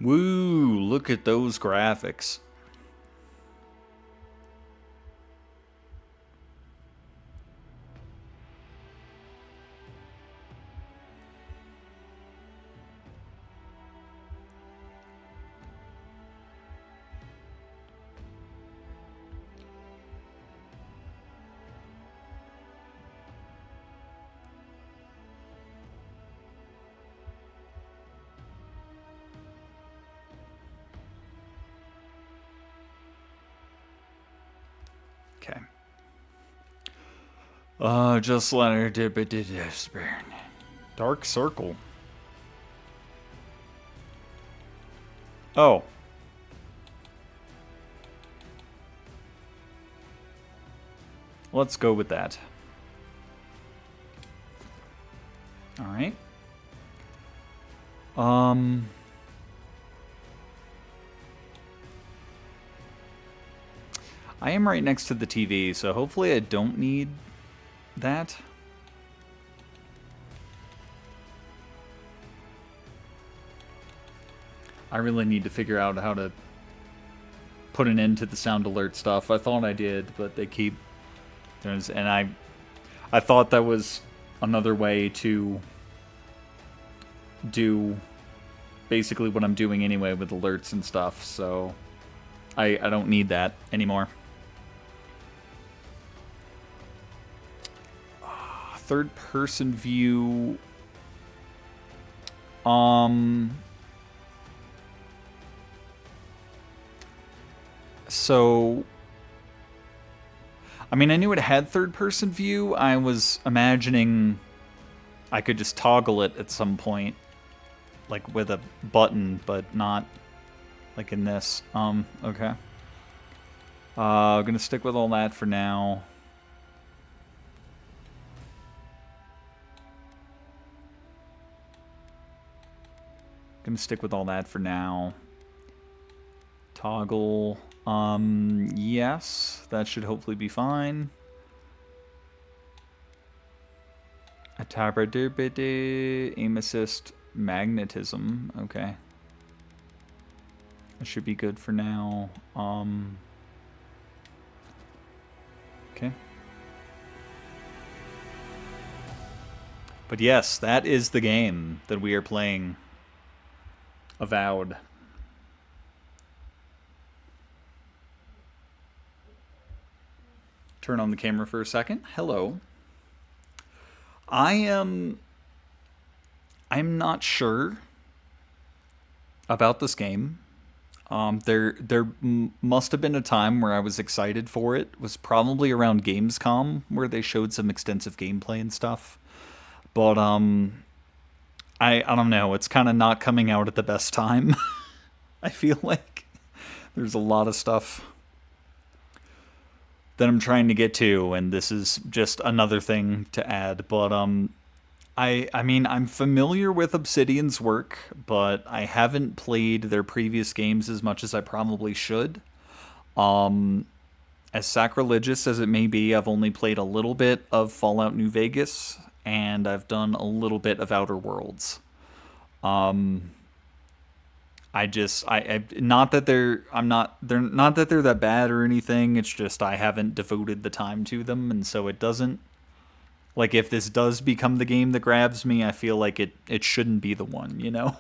Woo, look at those graphics. Okay. Just let her dip it did burn. Dark circle. Oh. Let's go with that. Alright. I am right next to the TV, so hopefully I don't need that. I really need to figure out how to put an end to the sound alert stuff. I thought I did, but they keep... And I thought that was another way to do basically what I'm doing anyway with alerts and stuff, so I don't need that anymore. Third person view. So I mean, I knew it had third person view. I was imagining I could just toggle it at some point, like with a button, but not like in this. Okay. Gonna stick with all that for now. Gonna stick with all that for now. Toggle. Yes, that should hopefully be fine. Aim assist, magnetism. Okay. That should be good for now. Okay. But yes, that is the game that we are playing. Avowed. Turn on the camera for a second. Hello. I'm not sure about this game. There must have been a time where I was excited for it. It was probably around Gamescom where they showed some extensive gameplay and stuff. But I don't know. It's kind of not coming out at the best time. I feel like there's a lot of stuff that I'm trying to get to, and this is just another thing to add. But I mean, I'm familiar with Obsidian's work, but I haven't played their previous games as much as I probably should. As sacrilegious as it may be, I've only played a little bit of Fallout New Vegas, and I've done a little bit of Outer Worlds. I not that they're not that they're that bad or anything. It's just I haven't devoted the time to them, and so it doesn't, like, if this does become the game that grabs me, I feel like it shouldn't be the one, you know.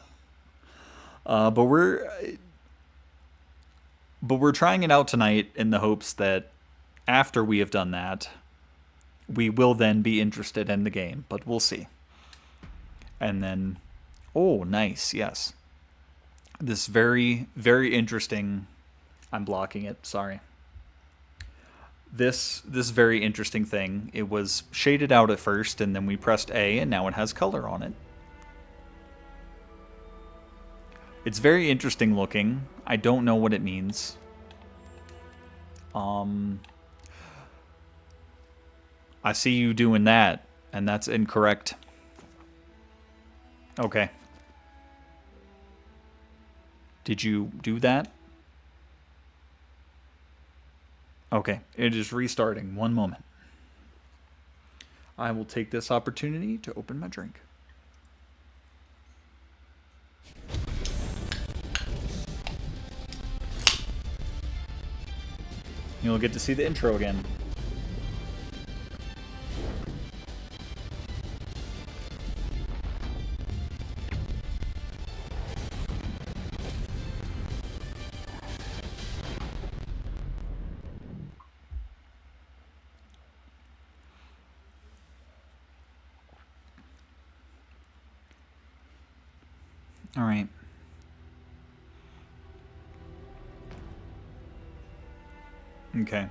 But we're trying it out tonight in the hopes that after we have done that, we will then be interested in the game. But we'll see. And then, oh, nice, yes. This very, very interesting... I'm blocking it, sorry. This very interesting thing, it was shaded out at first, and then we pressed A, and now it has color on it. It's very interesting looking. I don't know what it means. I see you doing that, and that's incorrect. Okay. Did you do that? Okay, it is restarting. One moment. I will take this opportunity to open my drink. You'll get to see the intro again. All right. Okay.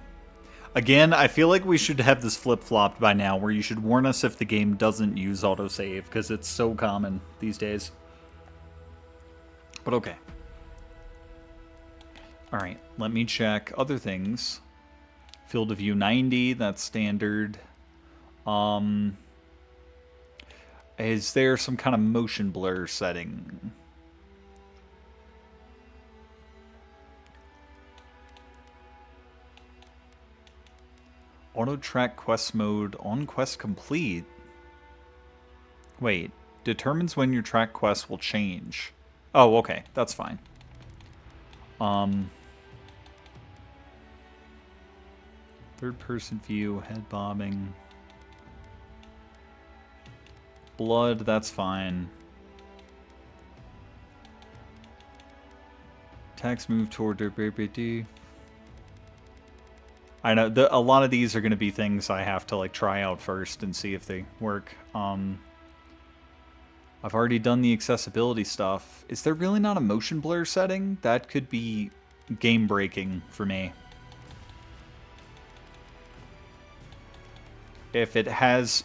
Again, I feel like we should have this flip-flopped by now, where you should warn us if the game doesn't use autosave, because it's so common these days. But okay. Alright, let me check other things. Field of view 90, that's standard. Is there some kind of motion blur setting? Auto track quest mode on quest complete. Wait, determines when your track quest will change. Oh, okay, that's fine. Third person view, head bobbing. Blood, that's fine. Attacks move toward their baby. I know a lot of these are going to be things I have to like try out first and see if they work. I've already done the accessibility stuff. Is there really not a motion blur setting? That could be game breaking for me. If it has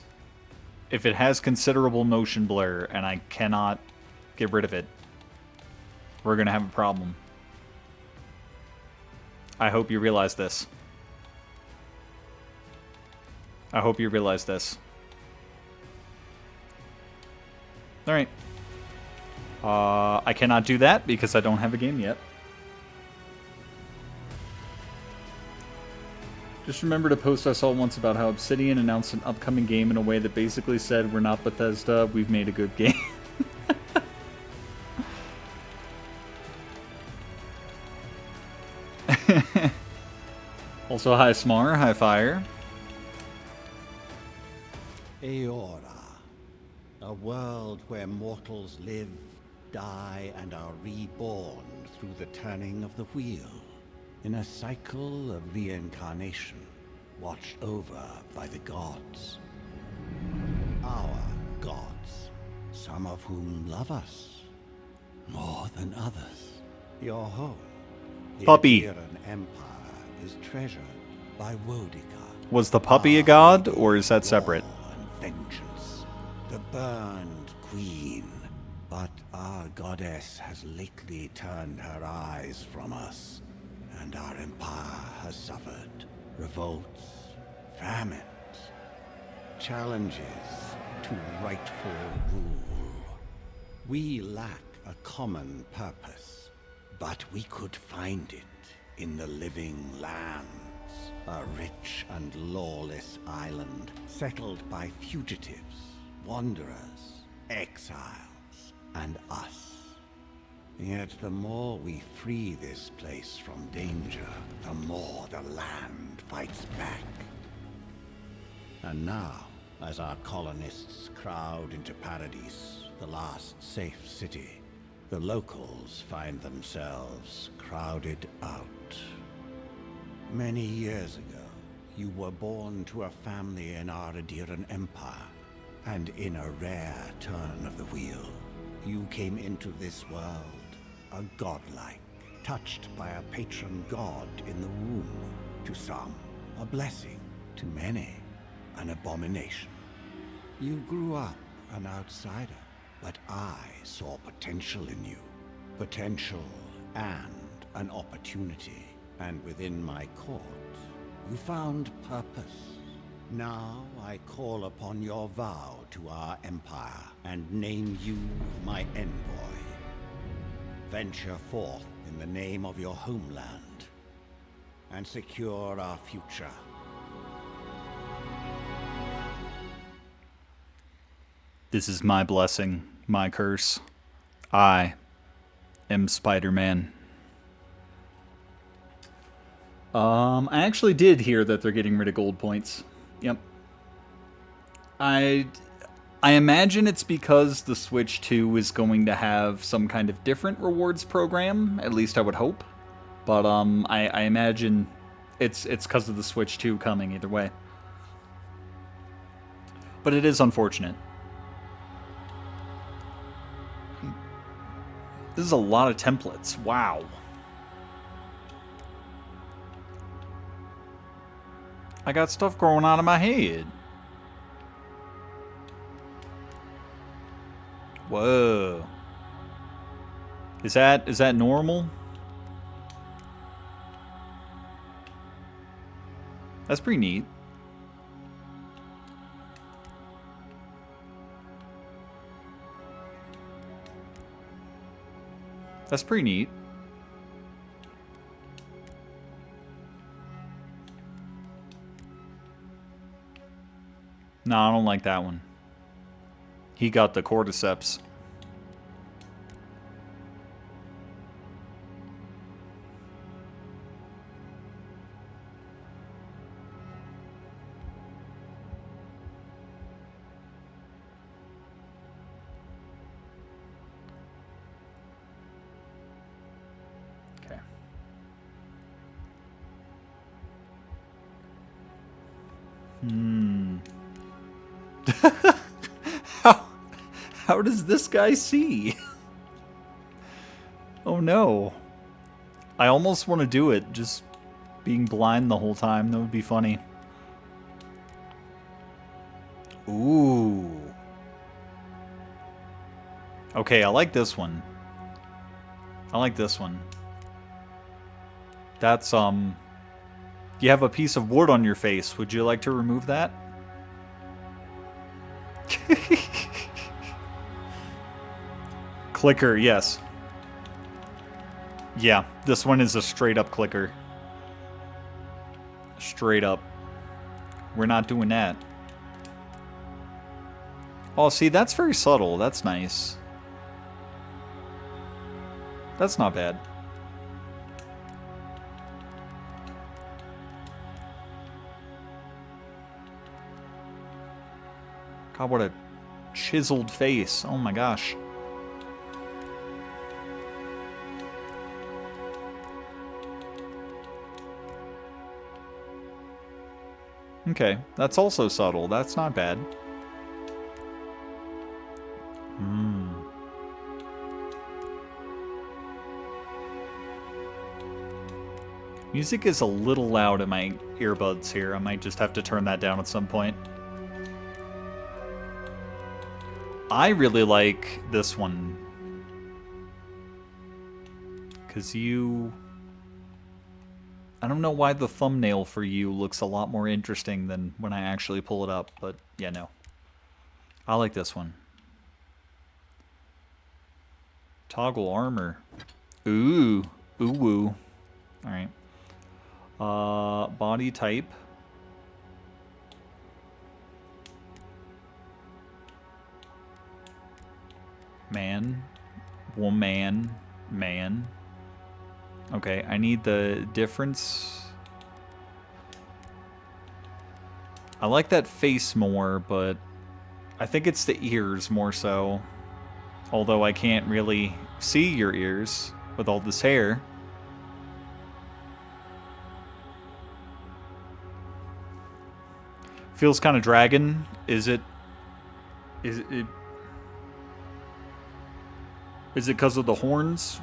considerable motion blur and I cannot get rid of it, we're going to have a problem. I hope you realize this. I hope you realize this. Alright. I cannot do that because I don't have a game yet. Just remembered a post I saw once about how Obsidian announced an upcoming game in a way that basically said, "We're not Bethesda, we've made a good game." Also, hi Smar, hi Fire. Eora, a world where mortals live, die, and are reborn through the turning of the wheel, in a cycle of reincarnation, watched over by the gods. Our gods, some of whom love us more than others. Your home, the Puppy. Obsidian Empire, is treasured by Wodica. Was the puppy a god, or is that separate? Vengeance, the burned queen. But our goddess has lately turned her eyes from us, and our empire has suffered revolts, famines, challenges to rightful rule. We lack a common purpose, but we could find it in the living lands. A rich and lawless island, settled by fugitives, wanderers, exiles, and us. Yet the more we free this place from danger, the more the land fights back. And now, as our colonists crowd into Paradise, the last safe city, the locals find themselves crowded out. Many years ago, you were born to a family in our Obsidian Empire, and in a rare turn of the wheel, you came into this world, a godlike, touched by a patron god in the womb. To some, a blessing; to many, an abomination. You grew up an outsider, but I saw potential in you. Potential and an opportunity. And within my court, you found purpose. Now I call upon your vow to our empire and name you my envoy. Venture forth in the name of your homeland and secure our future. This is my blessing, my curse. I am Spider-Man. I actually did hear that they're getting rid of gold points. Yep. I I imagine it's because the Switch 2 is going to have some kind of different rewards program. At least I would hope. But I imagine it's because of the Switch 2 coming either way. But it is unfortunate. This is a lot of templates. Wow. I got stuff growing out of my head. Whoa. Is that normal? That's pretty neat. That's pretty neat. No, I don't like that one. He got the cordyceps. Okay. how how does this guy see? Oh no. I almost want to do it, just being blind the whole time. That would be funny. Ooh. Okay, I like this one. I like this one. That's, you have a piece of wood on your face. Would you like to remove that? Clicker, yes. Yeah, this one is a straight up clicker. Straight up. We're not doing that. Oh, see, that's very subtle. That's nice. That's not bad. God, what a chiseled face. Oh my gosh. Okay, that's also subtle. That's not bad. Music is a little loud in my earbuds here. I might just have to turn that down at some point. I really like this one. Because you... I don't know why the thumbnail for you looks a lot more interesting than when I actually pull it up, but yeah, no. I like this one. Toggle armor. Ooh. Ooh woo. Alright. Body type. Man. Woman. Man. Okay, I need the difference. I like that face more, but I think it's the ears more so. Although I can't really see your ears with all this hair. Feels kind of dragon. Is it because of the horns?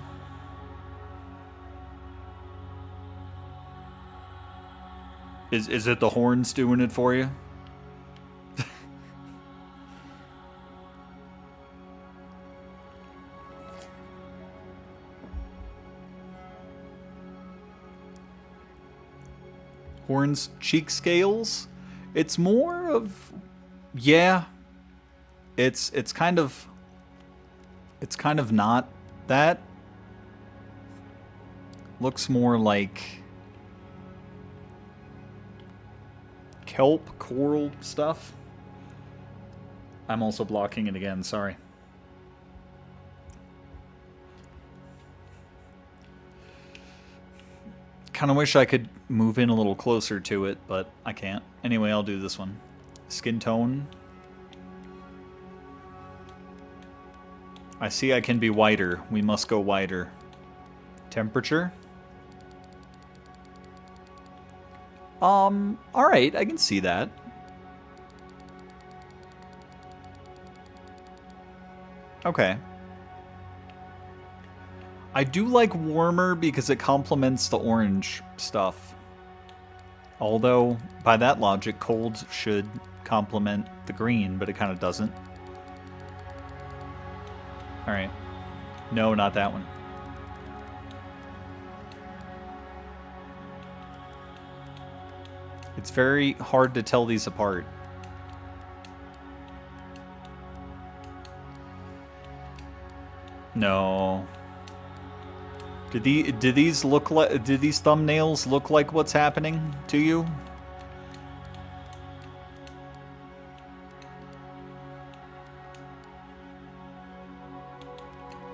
Is it the horns doing it for you? Horns, cheek scales? It's more of, yeah. It's kind of not that. Looks more like kelp, coral stuff. I'm also blocking it again, sorry. Kind of wish I could move in a little closer to it, but I can't. Anyway, I'll do this one. Skin tone. I see I can be whiter. We must go whiter. Temperature. Alright, I can see that. Okay. I do like warmer because it complements the orange stuff. Although, by that logic, cold should complement the green, but it kind of doesn't. Alright. No, not that one. It's very hard to tell these apart. No. Do these look like? Do these thumbnails look like what's happening to you?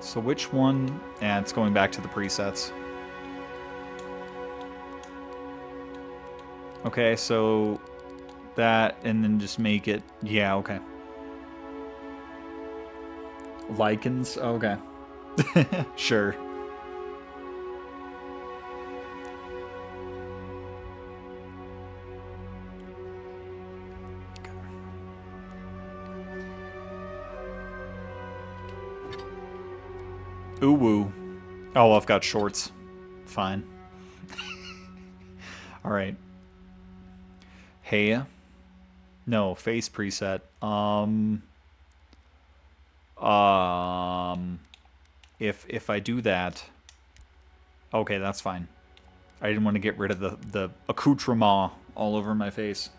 So which one? Yeah, it's going back to the presets. Okay, so that, and then just make it. Yeah, okay. Lichens. Okay. Sure. Ooh woo. Oh, I've got shorts. Fine. Alright. Hey. No, face preset. If I do that. Okay, that's fine. I didn't want to get rid of the accoutrement all over my face.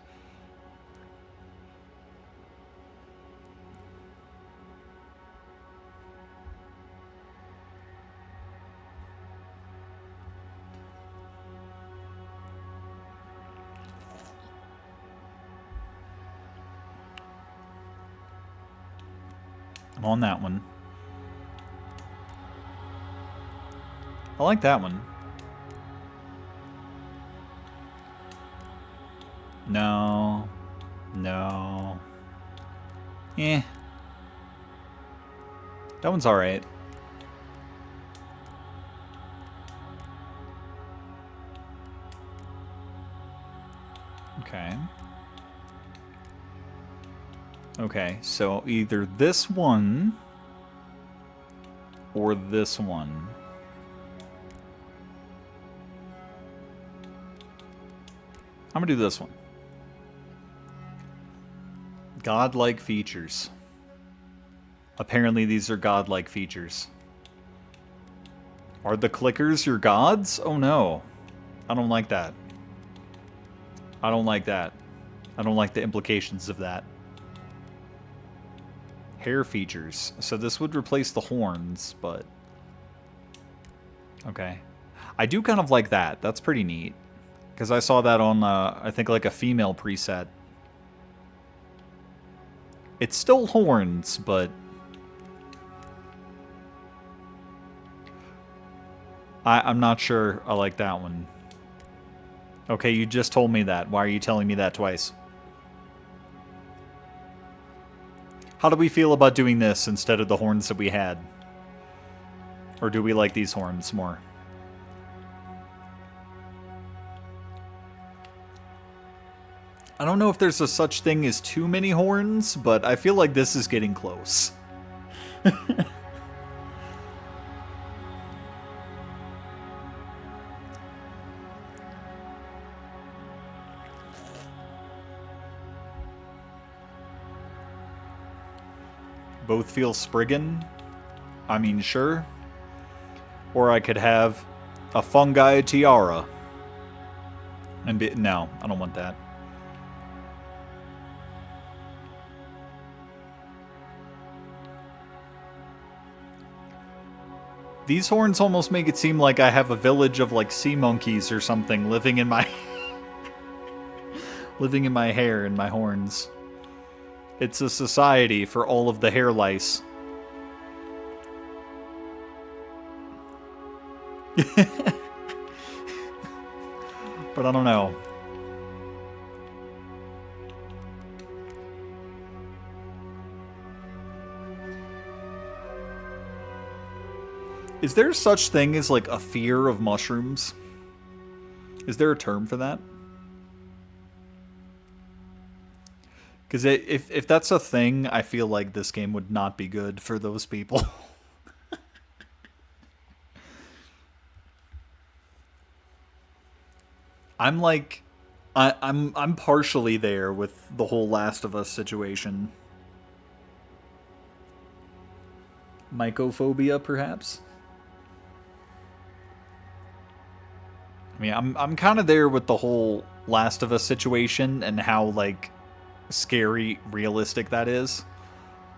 I'm on that one. I like that one. No. No. Eh. That one's alright. Okay. Okay, so either this one or this one. I'm gonna do this one. Godlike features. Apparently these are godlike features. Are the clickers your gods? Oh no. I don't like that. I don't like that. I don't like the implications of that. Hair features. So this would replace the horns, but... Okay. I do kind of like that. That's pretty neat. Because I saw that on, I think, like a female preset. It's still horns, but... I'm not sure I like that one. Okay, you just told me that. Why are you telling me that twice? How do we feel about doing this instead of the horns that we had? Or do we like these horns more? I don't know if there's a such thing as too many horns, but I feel like this is getting close. Both feel Spriggan? I mean, sure. Or I could have a fungi tiara. And be, no, I don't want that. These horns almost make it seem like I have a village of like sea monkeys or something living in my living in my hair and my horns. It's a society for all of the hair lice. But I don't know. Is there such thing as like a fear of mushrooms? Is there a term for that? Because if that's a thing, I feel like this game would not be good for those people. I'm like, I'm partially there with the whole Last of Us situation. Mycophobia, perhaps. I mean, I'm kind of there with the whole Last of Us situation and how like scary, realistic that is.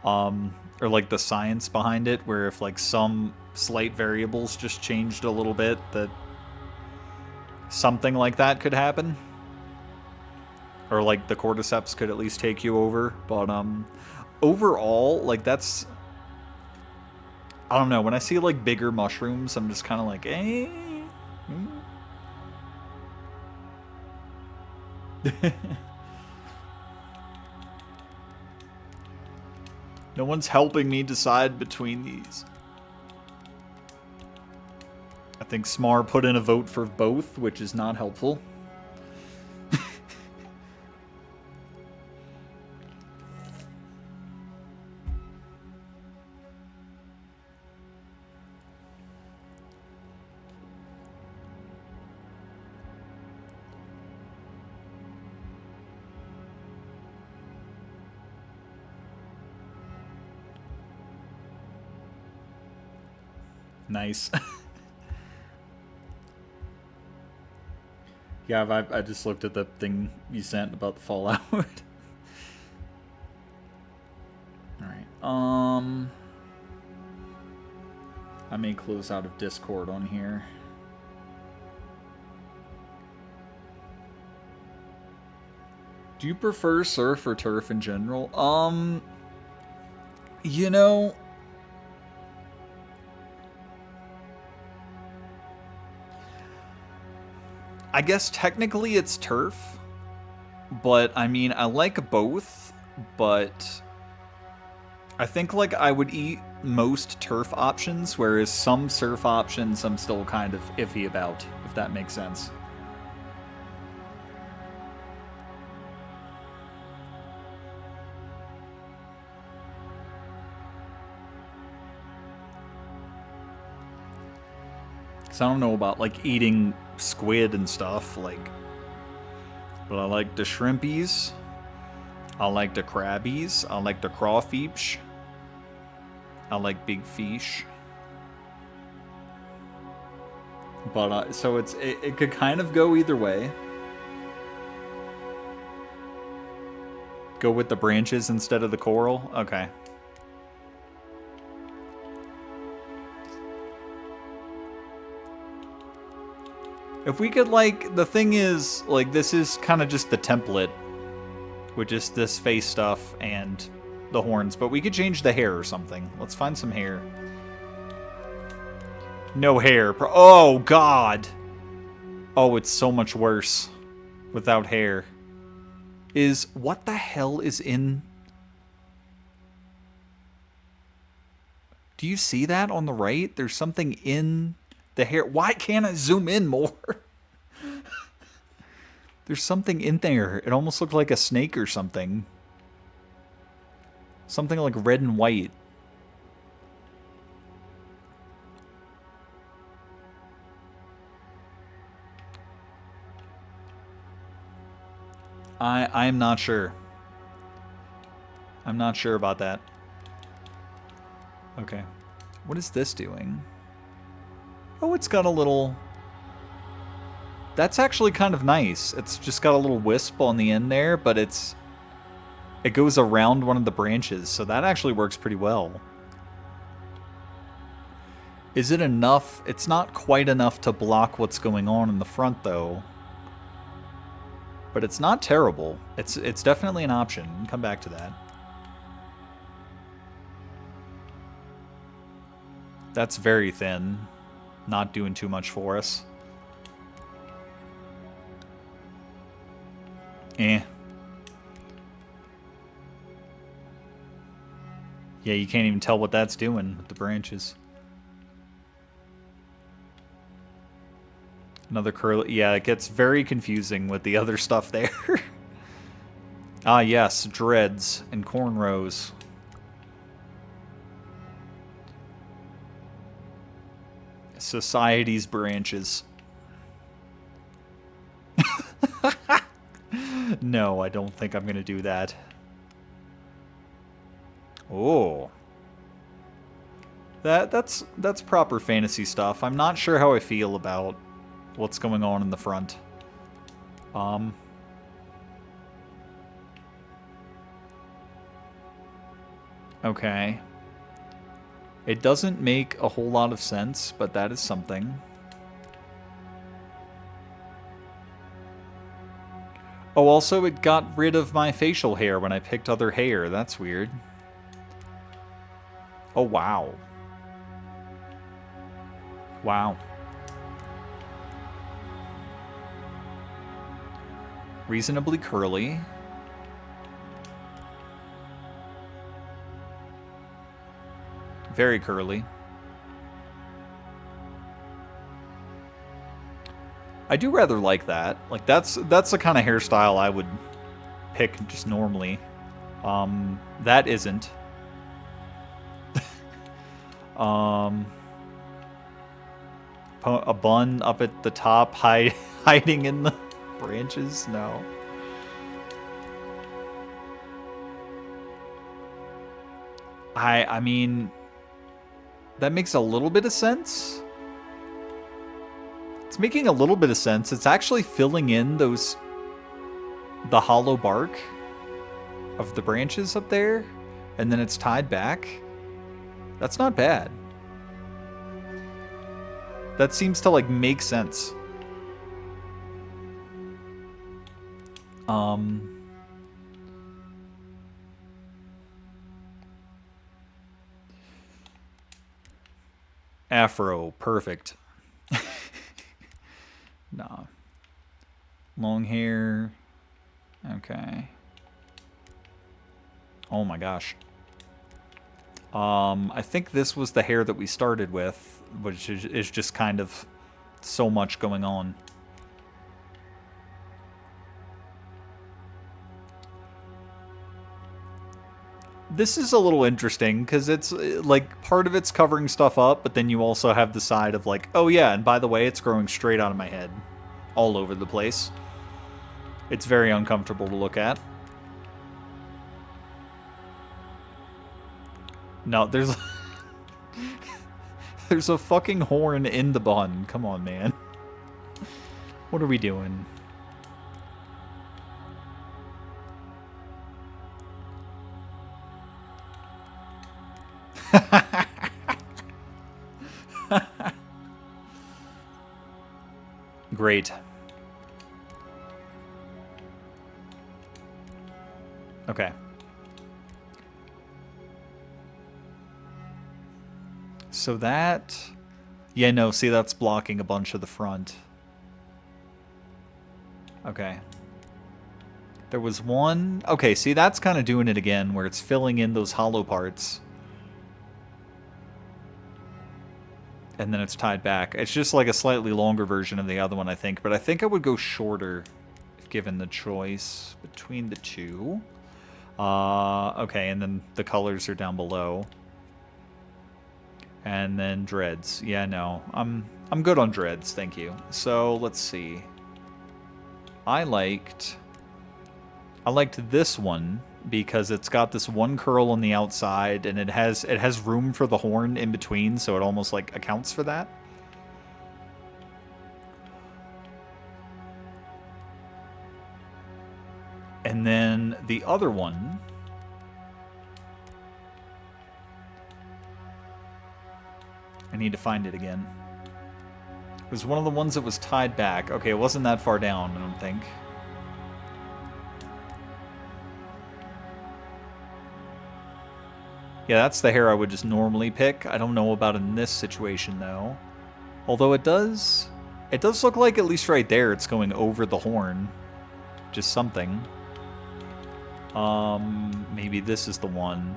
Or like the science behind it, where if like some slight variables just changed a little bit, that something like that could happen. Or like the cordyceps could at least take you over. But overall, like that's, I don't know. When I see like bigger mushrooms, I'm just kind of like, eh. No one's helping me decide between these. I think Smar put in a vote for both, which is not helpful. Nice. Yeah, I just looked at the thing you sent about the Fallout. Alright, I may close out of Discord on here. Do you prefer surf or turf in general? You know, I guess technically it's turf, but I mean, I like both, but I think like I would eat most turf options, whereas some surf options I'm still kind of iffy about, if that makes sense. Because I don't know about like eating squid and stuff, like, but I like the shrimpies. I like the crabbies. I like the crawfish. I like big fish. But so it could kind of go either way. Go with the branches instead of the coral. Okay. If we could, like, the thing is, like, this is kind of just the template, which is this face stuff and the horns, but we could change the hair or something. Let's find some hair. No hair. Oh, God. Oh, it's so much worse without hair. What the hell is in... Do you see that on the right? There's something in the hair. Why can't I zoom in more? There's something in there. It almost looked like a snake or something. Something like red and white. I'm not sure. I'm not sure about that. Okay. What is this doing? Oh, it's got a little... That's actually kind of nice. It's just got a little wisp on the end there, but it goes around one of the branches, so that actually works pretty well. Is it enough? It's not quite enough to block what's going on in the front, though. But it's not terrible. It's definitely an option. We can come back to that. That's very thin. Not doing too much for us. Eh. Yeah, you can't even tell what that's doing with the branches. Another curly... Yeah, it gets very confusing with the other stuff there. Ah, yes, dreads and cornrows. Society's branches. No, I don't think I'm going to do that. Oh. That's proper fantasy stuff. I'm not sure how I feel about what's going on in the front. Okay. It doesn't make a whole lot of sense, but that is something. Oh, also, it got rid of my facial hair when I picked other hair. That's weird. Oh, wow. Wow. Reasonably curly. Very curly. I do rather like that. Like, that's the kind of hairstyle I would pick just normally. That isn't. A bun up at the top, hiding in the branches? No. I mean, that makes a little bit of sense. It's making a little bit of sense. It's actually filling in the hollow bark of the branches up there, and then it's tied back. That's not bad. That seems to, like, make sense. Afro, perfect. Nah. Long hair. Okay. Oh my gosh. I think this was the hair that we started with, which is just kind of so much going on. This is a little interesting because it's like part of it's covering stuff up, but then you also have the side of like, oh yeah, and by the way, it's growing straight out of my head all over the place. It's very uncomfortable to look at. No, there's there's a fucking horn in the bun. Come on, man. What are we doing? Great. Okay. So that... Yeah, no, see, that's blocking a bunch of the front. Okay. There was one... Okay, see, that's kind of doing it again, where it's filling in those hollow parts. And then it's tied back. It's just like a slightly longer version of the other one, I think. But I think I would go shorter if given the choice between the two. Okay, and then the colors are down below. And then dreads. Yeah, no. I'm good on dreads, thank you. So, let's see. I liked this one because it's got this one curl on the outside and it has room for the horn in between, so it almost like accounts for that. And then the other one, I need to find it again. It was one of the ones that was tied back. Okay, it wasn't that far down, I don't think. Yeah, that's the hair I would just normally pick. I don't know about in this situation, though. Although it does look like, at least right there, it's going over the horn. Just something. Maybe this is the one.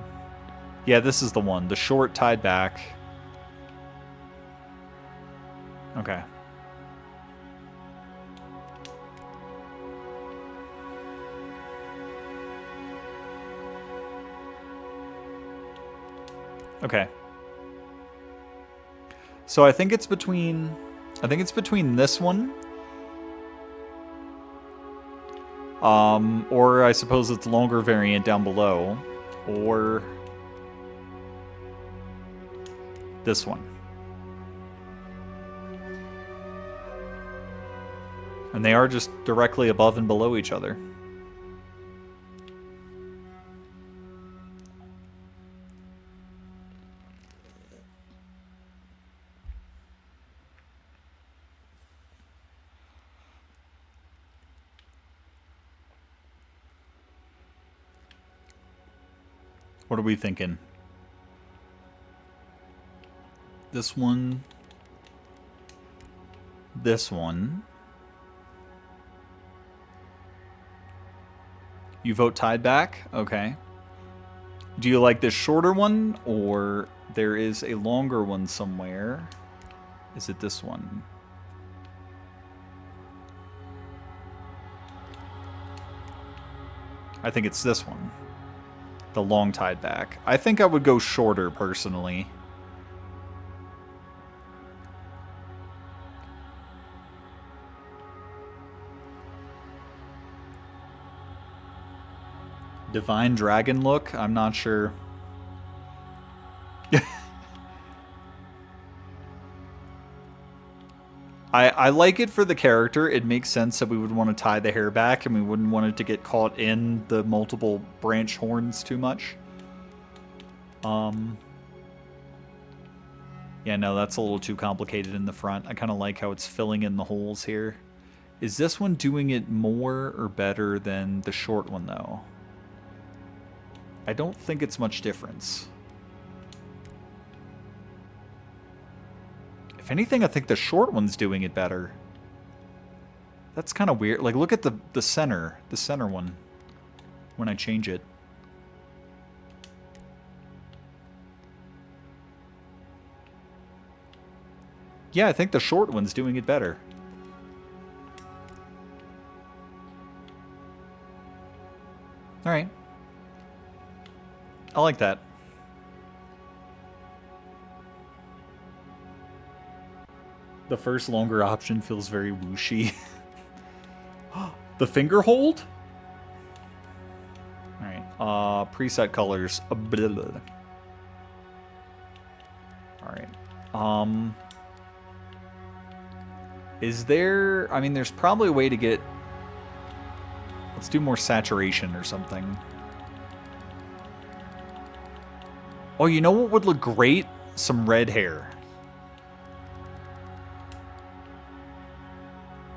Yeah, this is the one. The short tied back. Okay. Okay. So I think it's between this one. Or I suppose it's longer variant down below. Or this one. And they are just directly above and below each other. What are we thinking? This one. This one. You vote tied back? Okay. Do you like this shorter one, or there is a longer one somewhere? Is it this one? I think it's this one. The long tied back. I think I would go shorter, personally. Divine Dragon look? I'm not sure. I like it for the character. It makes sense that we would want to tie the hair back and we wouldn't want it to get caught in the multiple branch horns too much. Yeah, no, that's a little too complicated in the front. I kind of like how it's filling in the holes here. Is this one doing it more or better than the short one, though? I don't think it's much difference. If anything, I think the short one's doing it better. That's kind of weird. Like, look at the center one when I change it. Yeah, I think the short one's doing it better. All right. I like that. The first longer option feels very whooshy. The finger hold? Alright. Preset colors. Alright. Is there... I mean, there's probably a way to get... Let's do more saturation or something. Oh, you know what would look great? Some red hair.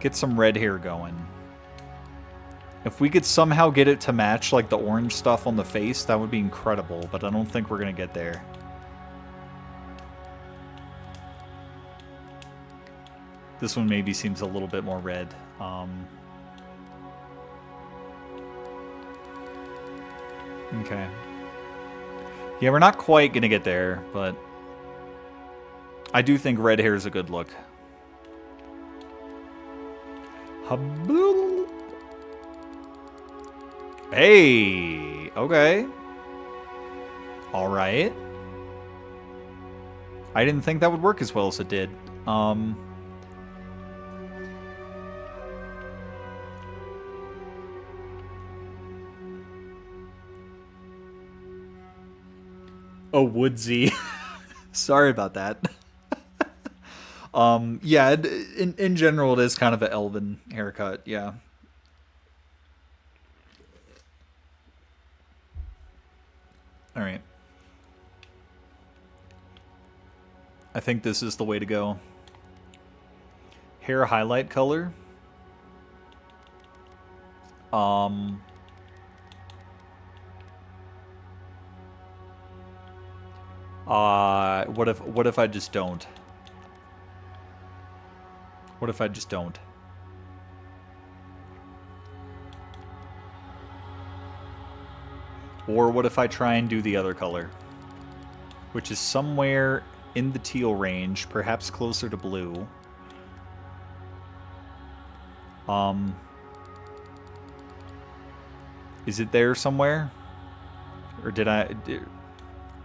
Get some red hair going. If we could somehow get it to match like the orange stuff on the face, that would be incredible, but I don't think we're going to get there. This one maybe seems a little bit more red. Okay. Yeah, we're not quite going to get there, but I do think red hair is a good look. Hey, okay. All right. I didn't think that would work as well as it did. Oh, woodsy. Sorry about that. Yeah, in general, it is kind of an elven haircut, yeah. Alright. I think this is the way to go. Hair highlight color. What if I just don't? What if I just don't? Or what if I try and do the other color? Which is somewhere in the teal range, perhaps closer to blue. Is it there somewhere? Or did I...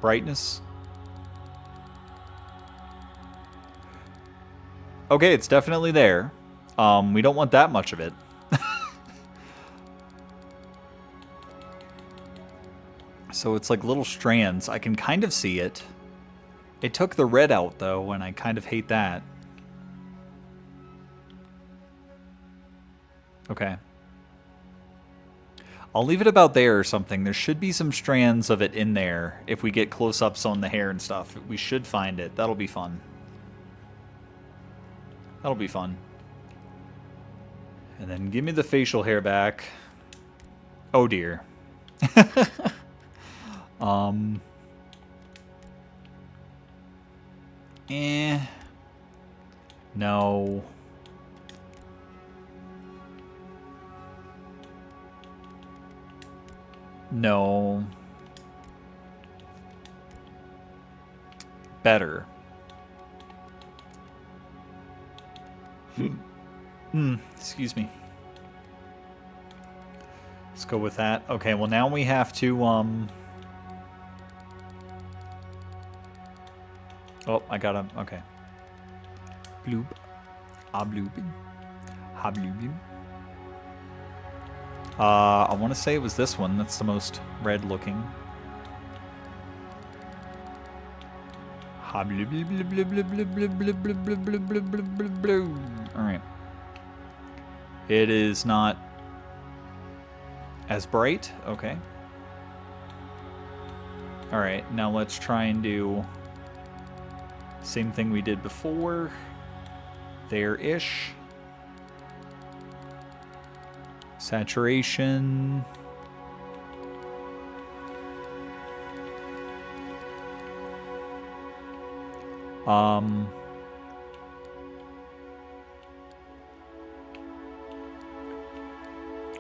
brightness? Okay, it's definitely there. We don't want that much of it. So it's like little strands. I can kind of see it. It took the red out, though, and I kind of hate that. Okay. I'll leave it about there or something. There should be some strands of it in there if we get close-ups on the hair and stuff. We should find it. That'll be fun. That'll be fun. And then give me the facial hair back. Oh, dear. No. No. Better. Excuse me. Let's go with that. Okay, well now we have to, oh, I got him. Okay. Bloob. Abloobin. Habloobin. I want to say it was this one. That's the most red looking. Alright. It is not as bright. Okay. Alright, now let's try and do same thing we did before. There-ish. Saturation.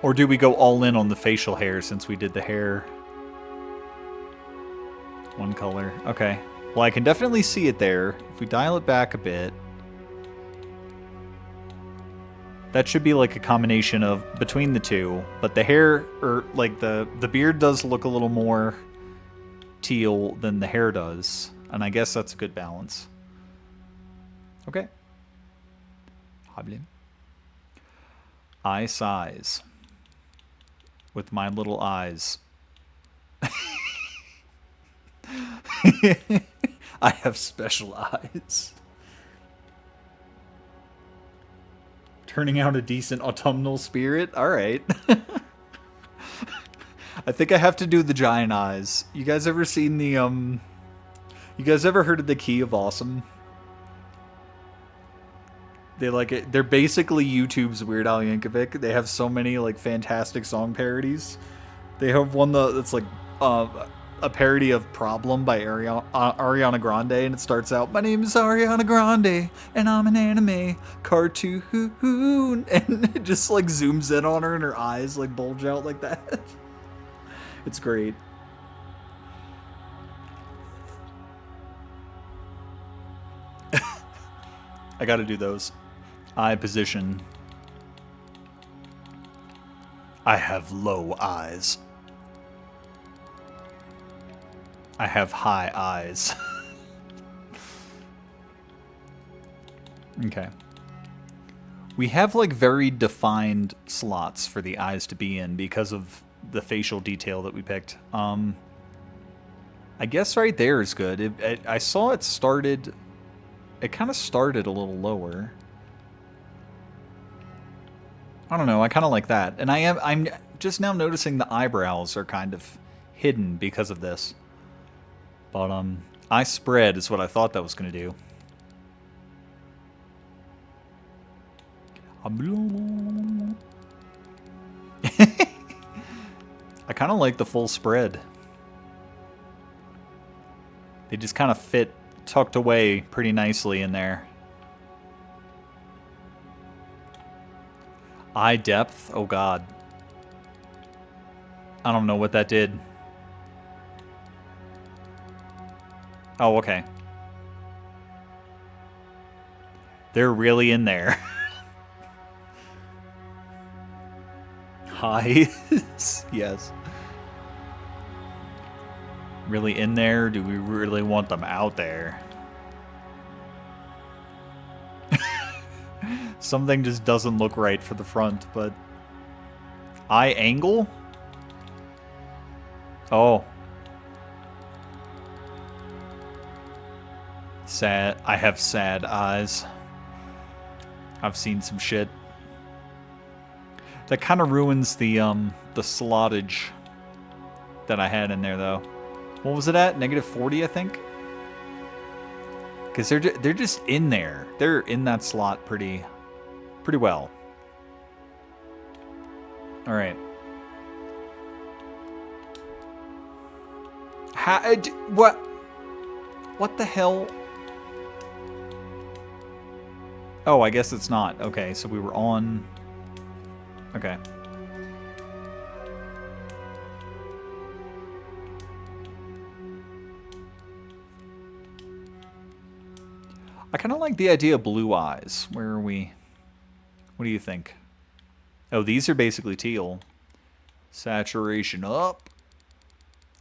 Or do we go all in on the facial hair since we did the hair one color? Okay. Well, I can definitely see it there. If we dial it back a bit, that should be like a combination of between the two. But the hair, or like the beard does look a little more teal than the hair does. And I guess that's a good balance. Okay. Eye size. With my little eyes. I have special eyes. Turning out a decent autumnal spirit? Alright. I think I have to do the giant eyes. You guys ever seen the, You guys ever heard of the Key of Awesome? They like it. They're basically YouTube's Weird Al Yankovic. They have so many like fantastic song parodies. They have one that's like a parody of "Problem" by Ariana Grande, and it starts out, "My name is Ariana Grande, and I'm an anime cartoon," and it just like zooms in on her, and her eyes like bulge out like that. It's great. I got to do those. Eye position. I have low eyes. I have high eyes. Okay. We have like very defined slots for the eyes to be in because of the facial detail that we picked. I guess right there is good. I saw it started... It kind of started a little lower. I don't know, I kind of like that. And I'm just now noticing the eyebrows are kind of hidden because of this. But, eye spread is what I thought that was going to do. I kind of like the full spread. They just kind of fit tucked away pretty nicely in there. Eye depth? Oh god. I don't know what that did. Oh, okay. They're really in there. Hi. Yes. Really in there? Do we really want them out there? Something just doesn't look right for the front, but... Eye angle? Oh. Sad. I have sad eyes. I've seen some shit. That kind of ruins the slottage that I had in there, though. What was it at? -40, I think? Because they're just in there. They're in that slot pretty well. All right. What? What the hell? Oh, I guess it's not. Okay, so we were on... Okay. I kind of like the idea of blue eyes. Where are we? What do you think? Oh, these are basically teal. Saturation up.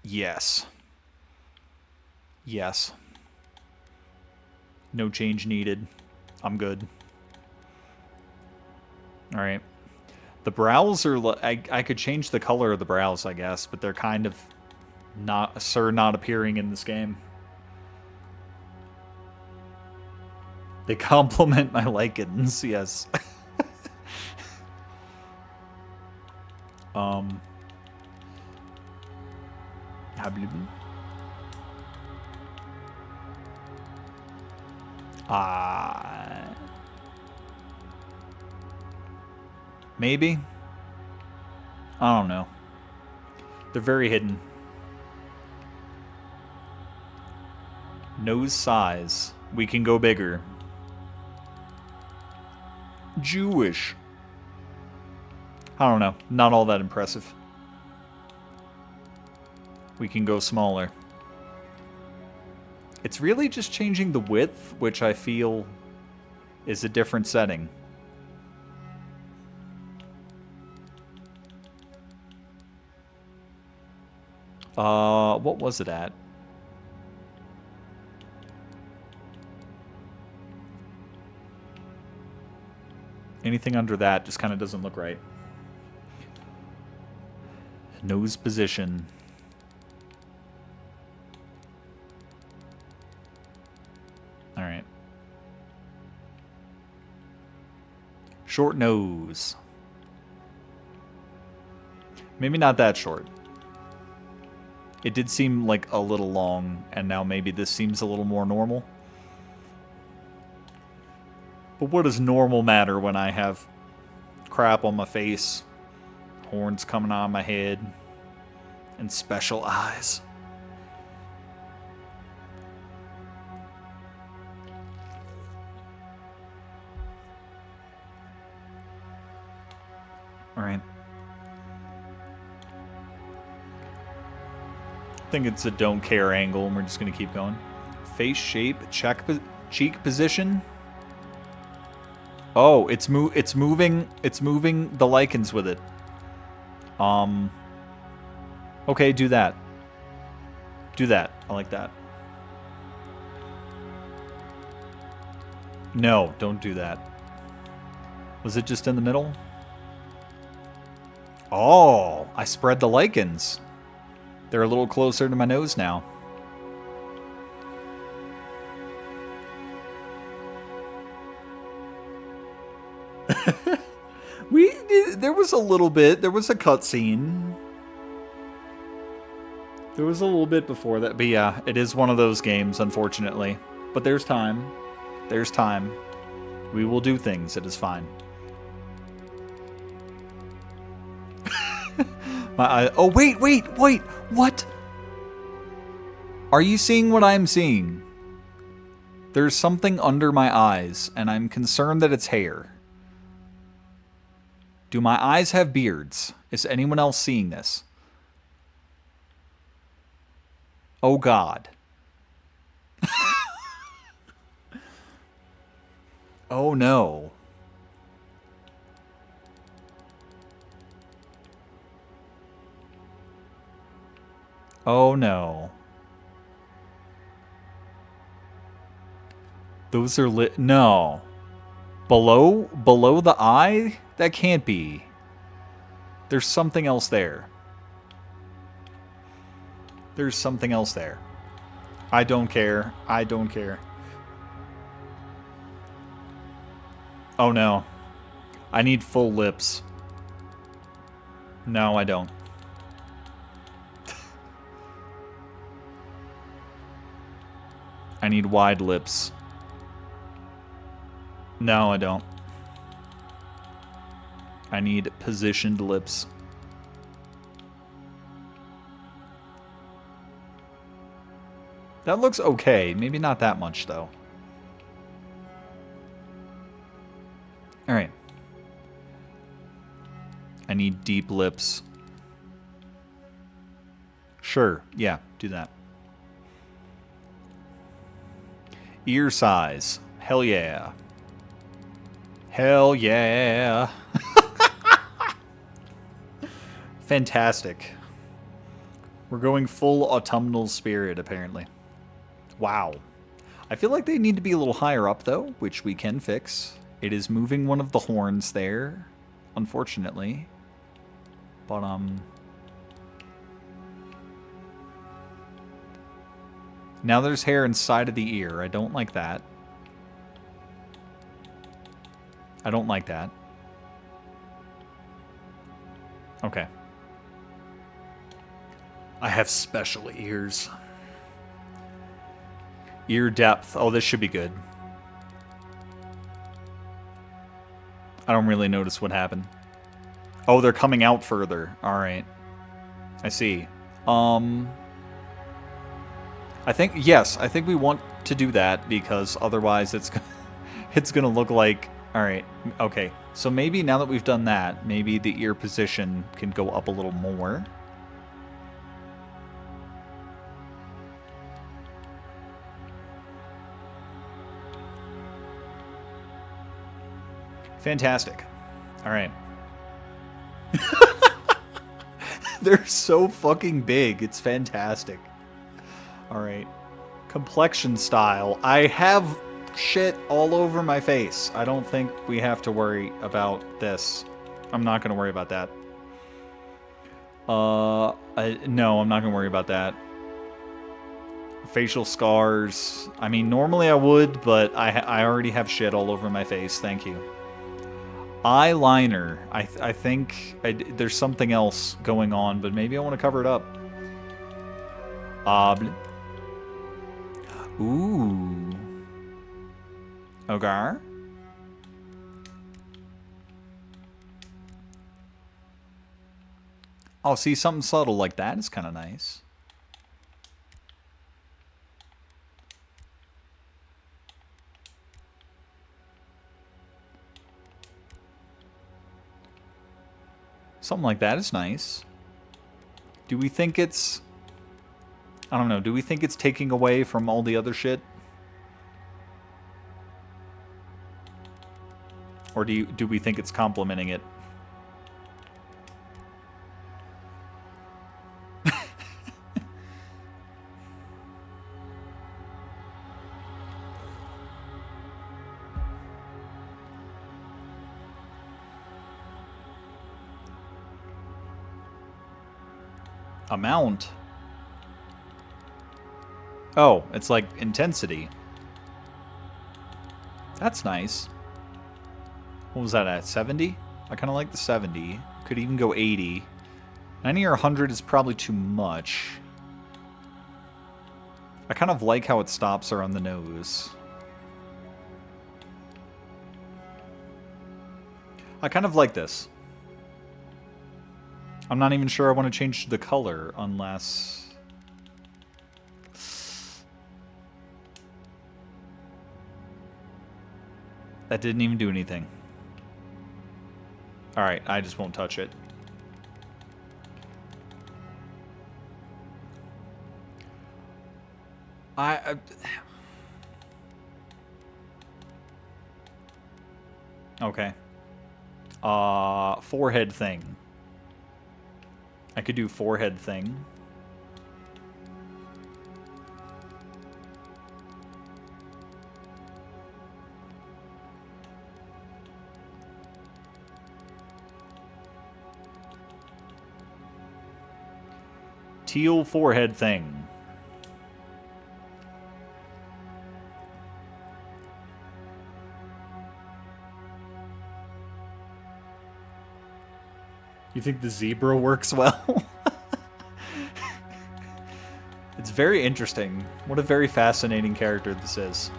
Yes. Yes. No change needed. I'm good. All right. The brows are... I could change the color of the brows, I guess, but they're kind of not appearing in this game. They complement my lichens, yes. Maybe? I don't know. They're very hidden. Nose size. We can go bigger. Jewish. I don't know. Not all that impressive. We can go smaller. It's really just changing the width, which I feel is a different setting. What was it at? Anything under that just kind of doesn't look right. Nose position. All right. Short nose. Maybe not that short. It did seem like a little long, and now maybe this seems a little more normal. But what does normal matter when I have crap on my face, horns coming on my head, and special eyes? All right. I think it's a don't care angle, and we're just going to keep going. Face shape, cheek position. Oh, it's moving the lichens with it. Okay, do that. Do that. I like that. No, don't do that. Was it just in the middle? Oh, I spread the lichens. They're a little closer to my nose now. There was a little bit. There was a cutscene. There was a little bit before that. But yeah, it is one of those games, unfortunately. But there's time. There's time. We will do things. It is fine. My eye. Oh, wait. What? Are you seeing what I'm seeing? There's something under my eyes, and I'm concerned that it's hair. Do my eyes have beards? Is anyone else seeing this? Oh, God. Oh no. Oh no. Those are lit. No. Below the eye? That can't be. There's something else there. There's something else there. I don't care. I don't care. Oh no. I need full lips. No, I don't. I need wide lips. No, I don't. I need positioned lips. That looks okay. Maybe not that much, though. Alright. I need deep lips. Sure. Yeah, do that. Ear size. Hell yeah. Hell yeah. Fantastic. We're going full autumnal spirit, apparently. Wow. I feel like they need to be a little higher up, though, which we can fix. It is moving one of the horns there, unfortunately. But, now there's hair inside of the ear. I don't like that. I don't like that. Okay. I have special ears. Ear depth. Oh, this should be good. I don't really notice what happened. Oh, they're coming out further. Alright. I see. I think, yes, I think we want to do that because otherwise it's gonna look like, alright, okay. So maybe now that we've done that, maybe the ear position can go up a little more. Fantastic. Alright. They're so fucking big. It's fantastic. Alright. Complexion style. I have shit all over my face. I don't think we have to worry about this. I'm not going to worry about that. No, I'm not going to worry about that. Facial scars. I mean, normally I would, but I already have shit all over my face. Thank you. Eyeliner. I think there's something else going on, but maybe I want to cover it up. Ooh. Okay. Oh, see, something subtle like that is kind of nice. Something like that is nice. Do we think it's... I don't know. Do we think it's taking away from all the other shit? Or do we think it's complementing it? Amount? Oh, it's like intensity. That's nice. What was that at? 70? I kind of like the 70. Could even go 80. 90 or 100 is probably too much. I kind of like how it stops around the nose. I kind of like this. I'm not even sure I want to change the color unless... That didn't even do anything. Alright, I just won't touch it. Okay. Forehead thing. I could do forehead thing. Teal forehead thing. You think the zebra works well? It's very interesting. What a very fascinating character this is.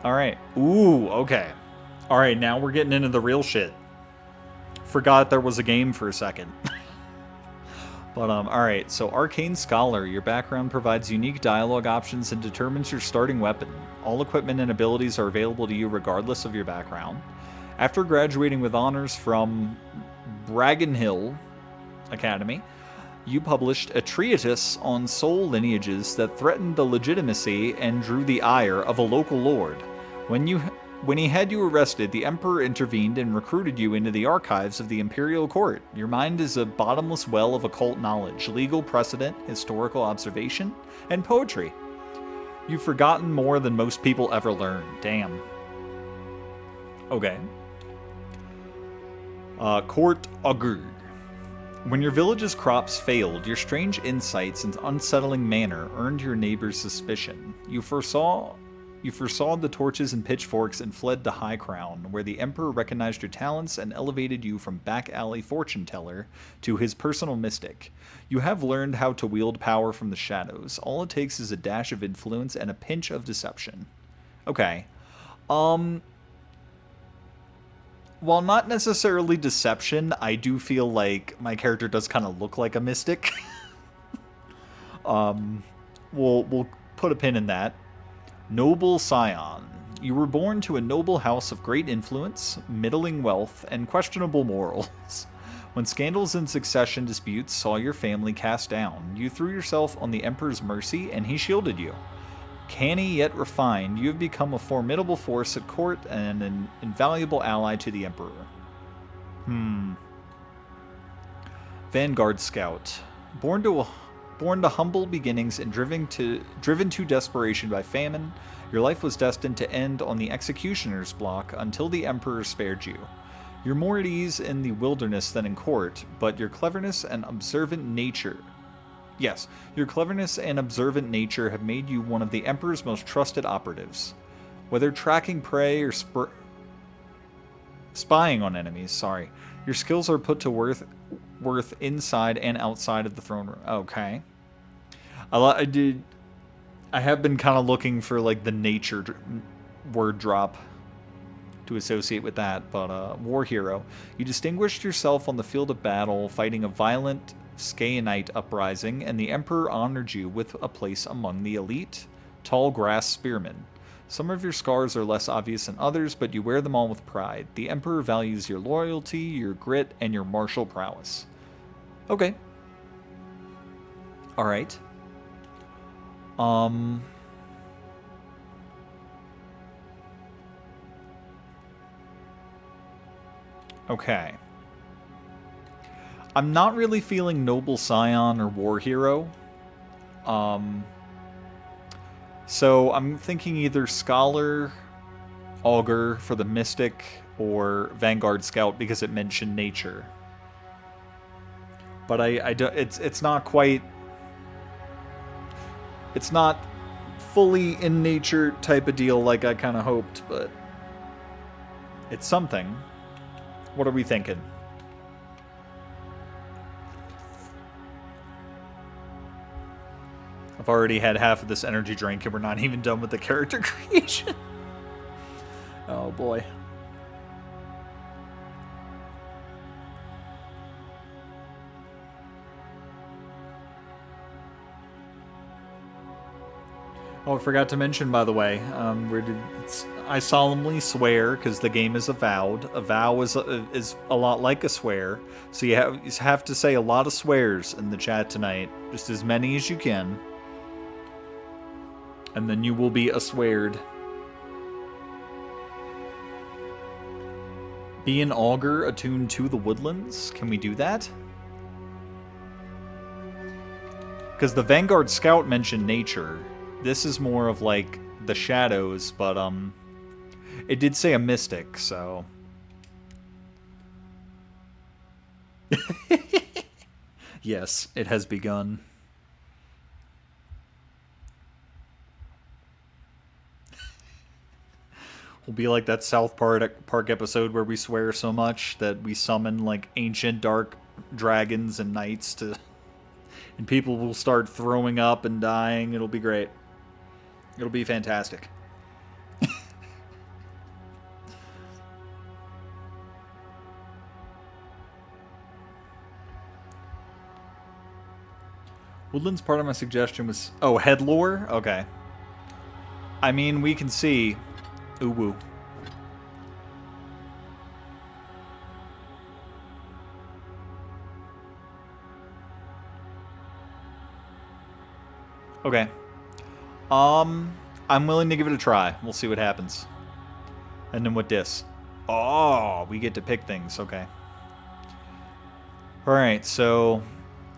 Alright. Ooh, okay. Alright, now we're getting into the real shit. Forgot there was a game for a second. But, alright, so Arcane Scholar, your background provides unique dialogue options and determines your starting weapon. All equipment and abilities are available to you regardless of your background. After graduating with honors from Bragan Hill Academy, you published a treatise on soul lineages that threatened the legitimacy and drew the ire of a local lord. When he had you arrested, the Emperor intervened and recruited you into the archives of the Imperial Court. Your mind is a bottomless well of occult knowledge, legal precedent, historical observation, and poetry. You've forgotten more than most people ever learn. Damn. Okay. Court Augur. When your village's crops failed, your strange insights and unsettling manner earned your neighbors' suspicion. You foresaw the torches and pitchforks and fled to High Crown, where the Emperor recognized your talents and elevated you from back alley fortune teller to his personal mystic. You have learned how to wield power from the shadows. All it takes is a dash of influence and a pinch of deception. Okay. While not necessarily deception, I do feel like my character does kind of look like a mystic. We'll put a pin in that. Noble Scion. You were born to a noble house of great influence, middling wealth, and questionable morals. When scandals and succession disputes saw your family cast down, you threw yourself on the Emperor's mercy and he shielded you. Canny yet refined, you have become a formidable force at court and an invaluable ally to the Emperor. Vanguard Scout. Born to humble beginnings and driven to desperation by famine, your life was destined to end on the executioner's block until the Emperor spared you. You're more at ease in the wilderness than in court, but your cleverness and observant nature have made you one of the Emperor's most trusted operatives. Whether tracking prey or spying on enemies, your skills are put to worth inside and outside of the throne room. Okay. I have been kind of looking for like the nature word drop to associate with that, but war hero. You distinguished yourself on the field of battle, fighting a violent Skayanite uprising, and the Emperor honored you with a place among the elite tall grass spearmen. Some of your scars are less obvious than others, but you wear them all with pride. The Emperor values your loyalty, your grit, and your martial prowess. Okay. Alright. Okay. I'm not really feeling Noble Scion or War Hero. So I'm thinking either Scholar, Augur for the Mystic, or Vanguard Scout because it mentioned nature. But it's not quite... It's not fully in nature type of deal like I kind of hoped, but it's something. What are we thinking? I've already had half of this energy drink and we're not even done with the character creation. Oh boy. Oh, I forgot to mention, by the way, I solemnly swear, because the game is Avowed. A vow is a lot like a swear, so you have to say a lot of swears in the chat tonight, just as many as you can. And then you will be asweared. Be an augur attuned to the woodlands. Can we do that? Because the Vanguard Scout mentioned nature. This is more of like the shadows, but it did say a mystic, so. Yes, it has begun. We'll be like that South Park episode where we swear so much that we summon like ancient dark dragons and knights to, and people will start throwing up and dying. It'll be great. It'll be fantastic. Woodlands part of my suggestion was... Oh, head lore? Okay. I mean, we can see... Ooh woo. Okay. I'm willing to give it a try. We'll see what happens. And then what dis? Oh, we get to pick things. Okay. Alright, so...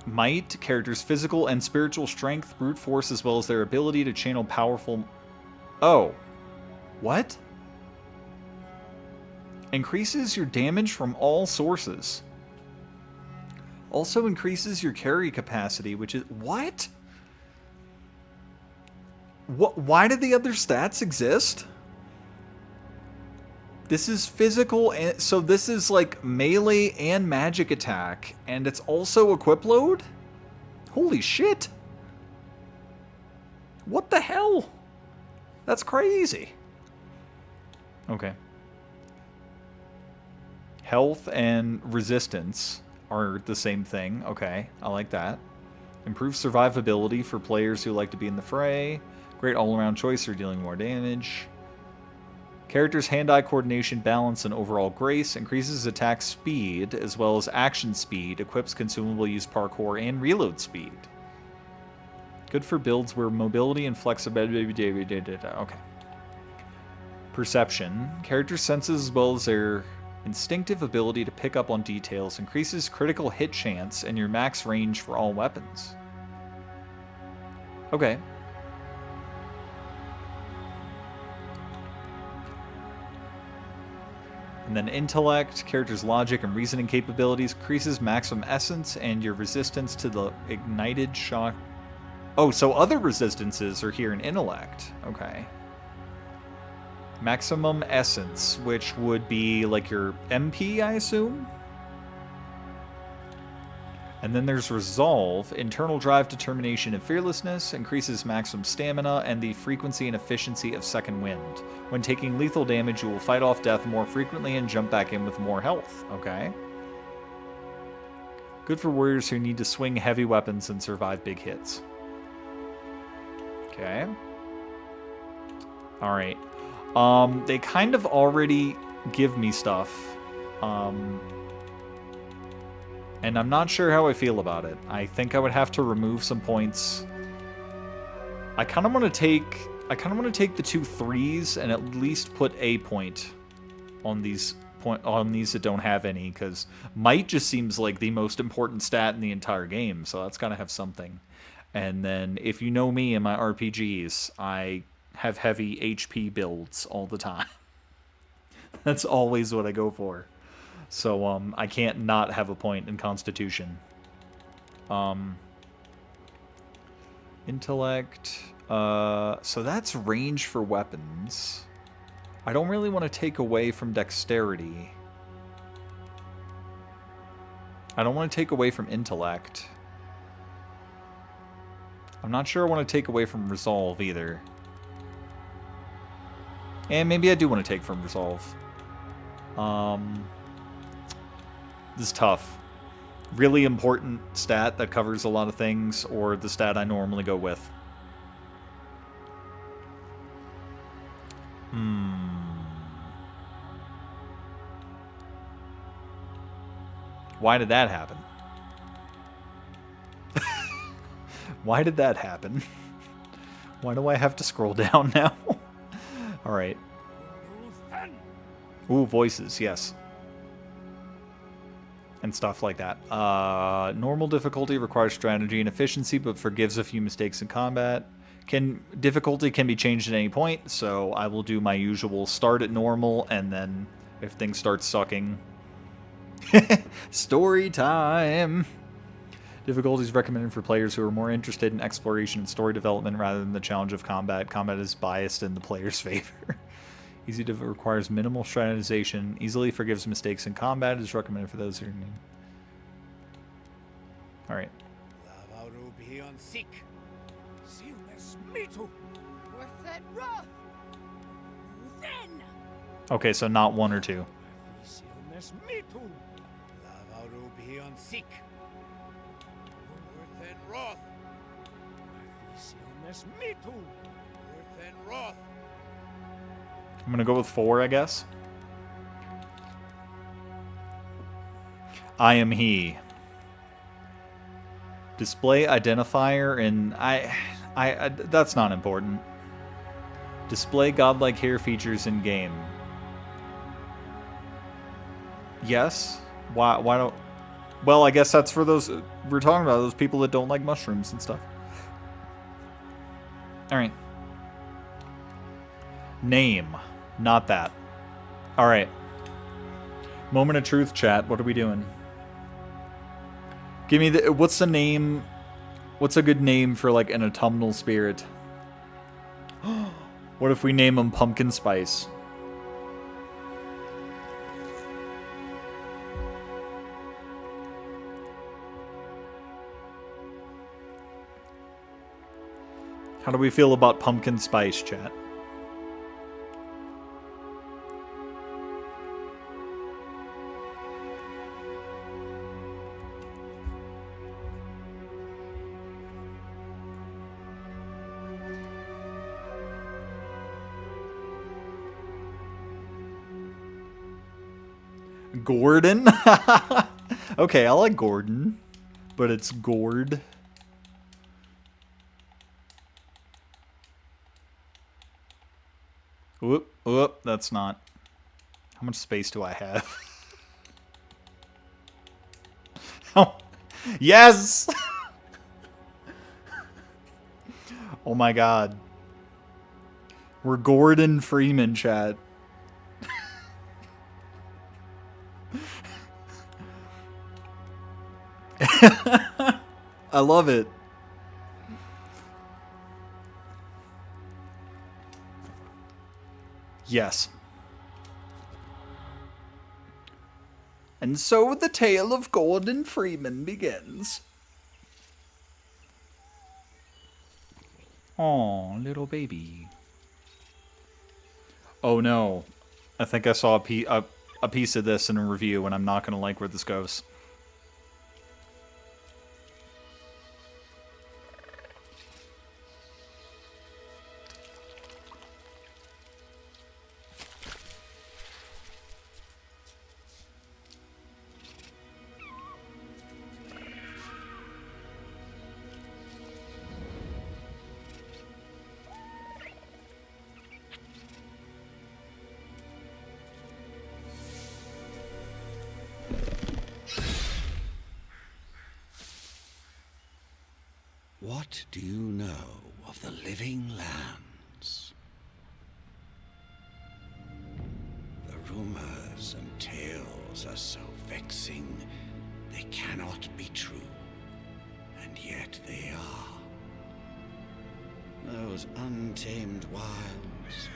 Might, characters' physical and spiritual strength, brute force, as well as their ability to channel powerful... Oh. What? Increases your damage from all sources. Also increases your carry capacity, which is... What? Why did the other stats exist? This is physical, and so this is like melee and magic attack, and it's also equip load? Holy shit. What the hell? That's crazy. Okay. Health and resistance are the same thing. Okay, I like that. Improved survivability for players who like to be in the fray. Great all-around choice for dealing more damage. Character's hand-eye coordination, balance, and overall grace. Increases attack speed, as well as action speed. Equips consumable use parkour and reload speed. Good for builds where mobility and flexibility... Okay. Perception. Character senses as well as their instinctive ability to pick up on details. Increases critical hit chance and your max range for all weapons. Okay. And then intellect, character's logic and reasoning capabilities, increases maximum essence and your resistance to the ignited shock. Oh, so other resistances are here in intellect. Okay. Maximum essence, which would be like your MP, I assume? And then there's resolve, internal drive, determination, and fearlessness, increases maximum stamina and the frequency and efficiency of second wind. When taking lethal damage, you will fight off death more frequently and jump back in with more health. Okay. Good for warriors who need to swing heavy weapons and survive big hits. Okay. Alright. They kind of already give me stuff. And I'm not sure how I feel about it. I think I would have to remove some points. I kind of want to take the 2 3s and at least put a point on these that don't have any, because might just seems like the most important stat in the entire game, so that's gotta have something. And then if you know me and my RPGs, I have heavy HP builds all the time. That's always what I go for. So, I can't not have a point in Constitution. Intellect. So that's range for weapons. I don't really want to take away from Dexterity. I don't want to take away from Intellect. I'm not sure I want to take away from Resolve either. And maybe I do want to take from Resolve. This is tough. Really important stat that covers a lot of things, or the stat I normally go with. Why did that happen? Why did that happen? Why do I have to scroll down now? Alright. Ooh, voices, yes. and stuff like that. Normal difficulty requires strategy and efficiency, but forgives a few mistakes in combat. Difficulty can be changed at any point, so I will do my usual start at normal, and then if things start sucking, story time. Difficulty is recommended for players who are more interested in exploration and story development rather than the challenge of combat. Combat is biased in the player's favor. Easy requires minimal strategization. Easily forgives mistakes in combat. Is recommended for those who need. All right. Okay, so not 1 or 2. I'm gonna go with 4, I guess. I am he. Display identifier and I that's not important. Display godlike hair features in game. Yes. Why don't? Well, I guess that's for those we're talking about, those people that don't like mushrooms and stuff. All right. Name, not that. All right. Moment of truth, chat. What are we doing? Give me the. What's the name? What's a good name for like an autumnal spirit? What if we name him Pumpkin Spice? How do we feel about Pumpkin Spice, chat? Gordon? Okay, I like Gordon, but it's Gord. Whoop, that's not. How much space do I have? Oh, yes! Oh my god. We're Gordon Freeman, chat. I love it. Yes. And so the tale of Gordon Freeman begins. Aw, little baby. Oh no. I think I saw a piece of this in a review, and I'm not going to like where this goes. What do you know of the living lands? The rumors and tales are so vexing, they cannot be true, and yet they are. Those untamed wilds,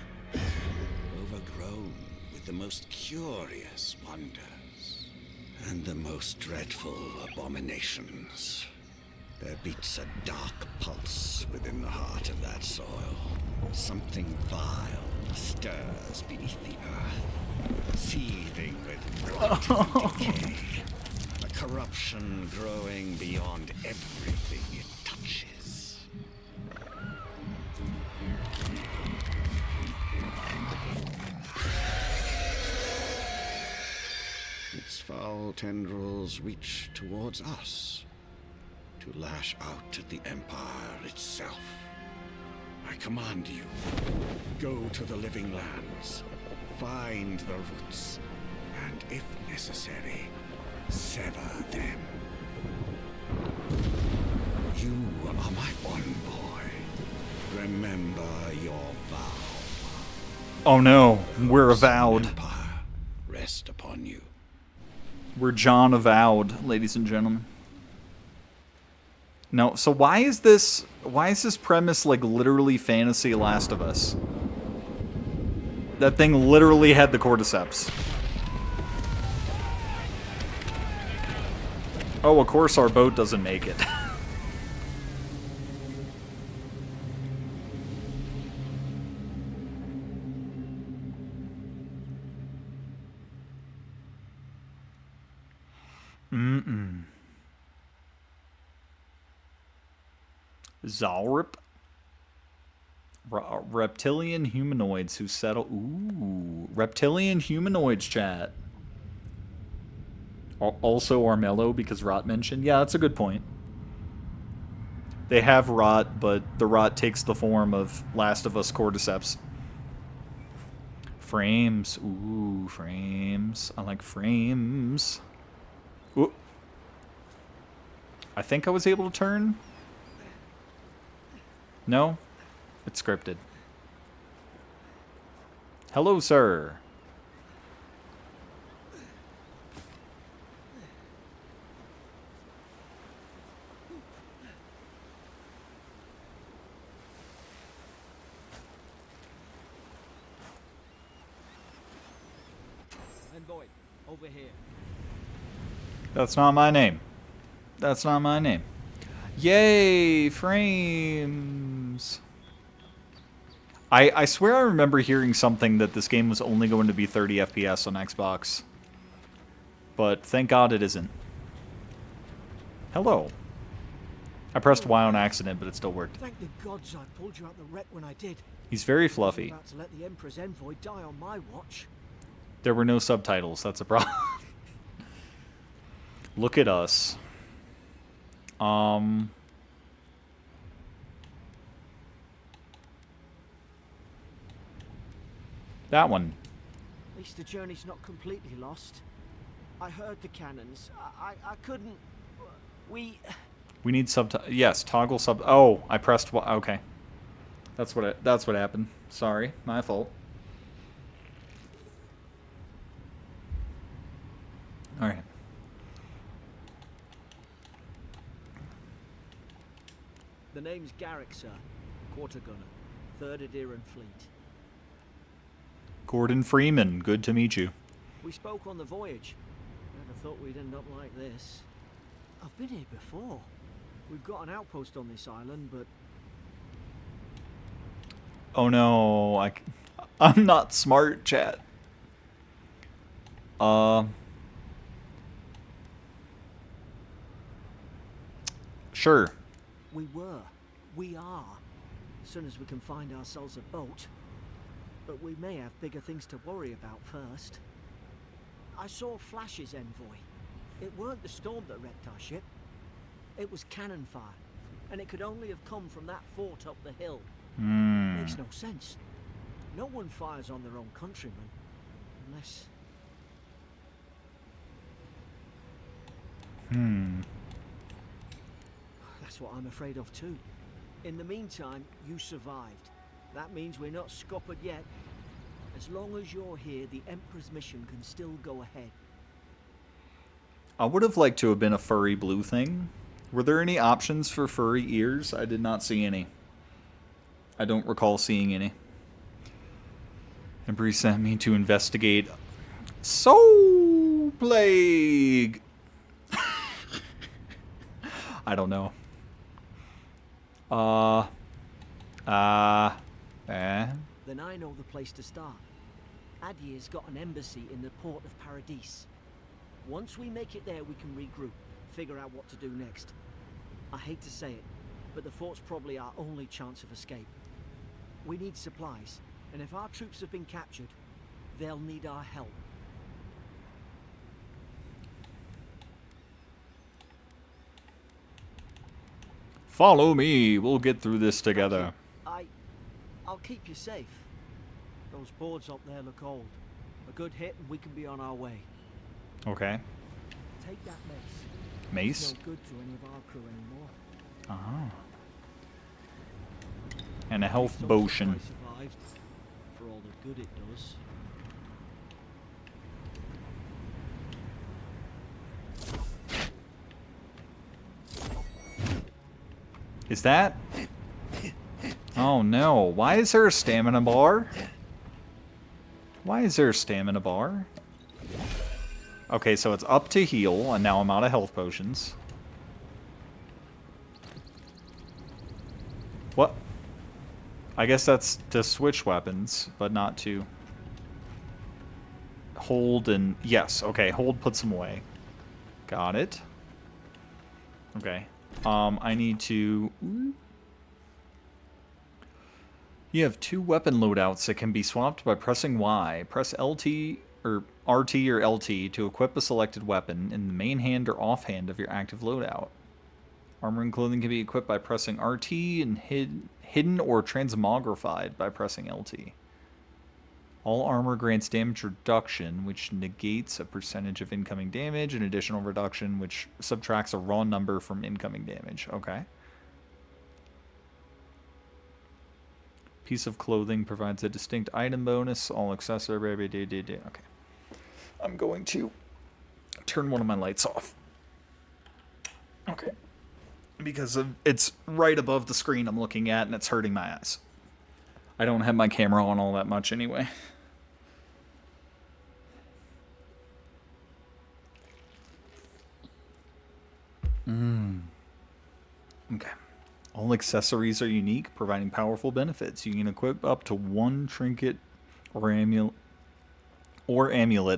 overgrown with the most curious wonders, and the most dreadful abominations. There beats a dark pulse within the heart of that soil. Something vile stirs beneath the earth, seething with rot and decay. A corruption growing beyond everything it touches. Its foul tendrils reach towards us, to lash out at the Empire itself. I command you, go to the living lands, find the roots, and if necessary, Sever them. You are my one boy. Remember your vow. Oh no, we're avowed. Empire rest upon you. We're John Avowed, ladies and gentlemen. No, so why is this premise like literally fantasy Last of Us? That thing literally had the cordyceps. Oh, of course our boat doesn't make it. Zalrip? Reptilian humanoids who settle... Ooh. Reptilian humanoids, chat. Also Armello, because Rot mentioned. Yeah, that's a good point. They have Rot, but the Rot takes the form of Last of Us cordyceps. Frames. Ooh, frames. I like frames. Ooh. I think I was able to turn. No? It's scripted. Hello, sir. Envoy, over here. That's not my name. That's not my name. Yay, frames. I swear I remember hearing something that this game was only going to be 30 FPS on Xbox. But thank God it isn't. Hello. I pressed Y on accident, but it still worked. Thank the gods I pulled you out the wreck when I did. He's very I was fluffy. about to let the Emperor's envoy die on my watch. There were no subtitles. That's a problem. Look at us. That one. At least the journey's not completely lost. I heard the cannons. I couldn't... We need subtitles. Yes, toggle sub. Oh, I pressed. Okay, that's what happened. Sorry, my fault. All right. The name's Garrick, sir. Quarter gunner, 3rd Adherent Fleet. Gordon Freeman, good to meet you. We spoke on the voyage. Never thought we'd end up like this. I've been here before. We've got an outpost on this island, but... Oh no, I'm not smart, chat. Sure. We were. We are. As soon as we can find ourselves a boat. But we may have bigger things to worry about first. I saw flashes, Envoy. It weren't the storm that wrecked our ship. It was cannon fire. And it could only have come from that fort up the hill. Makes no sense. No one fires on their own countrymen. Unless... That's what I'm afraid of too. In the meantime, you survived. That means we're not scuppered yet. As long as you're here, the Emperor's mission can still go ahead. I would have liked to have been a furry blue thing. Were there any options for furry ears? I did not see any. I don't recall seeing any. Emperor sent me to investigate Soul Plague. I don't know. Then I know the place to start. Adir's got an embassy in the port of Paradis. Once we make it there, we can regroup, figure out what to do next. I hate to say it, but the fort's probably our only chance of escape. We need supplies, and if our troops have been captured, they'll need our help. Follow me. We'll get through this together. I'll keep you safe. Those boards up there look old. A good hit and we can be on our way. Okay. Take that mace. Mace? It's no good to any of our crew anymore. Uh-huh. And a health Some potion. supply survived, for all the good it does. Is that? Oh no. Why is there a stamina bar? Why is there a stamina bar? Okay, so it's up to heal, and now I'm out of health potions. What? I guess that's to switch weapons, but not to hold and... Yes, okay, hold puts them away. Got it. Okay. I need to... You have 2 weapon loadouts that can be swapped by pressing Y. Press LT or RT or LT to equip a selected weapon in the main hand or offhand of your active loadout. Armor and clothing can be equipped by pressing RT and hidden or transmogrified by pressing LT. All armor grants damage reduction, which negates a percentage of incoming damage, and additional reduction, which subtracts a raw number from incoming damage. Okay. Piece of clothing provides a distinct item bonus. All accessory. Okay. I'm going to turn one of my lights off. Okay. Because it's right above the screen I'm looking at, and it's hurting my eyes. I don't have my camera on all that much anyway. Okay. All accessories are unique, providing powerful benefits. You can equip up to 1 trinket or amulet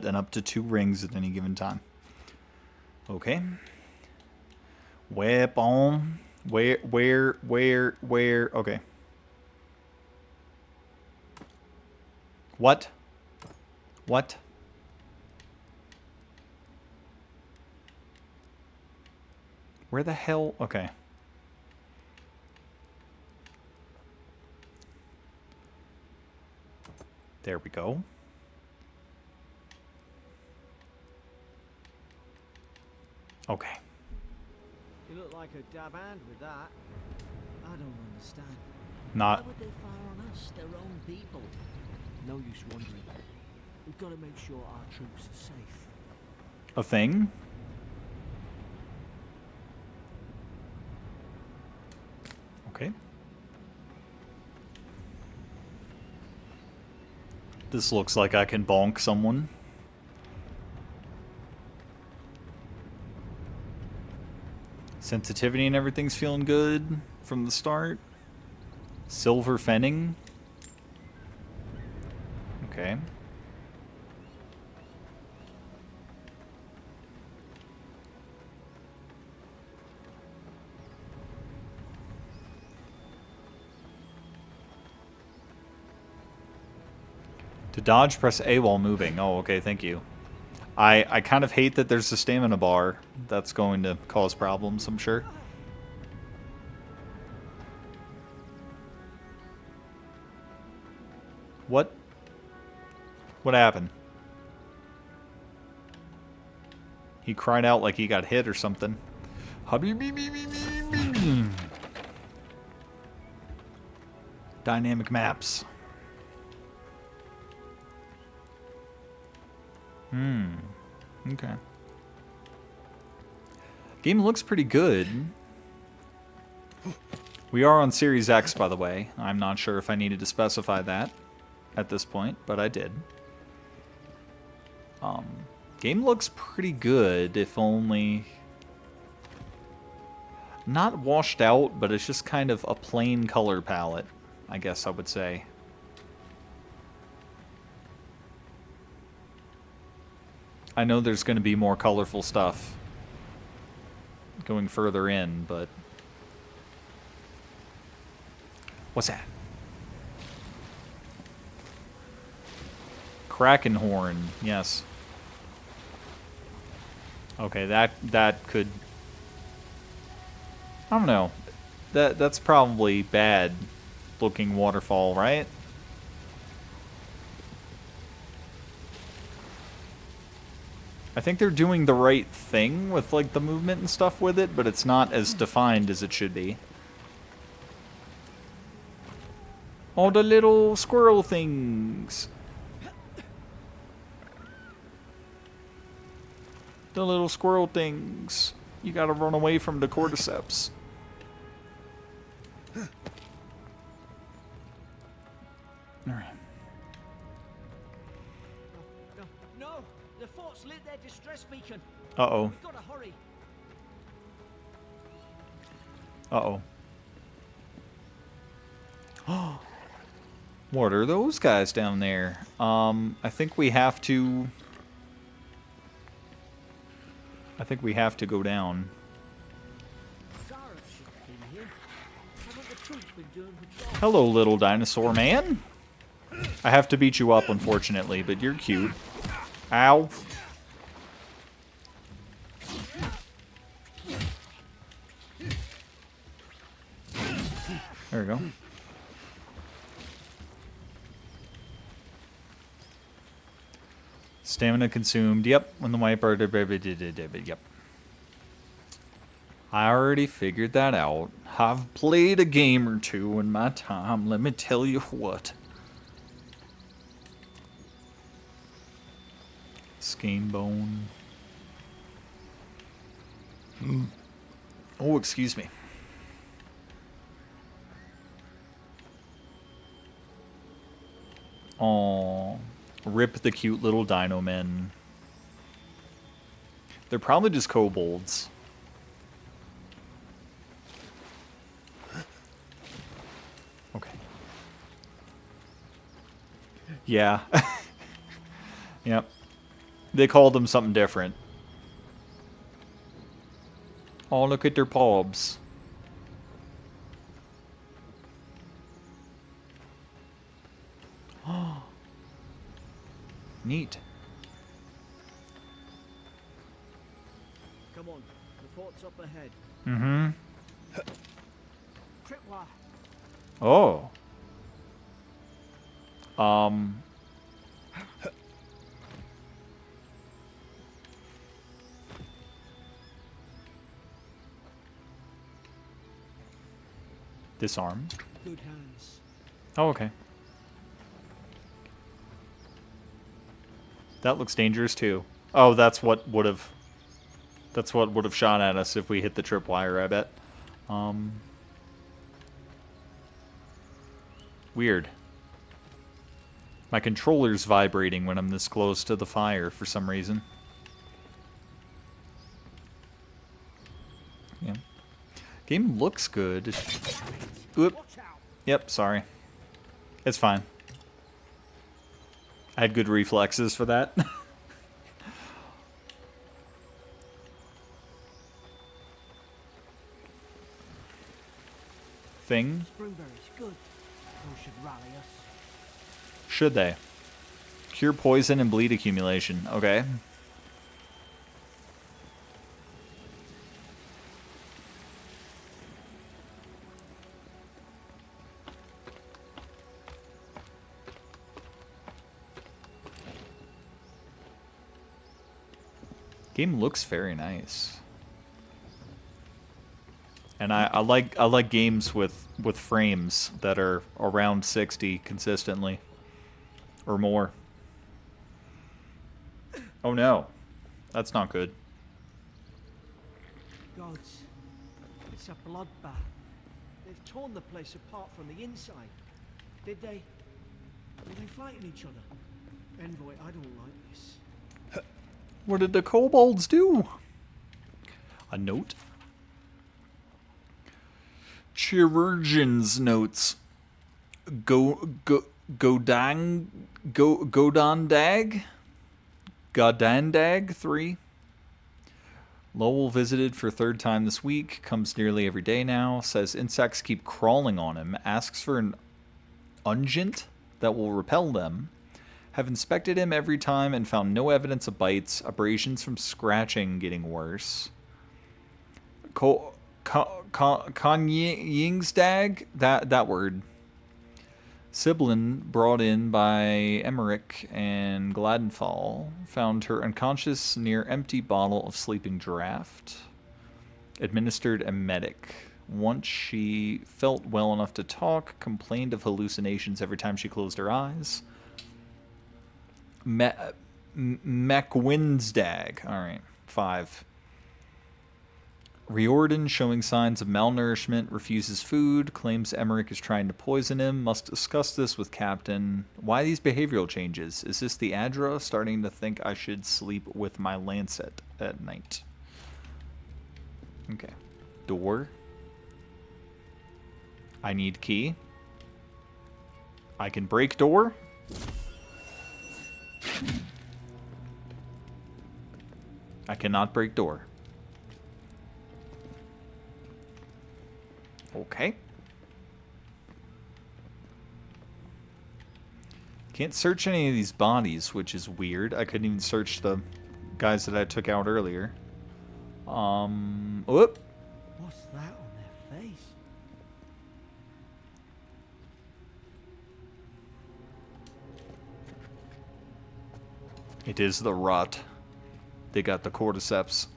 and up to 2 rings at any given time. Okay. Weapon. Where? Okay. What? What? Where the hell? Okay. There we go. Okay. You look like a dab hand with that. I don't understand. Not Why would they fire on us, their own people? No use wondering. We've got to make sure our troops are safe. a thing. Okay. This looks like I can bonk someone. Sensitivity and everything's feeling good from the start. Silver fenning. Okay. To dodge, press A while moving. Oh, okay, thank you. I kind of hate that there's a stamina bar. That's going to cause problems, I'm sure. What? What happened? He cried out like he got hit or something. Dynamic maps. Okay. Game looks pretty good. We are on Series X, by the way. I'm not sure if I needed to specify that at this point, but I did. Game looks pretty good, if only... not washed out, but it's just kind of a plain color palette, I guess I would say. I know there's going to be more colorful stuff going further in, but... what's that? Kraken horn, yes. Okay, that could... I don't know. That's probably bad looking waterfall, right? I think they're doing the right thing with, like, the movement and stuff with it, but it's not as defined as it should be. All the little squirrel things. The little squirrel things. You gotta run away from the cordyceps. Alright. No, no! The fort's lit their distress beacon. Uh-oh. We've got to hurry. Uh-oh. What are those guys down there? I think we have to... I think we have to go down. Zara should have been here. Haven't the troops been doing patrol? Hello, little dinosaur man. I have to beat you up, unfortunately, but you're cute. Ow. There we go. Stamina consumed. Yep. When the white bird... Yep. I already figured that out. I've played a game or two in my time. Let me tell you what. Skein bone. Oh, excuse me. Aww. Rip the cute little dino men. They're probably just kobolds. Okay. Yeah. Yep. They called them something different. Oh, look at their paws. Neat. Come on, the fort's up ahead. Mm-hmm. Tripwire. Oh. Disarm. Good hands. Oh, okay. That looks dangerous too. Oh, that's what would have shot at us if we hit the tripwire, I bet. Weird. My controller's vibrating when I'm this close to the fire for some reason. Yeah. Game looks good. Oop. Yep, sorry. It's fine. I had good reflexes for that. Thing. Springberries, good. Those should rally us. Should they? Cure poison and bleed accumulation. Okay. Game looks very nice. And I like games with frames that are around 60 consistently or more. Oh no. That's not good. Gods, it's a bloodbath. They've torn the place apart from the inside. Did they fighting each other? Envoy, I don't like this. What did the kobolds do? A note? Chirurgeon's notes. Godandag? Godandag 3. Lowell visited for third time this week. Comes nearly every day now. Says insects keep crawling on him. Asks for an unguent that will repel them. Have inspected him every time and found no evidence of bites. Abrasions from scratching getting worse. Konyingstag? That word. Siblin, brought in by Emmerich and Gladenfall, found her unconscious near empty bottle of sleeping draft. Administered a medic. Once she felt well enough to talk, complained of hallucinations every time she closed her eyes. McWinsdag. Alright, 5. Riordan, showing signs of malnourishment, refuses food, claims Emmerich is trying to poison him, must discuss this with Captain. Why these behavioral changes? Is this the Adra starting to think I should sleep with my lancet at night? Okay. Door. I need key. I can break door. I cannot break door. Okay. Can't search any of these bodies, which is weird. I couldn't even search the guys that I took out earlier. Whoop. What's that on their face? It is the rot. They got the cordyceps.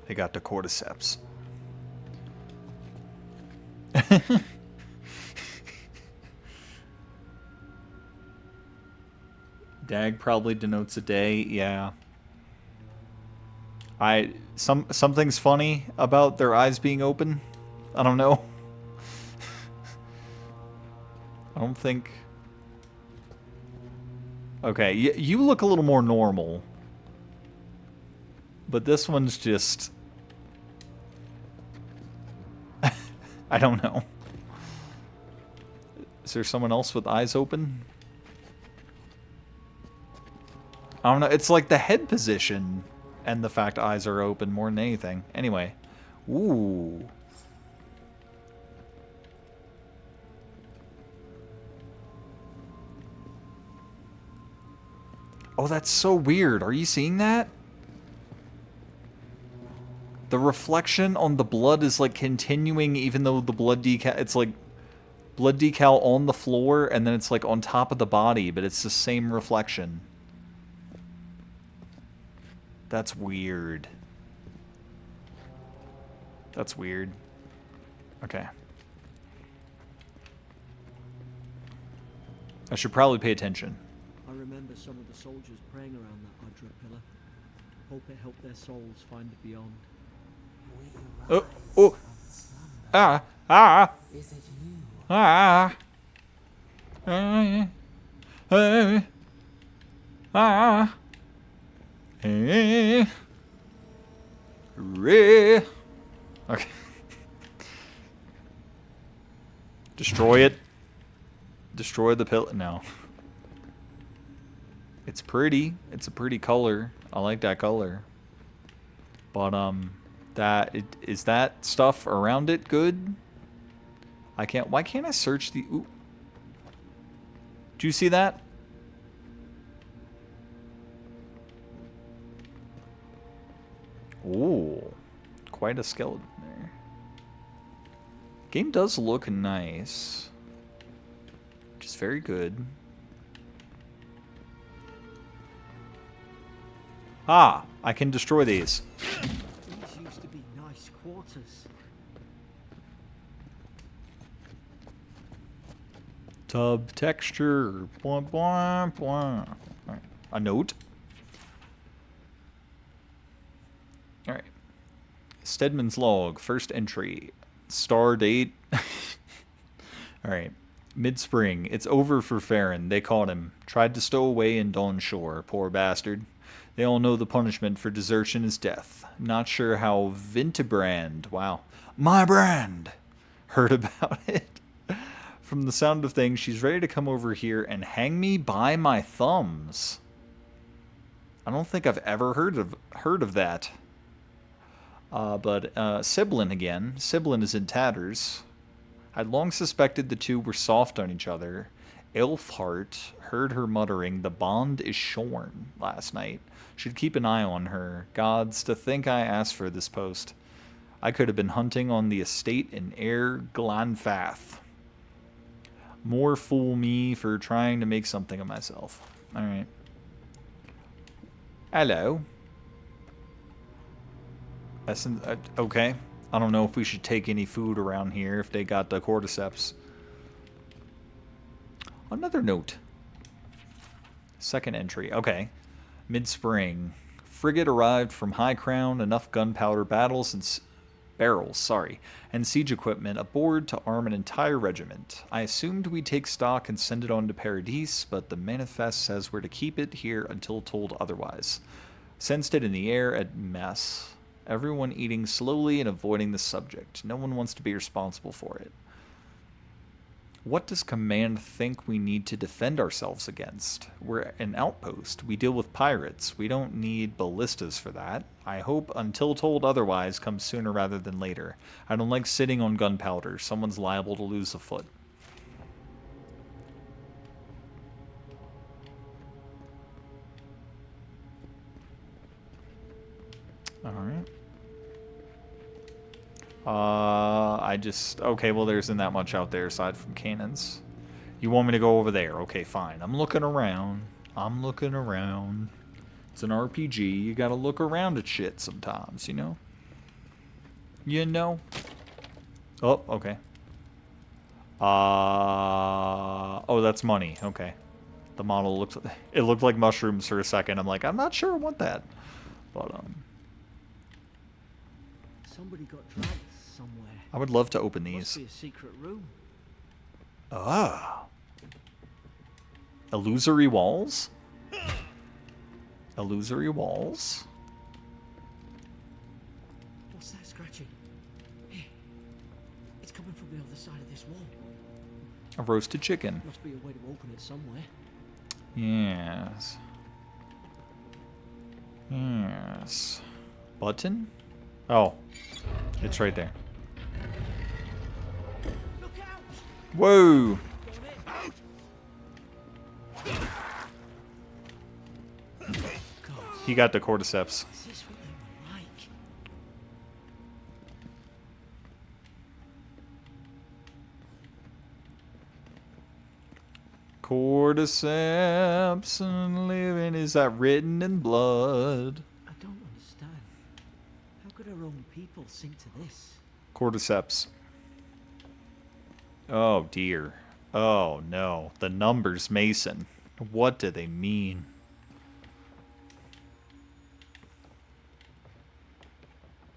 They got the cordyceps. Dag probably denotes a day, yeah. Something's funny about their eyes being open. I don't know. I don't think. Okay, you look a little more normal. But this one's just... I don't know. Is there someone else with eyes open? I don't know. It's like the head position and the fact eyes are open more than anything. Anyway. Ooh. Oh, that's so weird. Are you seeing that? The reflection on the blood is like continuing even though the blood decal... It's like blood decal on the floor and then it's like on top of the body, but it's the same reflection. That's weird. That's weird. Okay. I should probably pay attention. I remember some of the soldiers praying around that Hydra pillar. Hope it helped their souls find the beyond. Oh, oh. Ah, ah. Is it you? Ah. Ah. Okay. Destroy it. Destroy the pill. No. It's pretty. It's a pretty color. I like that color. But is that stuff around it good? I can't. Why can't I search the? Ooh. Do you see that? Ooh, quite a skeleton there. Game does look nice, which is very good. Ah, I can destroy these. These used to be nice quarters. Tub texture. Blah, blah, blah. Right. A note. Alright. Stedman's log. First entry. Star date. Alright. Mid-spring. It's over for Farron. They caught him. Tried to stow away in Dawn Shore. Poor bastard. They all know the punishment for desertion is death. Not sure how Vintebrand, wow, my brand, heard about it. From the sound of things, she's ready to come over here and hang me by my thumbs. I don't think I've ever heard of that. But Siblin again. Siblin is in tatters. I'd long suspected the two were soft on each other. Elfhart heard her muttering, "The bond is shorn," last night. Should keep an eye on her. Gods, to think I asked for this post. I could have been hunting on the estate in Air Glanfath. More fool me for trying to make something of myself. Alright. Hello. Okay. I don't know if we should take any food around here if they got the cordyceps. Another note. Second entry. Okay. Mid-spring. Frigate arrived from High Crown. Enough gunpowder barrels, and siege equipment aboard to arm an entire regiment. I assumed we'd take stock and send it on to Paradis, but the manifest says we're to keep it here until told otherwise. Sensed it in the air at mess. Everyone eating slowly and avoiding the subject. No one wants to be responsible for it. What does Command think we need to defend ourselves against? We're an outpost. We deal with pirates. We don't need ballistas for that. I hope until told otherwise comes sooner rather than later. I don't like sitting on gunpowder. Someone's liable to lose a foot. Alright. Okay, well, there isn't that much out there aside from cannons. You want me to go over there? Okay, fine. I'm looking around. It's an RPG. You gotta look around at shit sometimes, you know? Oh, okay. Oh, that's money. Okay. The model looked like mushrooms for a second. I'm like, I'm not sure I want that. But, Somebody got dragged somewhere. I would love to open these. Must be a secret room. Ah. Illusory walls? Illusory walls? What's that scratching? Here. It's coming from the other side of this wall. A roasted chicken. Must be a way to open it somewhere. Yes. Yes. Button? Oh. It's right there. Look out! Whoa! He got the cordyceps. Is this what they were like? Cordyceps and living. Is that written in blood? I don't understand. How could our own people sink to this? Cordyceps. Oh dear. Oh no. The numbers, Mason. What do they mean?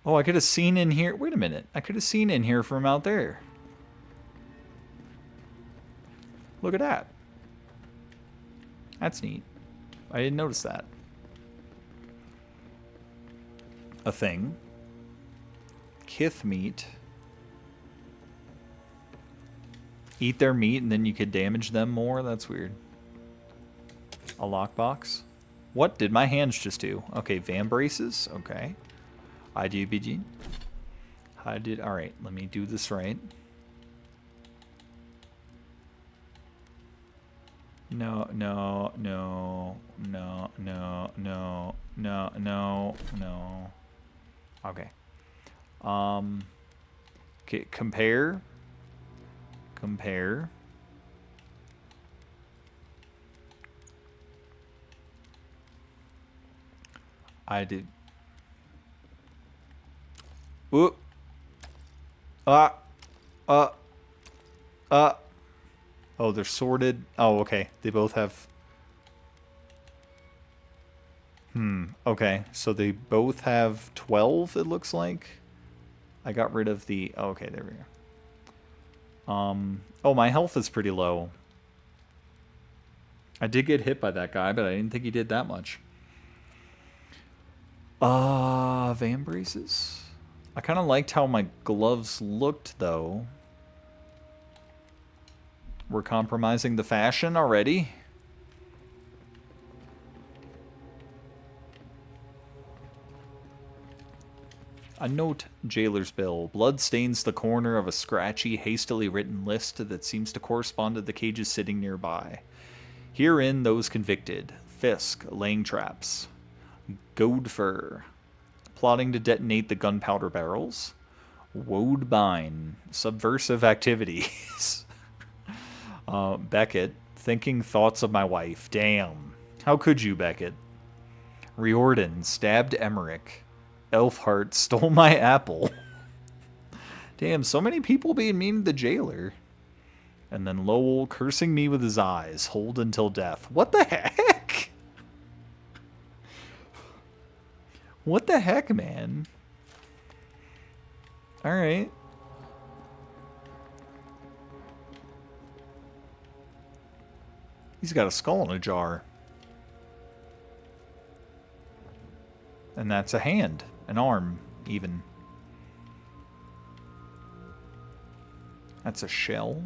Oh, I could have seen in here. Wait a minute. I could have seen in here from out there. Look at that. That's neat. I didn't notice that. A thing. Kith meat. Eat their meat and then you could damage them more? That's weird. A lockbox. What did my hands just do? Okay, Van braces. Okay. IGBG. Alright, let me do this right. No. Okay. Okay, compare. I did. Ooh. Oh, they're sorted. Oh, okay. They both have... Okay. So they both have 12, it looks like. I got rid of the... Oh, okay, there we go. Oh, my health is pretty low. I did get hit by that guy, but I didn't think he did that much. Van braces? I kind of liked how my gloves looked, though. We're compromising the fashion already. A note, Jailer's Bill. Blood stains the corner of a scratchy, hastily written list that seems to correspond to the cages sitting nearby. Herein, those convicted. Fisk, laying traps. Godfer, plotting to detonate the gunpowder barrels. Woadbine. Subversive activities. Beckett. Thinking thoughts of my wife. Damn. How could you, Beckett? Riordan. Stabbed Emmerich. Elfhart stole my apple. Damn, so many people being mean to the jailer. And then Lowell cursing me with his eyes. Hold until death. What the heck? What the heck, man? Alright. He's got a skull in a jar. And that's a hand. An arm, even. That's a shell.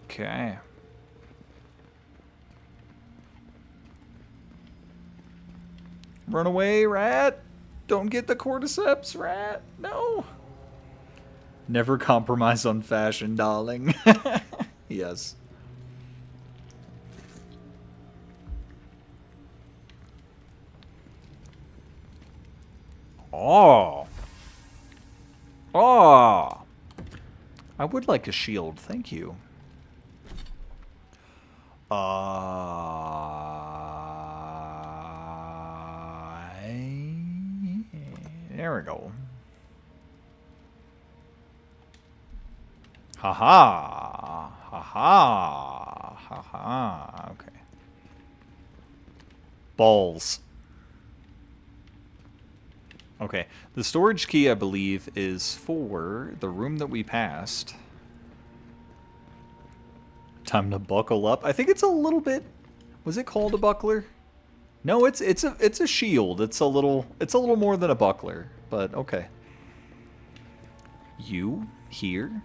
Okay. Run away, rat! Don't get the cordyceps, rat! No! Never compromise on fashion, darling. Yes. Oh! Oh! I would like a shield, thank you. There we go. Haha. Haha. Haha. Okay. Balls. Okay. The storage key, I believe, is for the room that we passed. Time to buckle up. I think it's a little bit... Was it called a buckler? No, it's a shield. It's a little more than a buckler, but okay. You here?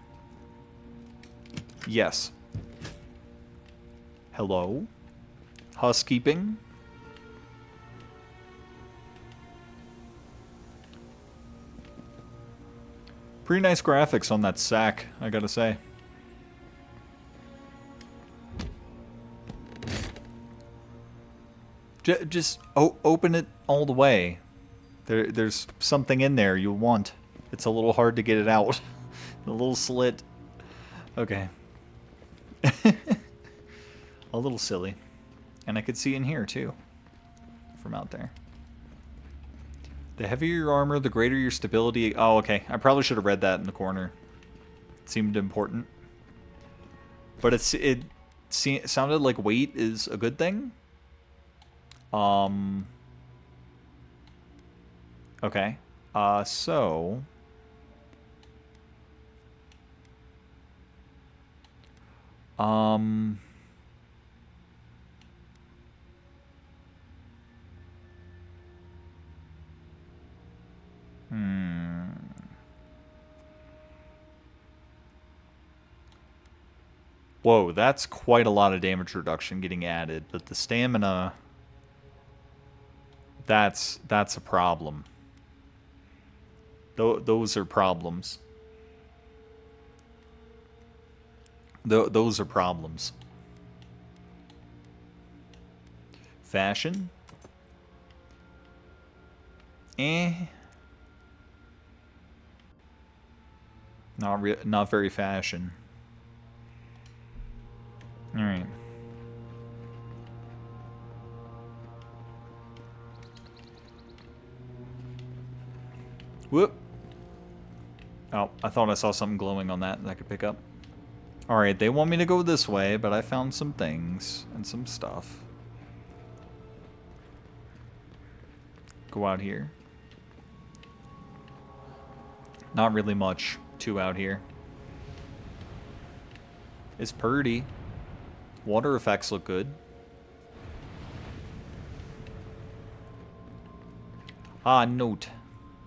Yes. Hello? Housekeeping? Pretty nice graphics on that sack, I gotta say. Just open it all the way. There's something in there you'll want. It's a little hard to get it out. A little slit. Okay. A little silly. And I could see in here, too. From out there. The heavier your armor, the greater your stability. Oh, okay. I probably should have read that in the corner. It seemed important. But it sounded like weight is a good thing. Okay. So... Whoa, that's quite a lot of damage reduction getting added, but the stamina... That's a problem. Those are problems. Those are problems. Fashion? Not very fashion. All right. Whoop. Oh, I thought I saw something glowing on that I could pick up. Alright, they want me to go this way, but I found some things and some stuff. Go out here. Not really much to out here. It's pretty. Water effects look good. Ah, note.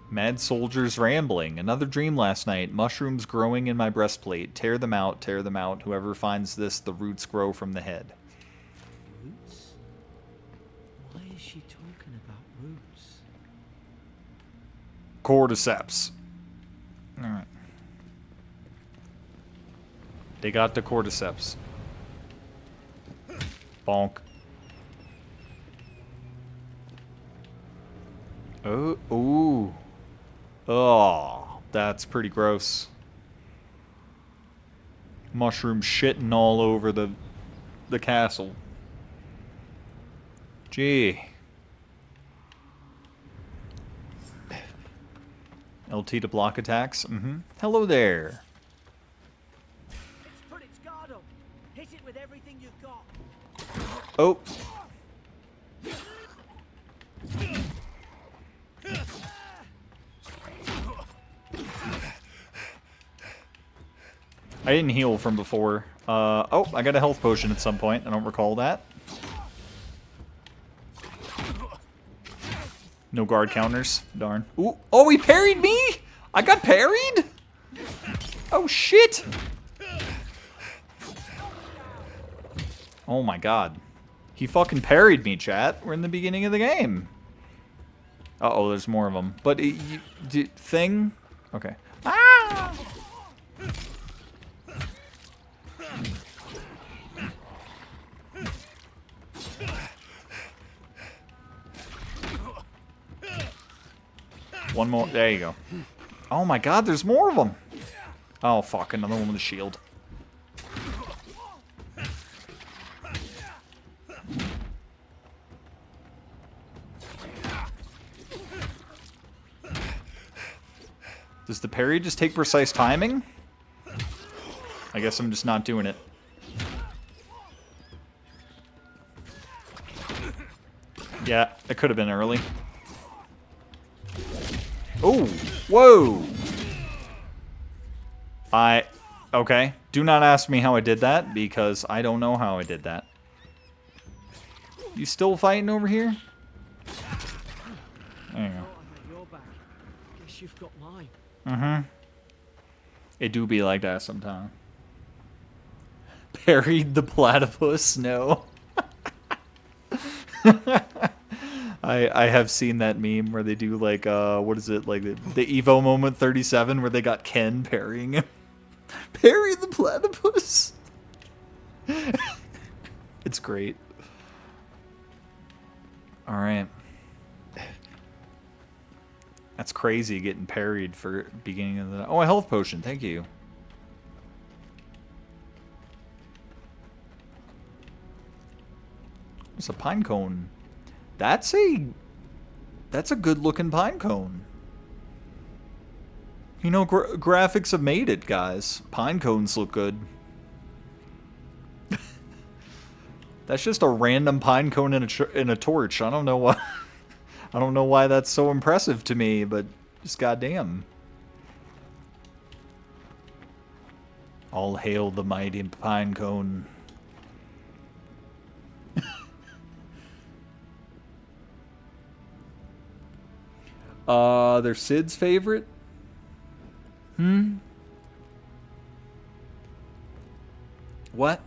Mad soldiers rambling. Another dream last night. Mushrooms growing in my breastplate. Tear them out, tear them out. Whoever finds this, the roots grow from the head. Roots? Why is she talking about roots? Cordyceps. Alright. They got the cordyceps. Bonk. Oh, ooh. Oh, that's pretty gross. Mushroom shitting all over the castle. Gee. LT to block attacks. Mm-hmm. Hello there. It's put its guard up. Hit it with everything you've got. Oh. I didn't heal from before. Oh, I got a health potion at some point. I don't recall that. No guard counters. Darn. Ooh. Oh, he parried me? I got parried? Oh, shit. Oh, my God. He fucking parried me, chat. We're in the beginning of the game. Uh-oh, there's more of them. But, thing? Okay. Ah! One more. There you go. Oh my god, there's more of them. Oh, fuck. Another one with a shield. Does the parry just take precise timing? I guess I'm just not doing it. Yeah, it could have been early. Oh, whoa. Okay. Do not ask me how I did that, because I don't know how I did that. You still fighting over here? There you go. Your back. Guess you've got mine. Mm-hmm. It do be like that sometimes. Parried the platypus? No. I have seen that meme where they do like what is it, like the Evo moment 37 where they got Ken parrying him. Parry the platypus. It's great. All right. That's crazy getting parried for beginning of the... Oh, a health potion. Thank you. It's a pine cone. That's a good looking pine cone. You know, graphics have made it, guys. Pine cones look good. That's just a random pine cone in a torch. I don't know why. I don't know why that's so impressive to me, but just goddamn. All hail the mighty pine cone. They're Sid's favorite? What?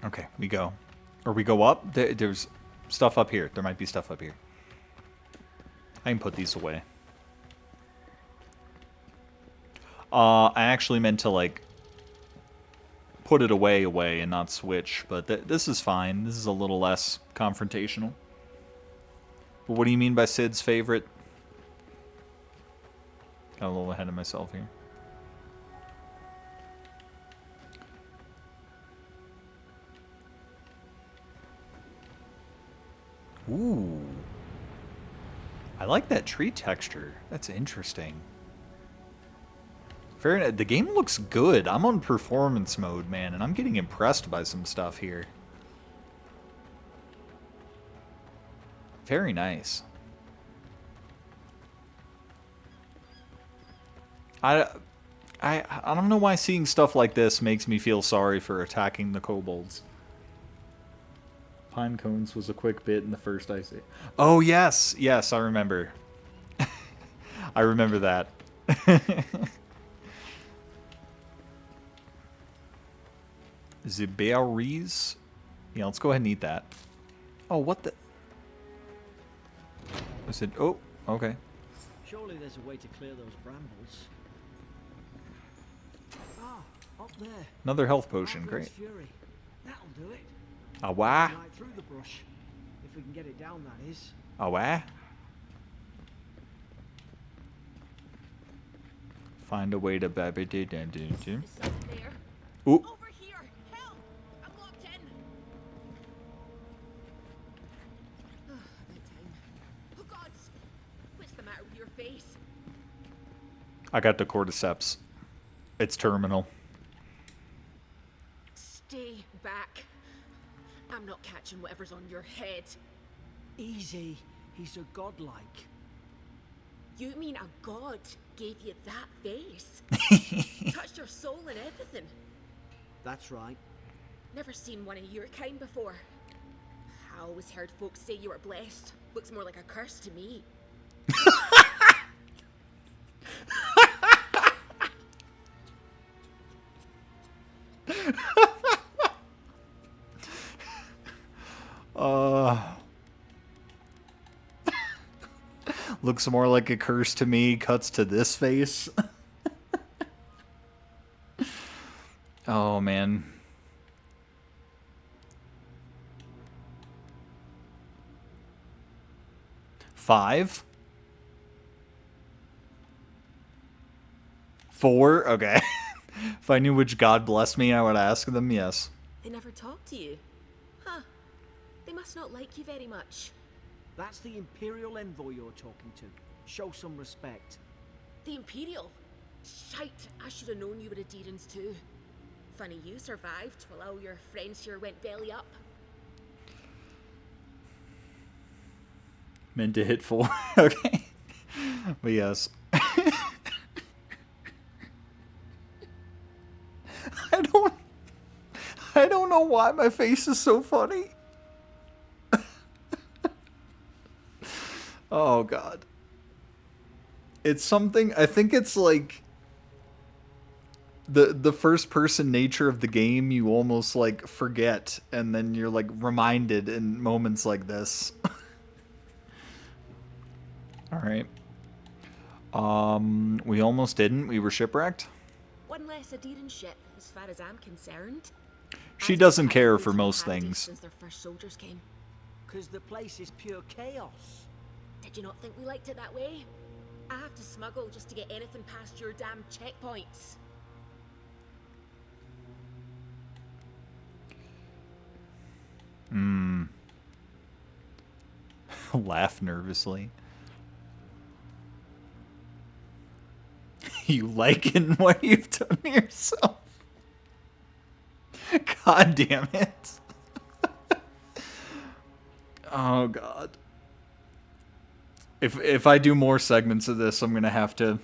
Okay, we go. Or we go up? There's stuff up here. There might be stuff up here. I can put these away. I actually meant to, like, put it away and not switch. But this is fine. This is a little less confrontational. But what do you mean by Sid's favorite? Got a little ahead of myself here. Ooh. I like that tree texture. That's interesting. Fair enough. The game looks good. I'm on performance mode, man, and I'm getting impressed by some stuff here. Very nice. I don't know why seeing stuff like this makes me feel sorry for attacking the kobolds. Pine cones was a quick bit in the first Ice Age. Oh, yes. Yes, I remember. I remember that. The berries. Yeah, let's go ahead and eat that. Oh, what the? I said, oh, okay. Surely there's a way to clear those brambles. Ah, up there. Another health potion, Outland's great. Fury. That'll do it. Ah, wah? Right through the brush. If we can get it down, that is. Ah, wah? Find a way to baby do do do do. Is someone there? Ooh, Over here! Help! I'm locked in! About time. Oh God! What's the matter with your face? I got the cordyceps. It's terminal. Stay back. I'm not catching whatever's on your head. Easy. He's a godlike. You mean a god gave you that face? Touched your soul and everything. That's right. Never seen one of your kind before. I always heard folks say you were blessed. Looks more like a curse to me. Looks more like a curse to me. Cuts to this face. Oh, man. Five? 4? Okay. If I knew which god blessed me, I would ask them, yes. They never talk to you. Huh. They must not like you very much. That's the Imperial envoy you're talking to. Show some respect. The Imperial? Shite, I should have known you were Adherents too. Funny you survived while all your friends here went belly up. Meant to hit 4. Okay. But yes. I don't know why my face is so funny. Oh god. It's something, I think it's like the first person nature of the game you almost like forget and then you're like reminded in moments like this. All right. We almost didn't. We were shipwrecked. One less Adherent ship, as far as I'm concerned. She I've doesn't had care no for time most Paradise things. Since their first soldiers came. 'Cause the place is pure chaos. Did you not think we liked it that way? I have to smuggle just to get anything past your damn checkpoints. Laugh nervously. You liking what you've done to yourself? God damn it. Oh god. If I do more segments of this, I'm gonna have to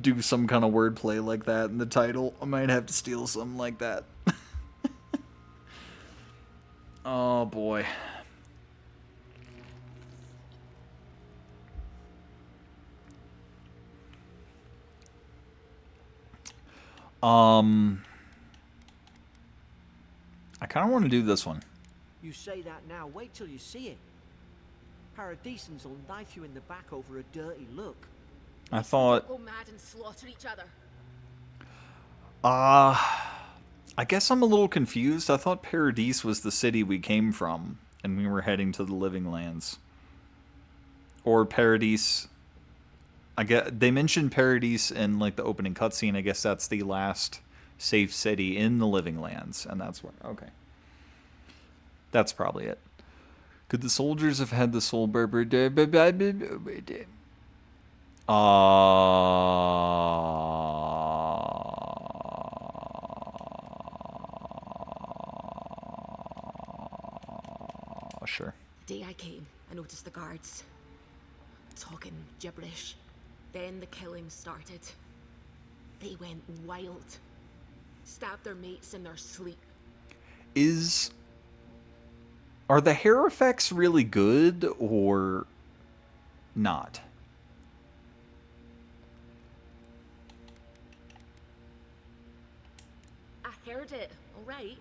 do some kind of wordplay like that in the title. I might have to steal something like that. Oh boy. I kind of want to do this one. You say that now, wait till you see it. Paradisans will knife you in the back over a dirty look. I thought, Go mad and slaughter each other. I guess I'm a little confused. I thought Paradise was the city we came from, and we were heading to the Living Lands. Or Paradise. I get they mentioned Paradise in like the opening cutscene. I guess that's the last safe city in the Living Lands, and that's where. Okay, that's probably it. Could the soldiers have had the soul berber? Sure. The day I came, I noticed the guards talking gibberish. Then the killing started. They went wild. Stabbed their mates in their sleep. Are the hair effects really good or not? I Heard it, all right.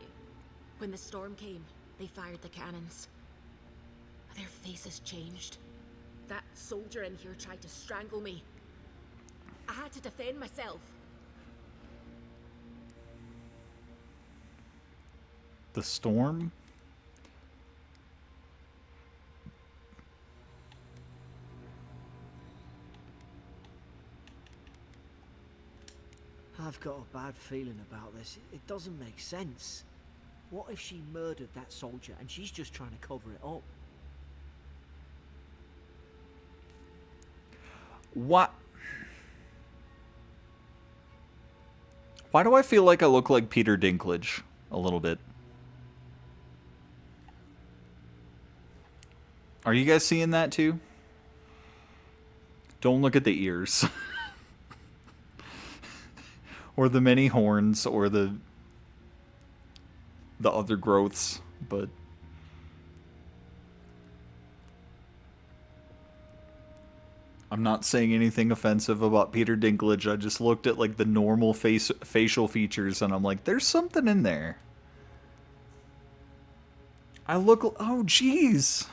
When the storm came, they fired the cannons. Their faces changed. That soldier in here tried to strangle me. I had to defend myself. The storm? I've got a bad feeling about this. It doesn't make sense. What if she murdered that soldier and she's just trying to cover it up? What? Why do I feel like I look like Peter Dinklage a little bit? Are you guys seeing that too? Don't look at the ears. Or the many horns, or the other growths, but I'm not saying anything offensive about Peter Dinklage. I just looked at like the normal facial features and I'm like, there's something in there. I look, oh jeez.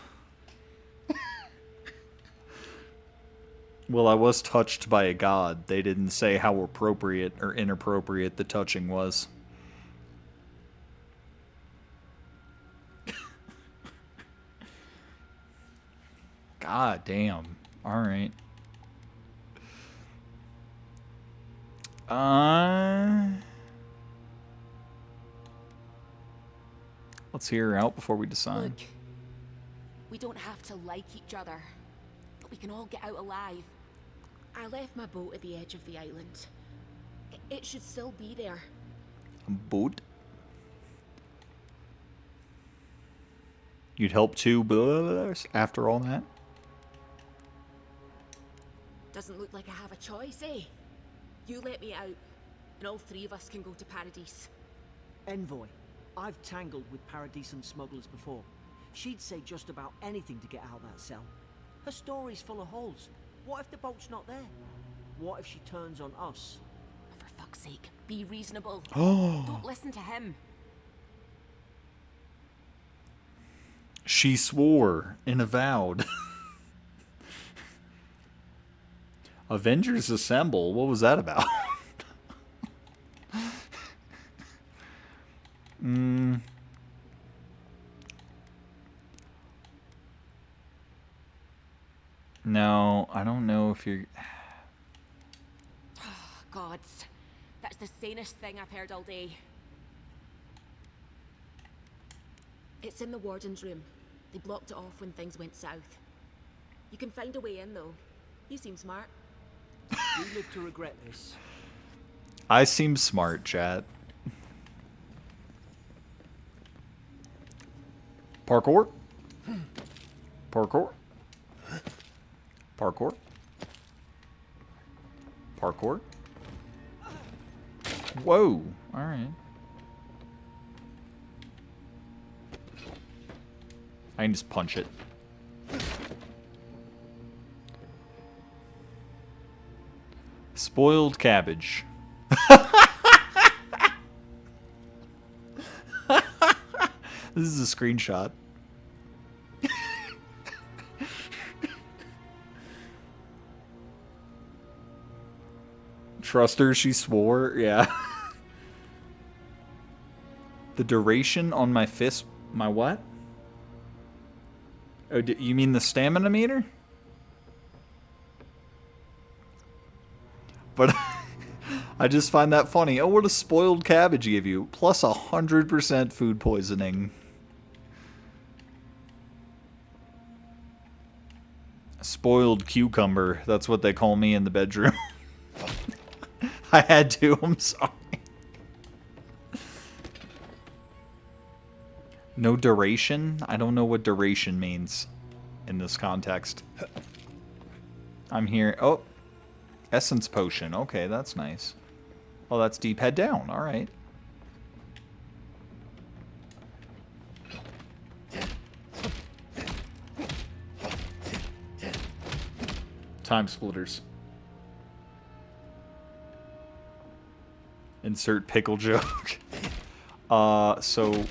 Well, I was touched by a god. They didn't say how appropriate or inappropriate the touching was. God damn. Alright. Let's hear her out before we decide. Look, we don't have to like each other, but we can all get out alive. I left my boat at the edge of the island. It should still be there. A boat? You'd help too, after all that? Doesn't look like I have a choice, eh? You let me out, and all three of us can go to Paradise. Envoy, I've tangled with Paradisian smugglers before. She'd say just about anything to get out of that cell. Her story's full of holes. What if the boat's not there? What if she turns on us? For fuck's sake, be reasonable. Oh. Don't listen to him. She swore in Avowed. Avengers Assemble? What was that about? No, I don't know if you're... Gods, that's the sanest thing I've heard all day. It's in the warden's room. They blocked it off when things went south. You can find a way in, though. You seem smart. We live to regret this. I seem smart, chat. Parkour? Parkour? Parkour? Parkour? Whoa! Alright. I can just punch it. Spoiled cabbage. This is a screenshot. Trust her, she swore. Yeah. The duration on my fist... My what? Oh, you mean the stamina meter? But I just find that funny. Oh, what a spoiled cabbage give you. Plus 100% food poisoning. Spoiled cucumber. That's what they call me in the bedroom. I had to. I'm sorry. No duration? I don't know what duration means in this context. I'm here. Oh. Essence potion. Okay, that's nice. Oh, that's deep head down. All right. Time splitters. Insert pickle joke. So...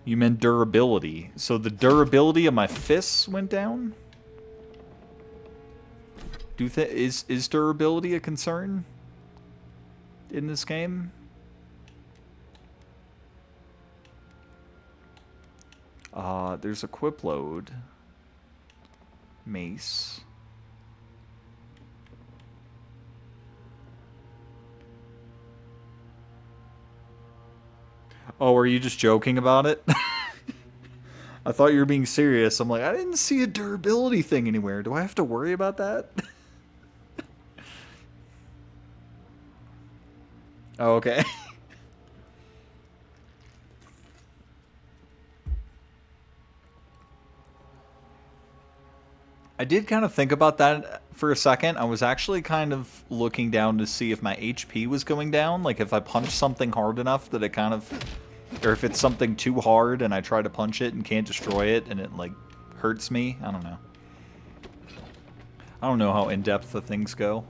You meant durability. So the durability of my fists went down? Is durability a concern in this game? There's equip load. Mace. Oh, are you just joking about it? I thought you were being serious. I'm like, I didn't see a durability thing anywhere. Do I have to worry about that? Oh, okay. I did kind of think about that for a second. I was actually kind of looking down to see if my HP was going down. Like if I punch something hard enough that it kind of... Or if it's something too hard and I try to punch it and can't destroy it and it, like, hurts me. I don't know. I don't know how in-depth the things go.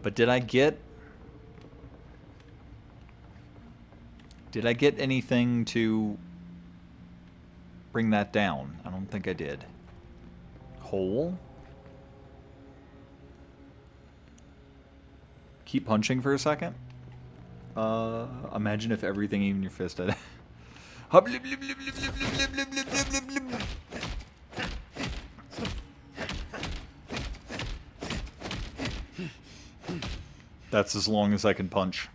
But did I get... Did I get anything to bring that down? I don't think I did. Hole? Keep punching for a second. Imagine if everything, even your fist, had... That's as long as I can punch.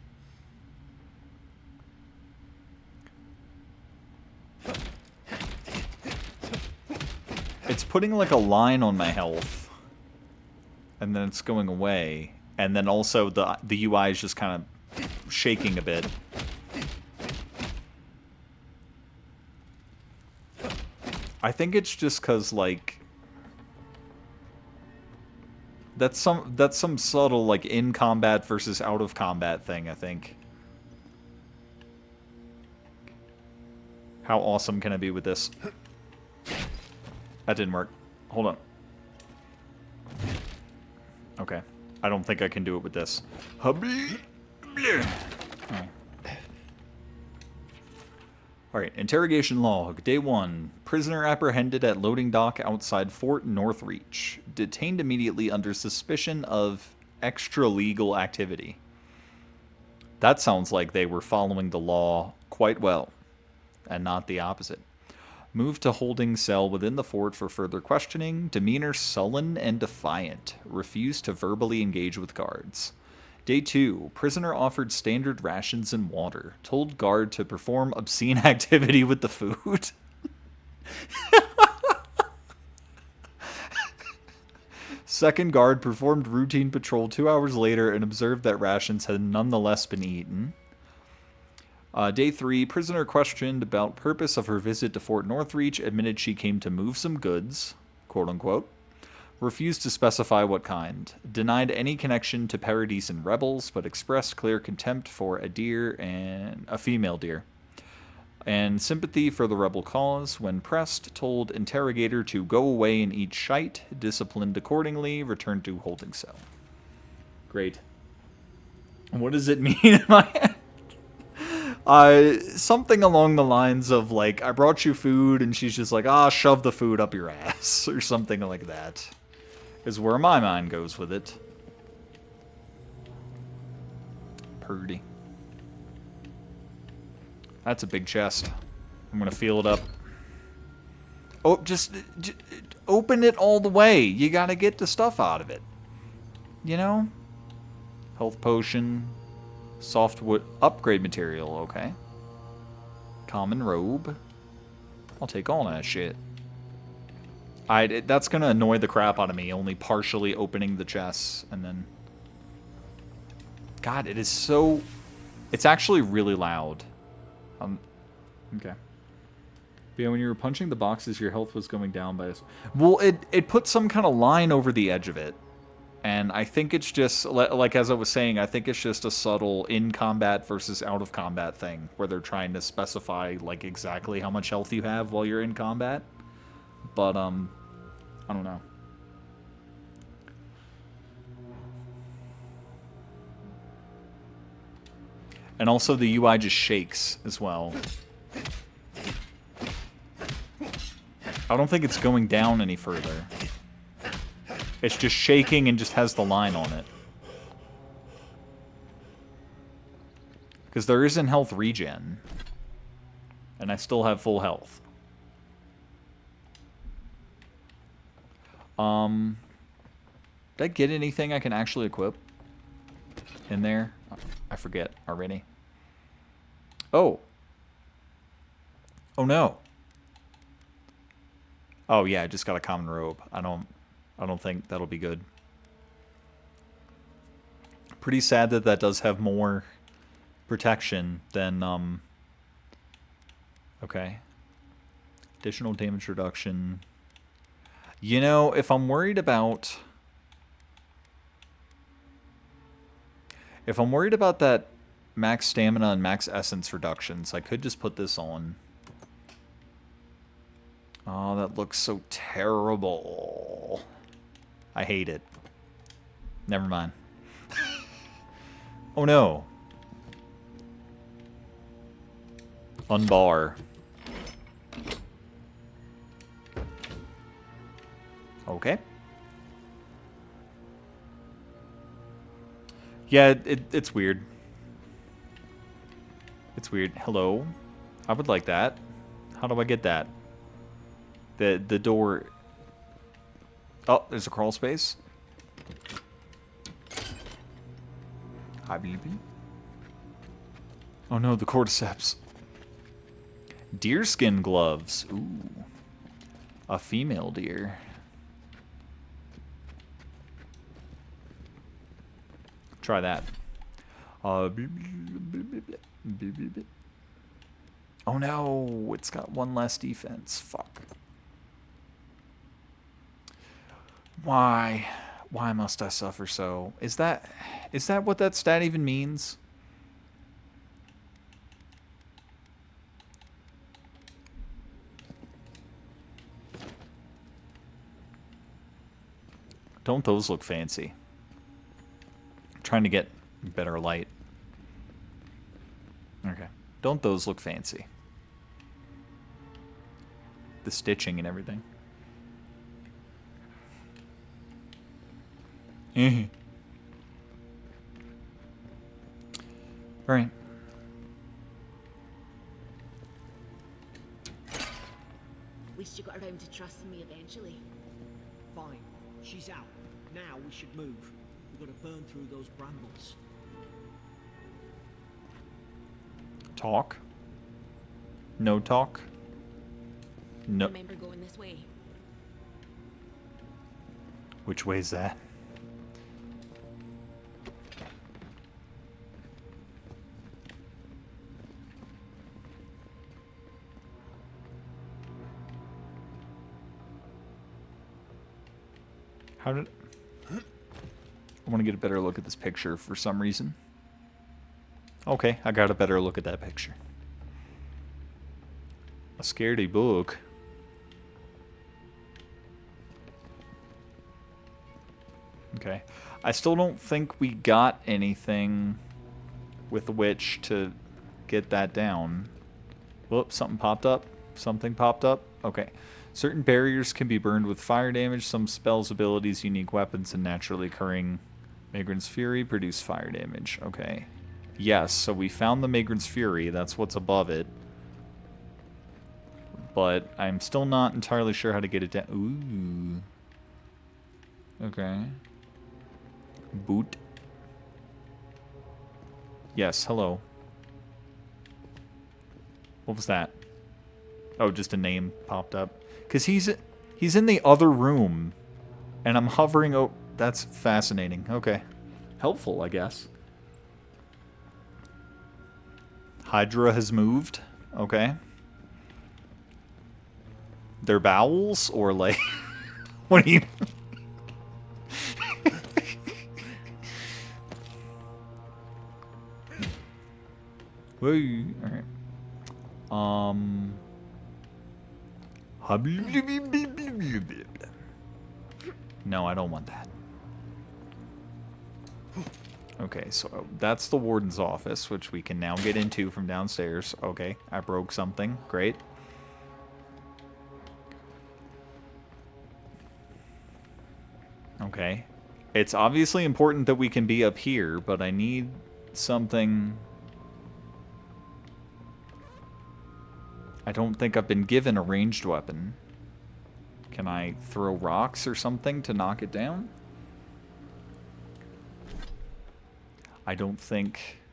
It's putting like a line on my health. And then it's going away. And then also the UI is just kind of shaking a bit. I think it's just because, like... That's some subtle, like, in-combat versus out-of-combat thing, I think. How awesome can I be with this? That didn't work. Hold on. Okay. I don't think I can do it with this. Oh. Alright, interrogation log. Day 1. Prisoner apprehended at loading dock outside Fort Northreach. Detained immediately under suspicion of extra-legal activity. That sounds like they were following the law quite well, and not the opposite. Moved to holding cell within the fort for further questioning. Demeanor sullen and defiant. Refused to verbally engage with guards. Day 2. Prisoner offered standard rations and water. Told guard to perform obscene activity with the food. Second guard performed routine patrol 2 hours later and observed that rations had nonetheless been eaten. Day 3, prisoner questioned about purpose of her visit to Fort Northreach, admitted she came to move some goods, quote-unquote. Refused to specify what kind. Denied any connection to Paradisen rebels, but expressed clear contempt for a deer and a female deer. And sympathy for the rebel cause. When pressed, told interrogator to go away and eat shite. Disciplined accordingly. Returned to holding cell. Great. What does it mean in my head? Something along the lines of, like, I brought you food, and she's just like, shove the food up your ass, or something like that, is where my mind goes with it. Purdy. That's a big chest. I'm gonna feel it up. Oh, just open it all the way. You gotta get the stuff out of it. You know? Health potion. Softwood upgrade material, okay. Common robe. I'll take all that shit. That's gonna annoy the crap out of me, only partially opening the chests, and then... God, it is so... It's actually really loud. Okay. But yeah, when you were punching the boxes, your health was going down by... Well, it put some kind of line over the edge of it. And I think it's just, like as I was saying, I think it's just a subtle in-combat versus out-of-combat thing, where they're trying to specify, like, exactly how much health you have while you're in combat. But, I don't know. And also the UI just shakes as well. I don't think it's going down any further. It's just shaking and just has the line on it. Because there isn't health regen. And I still have full health. Did I get anything I can actually equip in there? I forget already. Oh. Oh no. Oh yeah, I just got a common robe. I don't think that'll be good. Pretty sad that that does have more protection than okay. Additional damage reduction. You know, if I'm worried about that max stamina and max essence reductions, I could just put this on. Oh, that looks so terrible. I hate it. Never mind. Oh no. Unbar. Okay. Yeah, it's weird. It's weird. Hello? I would like that. How do I get that? The door... Oh, there's a crawl space. Hi, baby. Oh no, the cordyceps. Deerskin gloves. Ooh. A female deer. Try that. Oh no, it's got one less defense. Fuck. Why? Why must I suffer so? Is that what that stat even means? Don't those look fancy? I'm trying to get better light. Okay. Don't those look fancy? The stitching and everything. All right. At least you got around to trusting me eventually. Fine. She's out. Now we should move. We've got to burn through those brambles. Talk. No talk. No. Remember going this way. Which way is that? How did... I want to get a better look at this picture for some reason. Okay, I got a better look at that picture. A scaredy book. Okay. I still don't think we got anything with which to get that down. Whoops, something popped up. Something popped up. Okay. Certain barriers can be burned with fire damage. Some spells, abilities, unique weapons, and naturally occurring Migrant's Fury produce fire damage. Okay. Yes, so we found the Migrant's Fury. That's what's above it. But I'm still not entirely sure how to get it down. Ooh. Okay. Boot. Yes, hello. What was that? Oh, just a name popped up. Because he's in the other room. And I'm hovering... Oh, that's fascinating. Okay. Helpful, I guess. Hydra has moved. Okay. Their bowels? Or like... What do you... Wait, alright. No, I don't want that. Okay, so that's the warden's office, which we can now get into from downstairs. Okay, I broke something. Great. Okay. It's obviously important that we can be up here, but I need something... I don't think I've been given a ranged weapon. Can I throw rocks or something to knock it down? I don't think...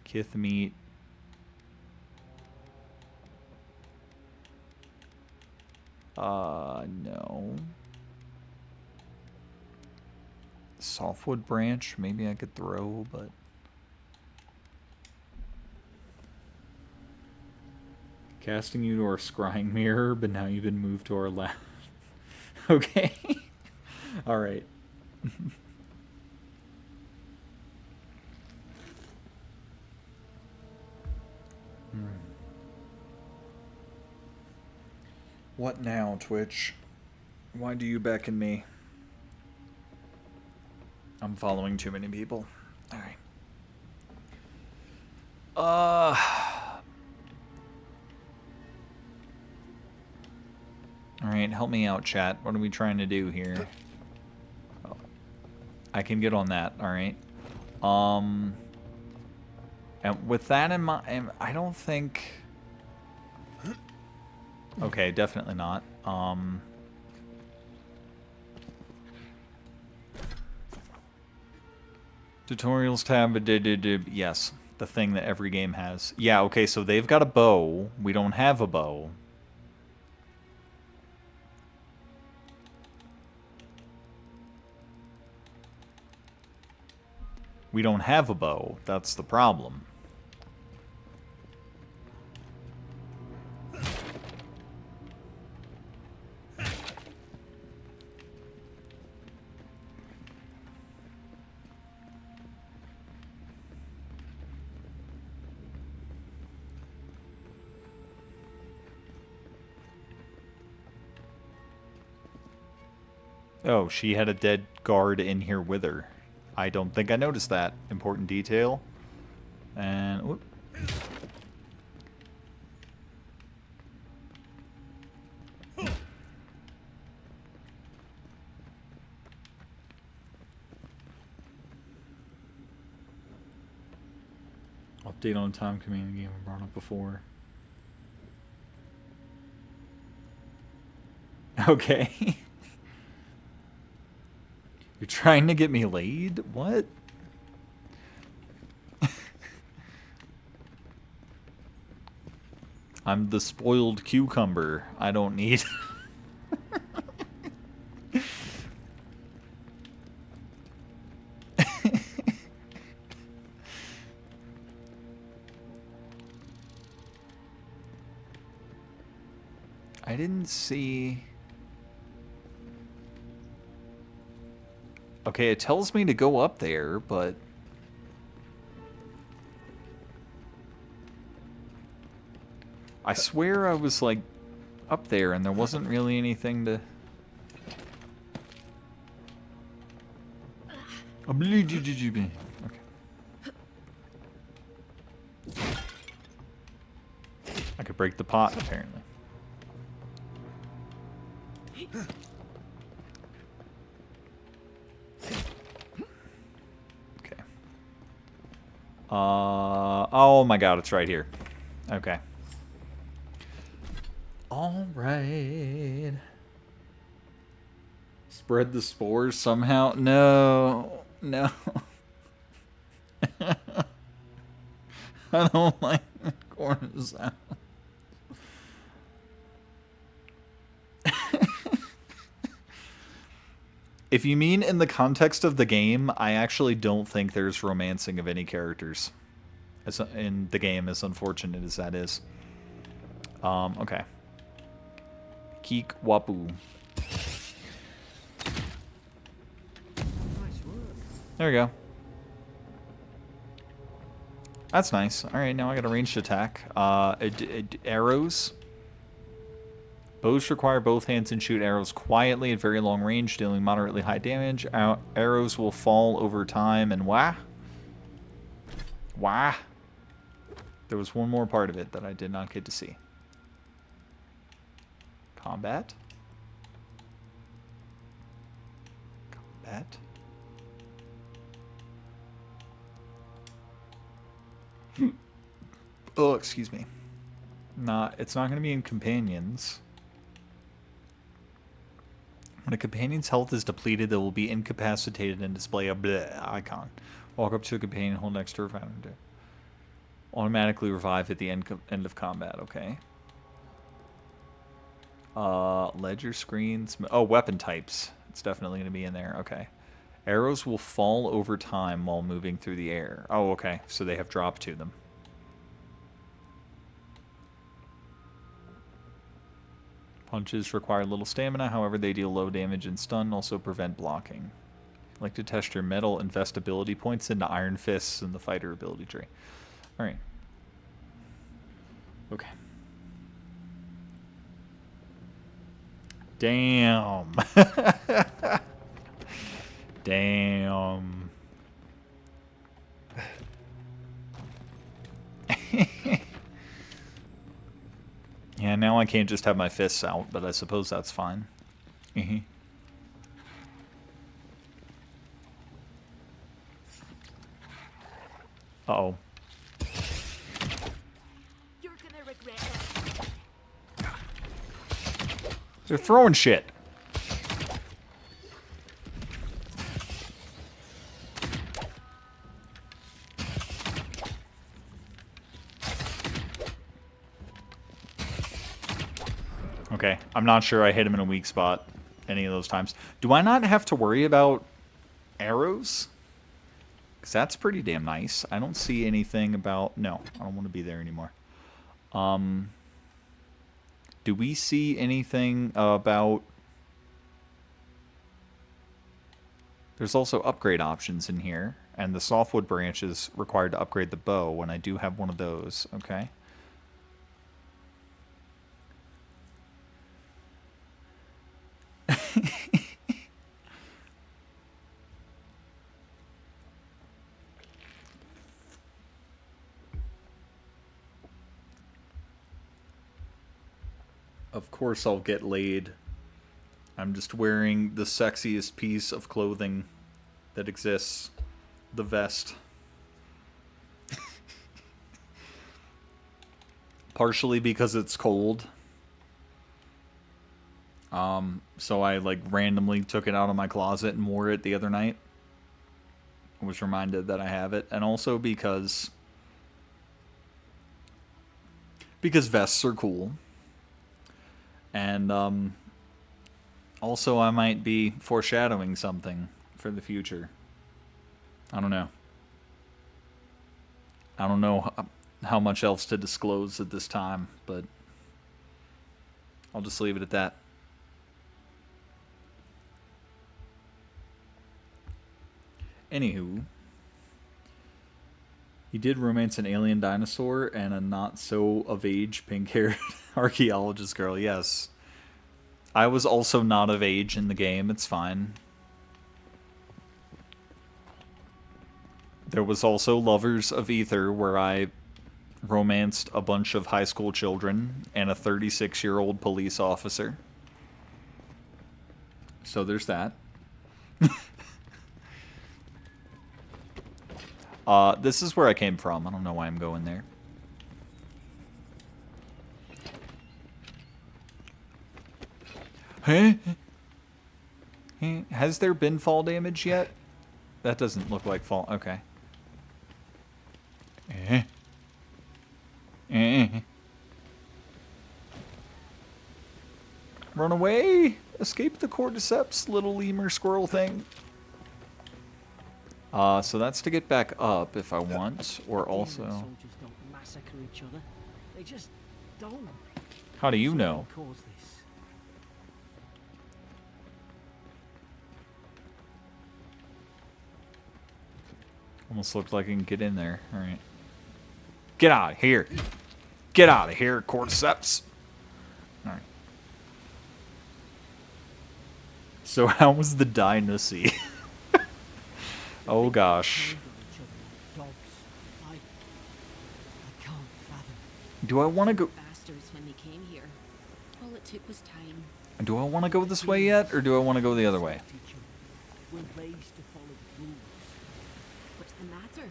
Kith meat. No. Softwood branch, maybe I could throw, but... Casting you to our scrying mirror, but now you've been moved to our left. Okay. Alright. What now, Twitch? Why do you beckon me? I'm following too many people. Alright. Alright, help me out, chat. What are we trying to do here? Oh, I can get on that, alright. And with that in mind, I don't think... Okay, definitely not. Tutorials tab, yes, the thing that every game has. Yeah, okay, so they've got a bow. We don't have a bow. We don't have a bow. That's the problem. Oh, she had a dead guard in here with her. I don't think I noticed that. Important detail. And... whoop. Update on time command game I brought up before. Okay. You're trying to get me laid? What? I'm the spoiled cucumber. I don't need... I didn't see... Okay, it tells me to go up there, but... I swear I was, like, up there and there wasn't really anything to... Okay. I could break the pot, apparently. Okay. Oh my god, it's right here. Okay. Alright. Spread the spores somehow? No. No. I don't like the corn sound. If you mean in the context of the game, I actually don't think there's romancing of any characters in the game, as unfortunate as that is. Okay. Keek Wapu. Nice work. There we go. That's nice. Alright, now I got a ranged attack. Arrows. Bows require both hands and shoot arrows quietly at very long range, dealing moderately high damage. Arrows will fall over time and wah. Wah. There was one more part of it that I did not get to see. Combat. Combat. Oh, excuse me. It's not going to be in companions. When a companion's health is depleted, they will be incapacitated and display a bleh icon. Walk up to a companion, hold next to her, automatically revive at the end of combat. Okay. Ledger screens. Oh, weapon types. It's definitely going to be in there. Okay. Arrows will fall over time while moving through the air. Oh, okay. So they have drop to them. Punches require little stamina, however they deal low damage and stun, also prevent blocking. I like to test your metal investability points into Iron Fists and the fighter ability tree. Alright. Okay. Damn. Damn. Yeah, now I can't just have my fists out, but I suppose that's fine. Uh-oh. You're gonna regret it. They're throwing shit. Okay, I'm not sure I hit him in a weak spot any of those times. Do I not have to worry about arrows? Because that's pretty damn nice. I don't see anything about... No, I don't want to be there anymore. Do we see anything about... There's also upgrade options in here. And the softwood branch is required to upgrade the bow, and I do have one of those. Okay. Of course I'll get laid. I'm just wearing the sexiest piece of clothing that exists. The vest. Partially because it's cold. So I like randomly took it out of my closet and wore it the other night. I was reminded that I have it. And also because vests are cool. And also I might be foreshadowing something for the future. I don't know. I don't know how much else to disclose at this time, but I'll just leave it at that. Anywho, he did romance an alien dinosaur and a not-so-of-age pink-haired archaeologist girl, yes. I was also not of age in the game, it's fine. There was also Lovers of Ether, where I romanced a bunch of high school children and a 36-year-old police officer. So there's that. This is where I came from. I don't know why I'm going there. Huh? Has there been fall damage yet? That doesn't look like fall. Okay. Run away! Escape the cordyceps, little lemur squirrel thing. So that's to get back up if I want, or also... Soldiers don't massacre each other. They just don't. How do you know? Cause this. Almost looked like I can get in there. Alright. Get out of here! Get out of here, cordyceps! Alright. So how was the dynasty? Oh gosh. Dogs. I can't fathom. Do I want to go? Bastards when they came here. All it took was time. Do I want to go this way yet, or do I want to go the other way? Teacher, we're raised to follow the rules. What's the matter?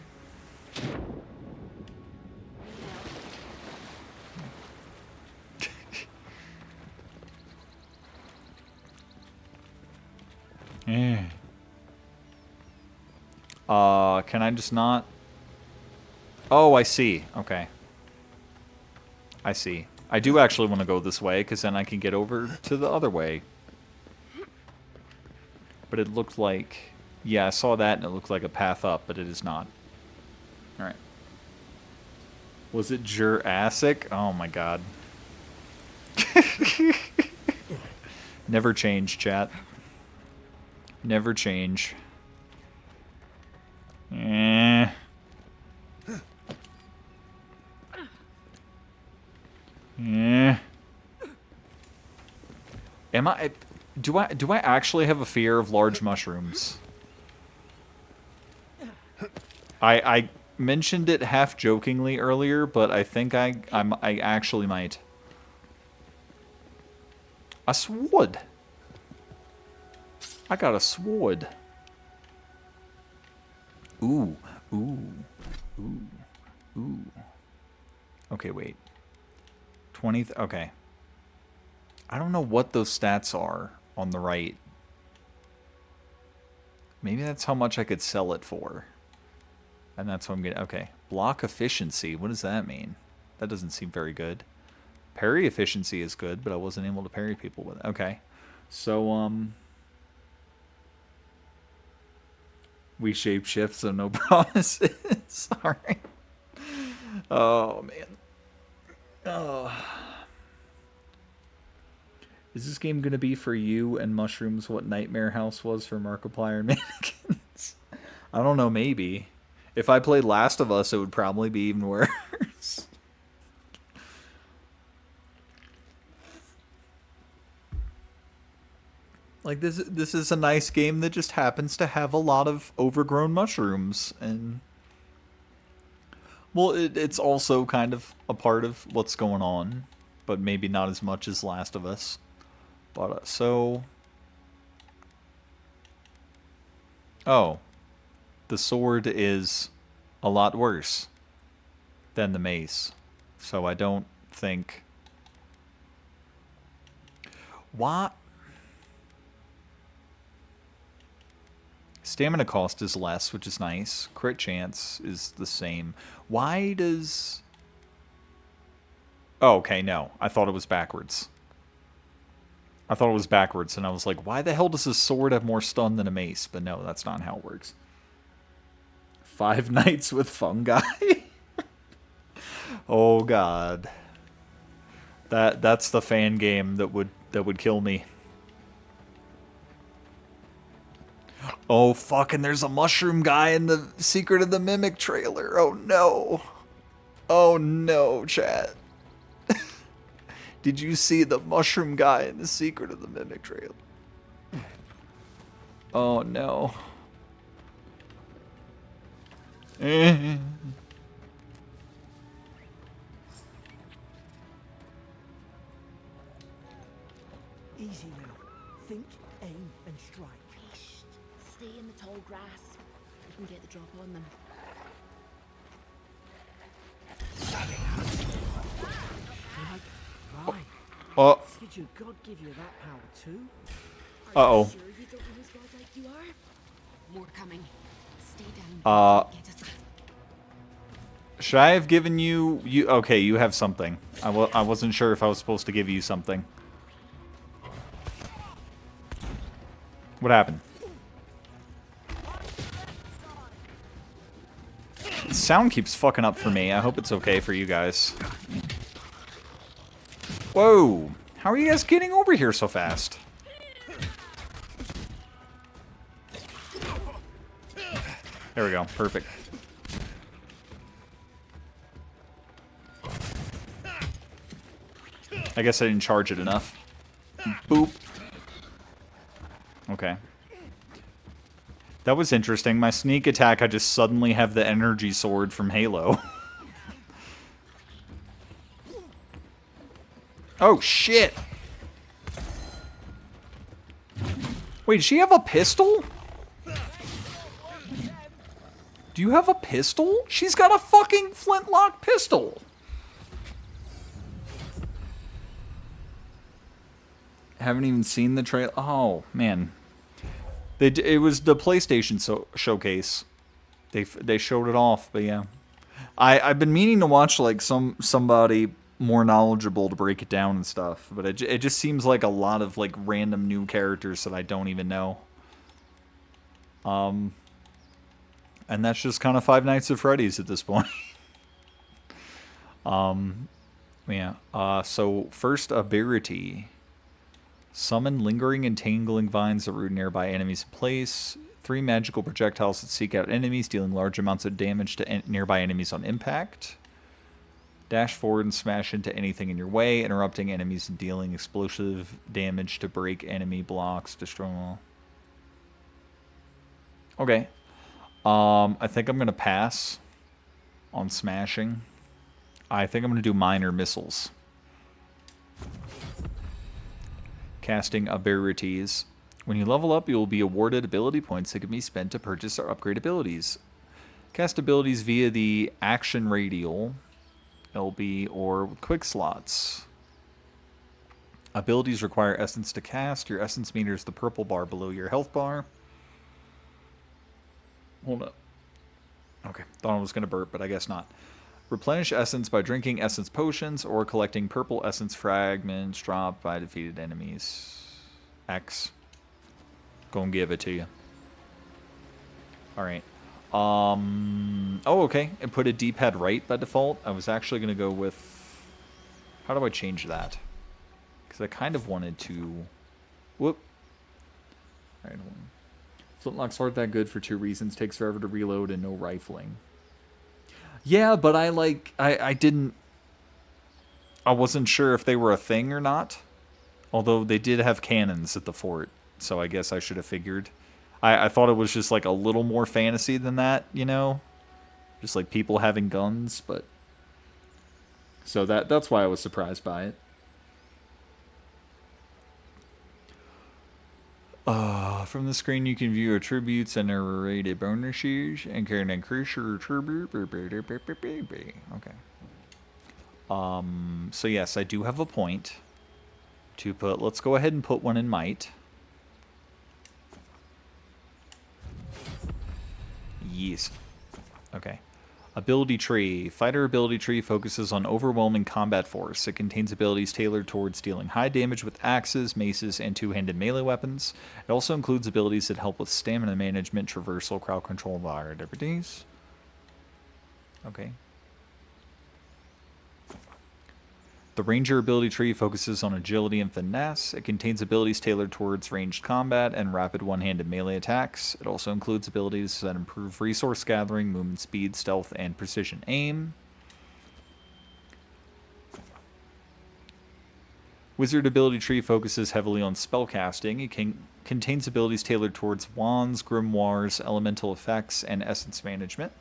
Eh. Can I just not? Oh, I see. Okay. I see. I do actually want to go this way, because then I can get over to the other way. But it looked like... Yeah, I saw that, and it looked like a path up, but it is not. Alright. Was it Jurassic? Oh my god. Never change, chat. Never change. Eh. Eh. Am I... Do I actually have a fear of large mushrooms? I mentioned it half jokingly earlier, but I think I actually might. A sword. I got a sword. Ooh, ooh, ooh, ooh. Okay, wait. 20th. Okay. I don't know what those stats are on the right. Maybe that's how much I could sell it for. And that's what I'm getting. Okay. Block efficiency. What does that mean? That doesn't seem very good. Parry efficiency is good, but I wasn't able to parry people with it. Okay. So, we shapeshift, so no promises. Alright. Oh, man. Oh. Is this game going to be for you and mushrooms what Nightmare House was for Markiplier and Mannequins? I don't know, maybe. If I played Last of Us, it would probably be even worse. Like, this is a nice game that just happens to have a lot of overgrown mushrooms. And, well, it's also kind of a part of what's going on, but maybe not as much as Last of Us. But, so... Oh. The sword is a lot worse than the mace. So I don't think... What? Stamina cost is less, which is nice. Crit chance is the same. Why does... Oh, okay, no. I thought it was backwards. I thought it was backwards, and I was like, why the hell does a sword have more stun than a mace? But no, that's not how it works. 5 Nights with Fungi? Oh, God. That's the fan game that would kill me. Oh, fucking there's a mushroom guy in the Secret of the Mimic trailer. Oh, no. Oh, no, chat. Did you see the mushroom guy in the Secret of the Mimic trailer? Oh, no. Easy now. Think, aim, and strike. Stay in the tall grass. We can get the drop on them. Right. Oh. Did your God give you that power too? Uh-oh. Are you sure you don't use God like you are? More coming. Stay down. Get us. Should I have given you... Okay, you have something. I wasn't sure if I was supposed to give you something. What happened? The sound keeps fucking up for me. I hope it's okay for you guys. Whoa! How are you guys getting over here so fast? There we go. Perfect. I guess I didn't charge it enough. Boop. Okay. Okay. That was interesting. My sneak attack, I just suddenly have the energy sword from Halo. Oh, shit! Wait, does she have a pistol? Do you have a pistol? She's got a fucking flintlock pistol! Haven't even seen the trailer. Oh, man. It was the PlayStation showcase. They showed it off, but yeah. I've been meaning to watch like somebody more knowledgeable to break it down and stuff, but it just seems like a lot of like random new characters that I don't even know. And that's just kind of Five Nights at Freddy's at this point. Yeah. So first ability. Summon lingering and tangling vines that root nearby enemies in place. 3 magical projectiles that seek out enemies, dealing large amounts of damage to nearby enemies on impact. Dash forward and smash into anything in your way, interrupting enemies and dealing explosive damage to break enemy blocks, destroy them all. Okay. I think I'm going to pass on smashing. I think I'm going to do minor missiles. Casting abilities. When you level up, you will be awarded ability points that can be spent to purchase or upgrade abilities. Cast abilities via the action radial, LB, or quick slots. Abilities require essence to cast. Your essence meter is the purple bar below your health bar. Hold up. Okay, thought I was going to burp, but I guess not. Replenish essence by drinking essence potions or collecting purple essence fragments dropped by defeated enemies. X. Gonna give it to you. Alright. Oh, okay. And put a D-pad right by default. I was actually going to go with... How do I change that? Because I kind of wanted to... Whoop. Alright, hold on. Flintlocks aren't that good for 2 reasons. Takes forever to reload and no rifling. Yeah, but I didn't... I wasn't sure if they were a thing or not. Although they did have cannons at the fort. So I guess I should have figured. I thought it was just like a little more fantasy than that, you know? Just like people having guns, but... So that's why I was surprised by it. From the screen you can view attributes and narrated bonuses and can increase your attribute. Okay. So yes, I do have a point to put. Let's go ahead and put one in might. Yes. Okay. Ability tree. Fighter ability tree focuses on overwhelming combat force. It contains abilities tailored towards dealing high damage with axes, maces, and two-handed melee weapons. It also includes abilities that help with stamina management, traversal, crowd control, and other abilities. Okay. The Ranger ability tree focuses on agility and finesse. It contains abilities tailored towards ranged combat and rapid one-handed melee attacks. It also includes abilities that improve resource gathering, movement speed, stealth, and precision aim. Wizard ability tree focuses heavily on spellcasting. It contains abilities tailored towards wands, grimoires, elemental effects, and essence management.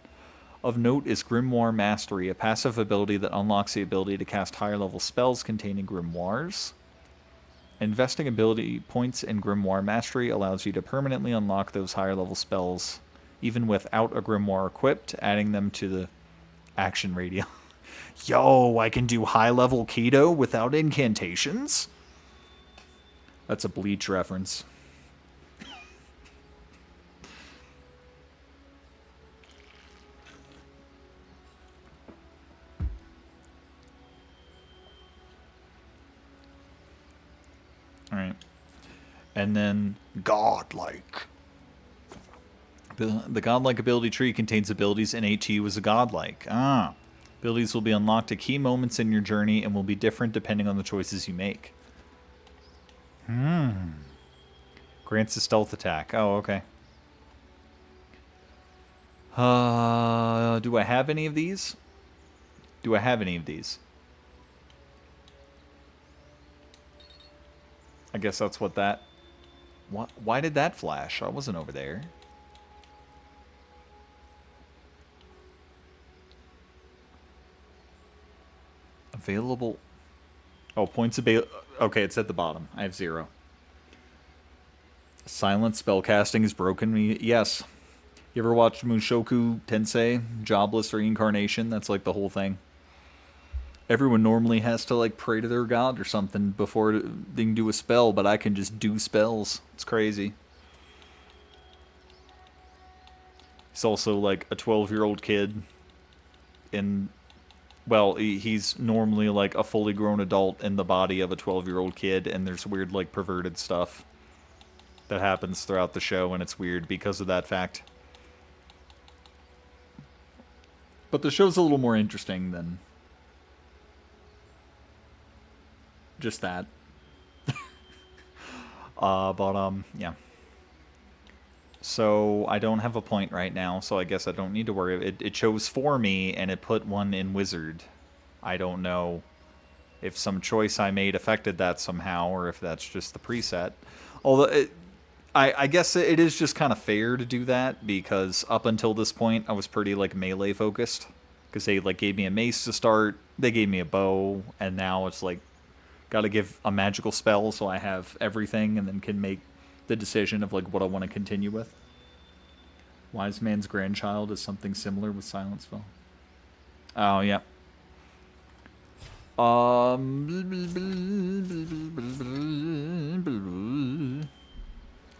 Of note is Grimoire Mastery, a passive ability that unlocks the ability to cast higher-level spells containing grimoires. Investing ability points in Grimoire Mastery allows you to permanently unlock those higher-level spells, even without a grimoire equipped, adding them to the action radial. Yo, I can do high-level keto without incantations? That's a Bleach reference. Alright. And then godlike. The godlike ability tree contains abilities innate to you as a godlike. Abilities will be unlocked at key moments in your journey and will be different depending on the choices you make. Grants a stealth attack. Oh, okay. Do I have any of these? Do I have any of these? I guess that's what that Why did that flash? I wasn't over there. Available. Oh, points available. Okay, it's at the bottom. I have 0. Silent spellcasting has broken me. Yes. You ever watched Mushoku Tensei? Jobless Reincarnation? That's like the whole thing. Everyone normally has to like pray to their god or something before they can do a spell, but I can just do spells. It's crazy. He's also like a 12-year-old kid. And, well, he's normally like a fully grown adult in the body of a 12-year-old kid, and there's weird like perverted stuff that happens throughout the show, and it's weird because of that fact. But the show's a little more interesting than just that. Yeah. So I don't have a point right now, so I guess I don't need to worry. It chose for me, and it put one in Wizard. I don't know if some choice I made affected that somehow, or if that's just the preset. Although, I guess it is just kind of fair to do that, because up until this point, I was pretty, like, melee focused. Because they, like, gave me a mace to start, they gave me a bow, and now it's, like, gotta give a magical spell so I have everything, and then can make the decision of, like, what I want to continue with. Wise Man's Grandchild is something similar with Silent Spell. Oh, yeah.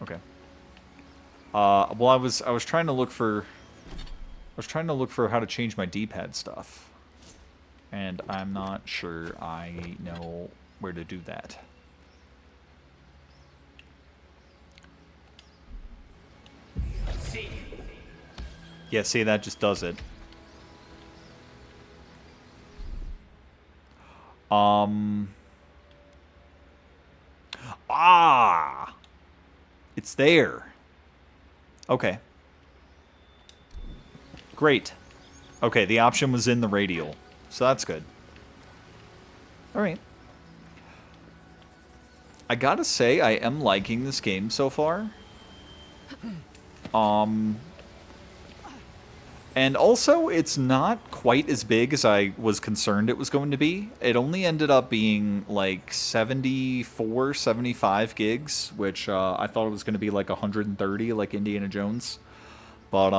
Okay. Well, I was trying to look for how to change my D-pad stuff, and I'm not sure I know where to do that. Yeah, see, that just does it. It's there. Okay. Great. Okay, the option was in the radial, so that's good. Alright. I gotta say, I am liking this game so far. And also, it's not quite as big as I was concerned it was going to be. It only ended up being like 74, 75 gigs, which I thought it was going to be like 130, like Indiana Jones. But,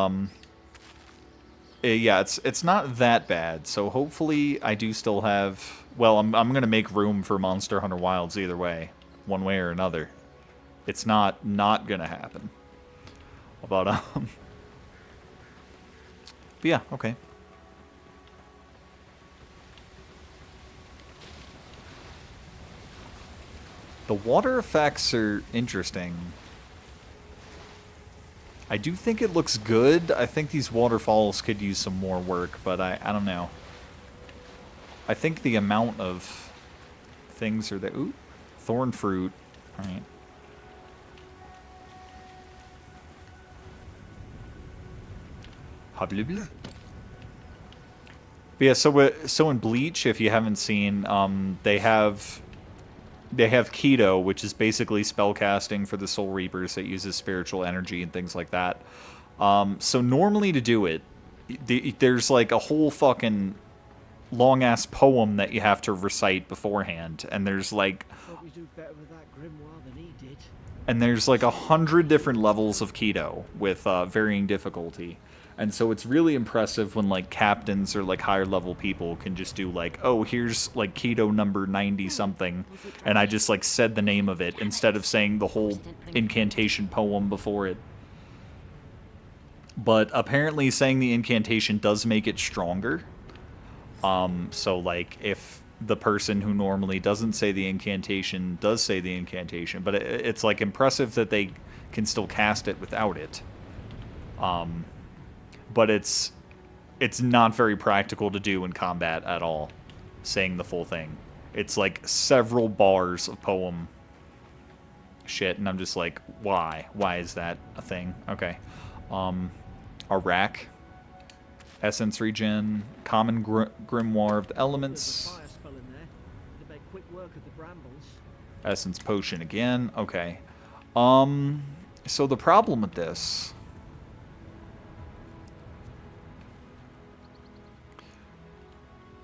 yeah, it's not that bad. So hopefully I do still have... Well, I'm going to make room for Monster Hunter Wilds either way, one way or another. It's not going to happen. But, but yeah, okay. The water effects are interesting. I do think it looks good. I think these waterfalls could use some more work, but I don't know. I think the amount of things are there. Ooh, thorn fruit. All right. But yeah, so in Bleach, if you haven't seen, they have Keto, which is basically spellcasting for the Soul Reapers that uses spiritual energy and things like that. So normally to do it, there's like a whole fucking long-ass poem that you have to recite beforehand, and there's like... Thought we'd do better with that grimoire than he did. And there's like 100 different levels of Keto with varying difficulty. And so it's really impressive when, like, captains or, like, higher-level people can just do, like, oh, here's, like, Keto number 90-something, and I just, like, said the name of it instead of saying the whole incantation poem before it. But apparently saying the incantation does make it stronger. So, like, if the person who normally doesn't say the incantation does say the incantation, but it's, like, impressive that they can still cast it without it. But it's not very practical to do in combat at all, saying the full thing. It's like several bars of poem shit, and I'm just like, why? Why is that a thing? Okay. A rack. Essence regen. Common grimoire of the elements. There's a fire spell in there. To make quick work of the brambles. Essence potion again. Okay. So the problem with this...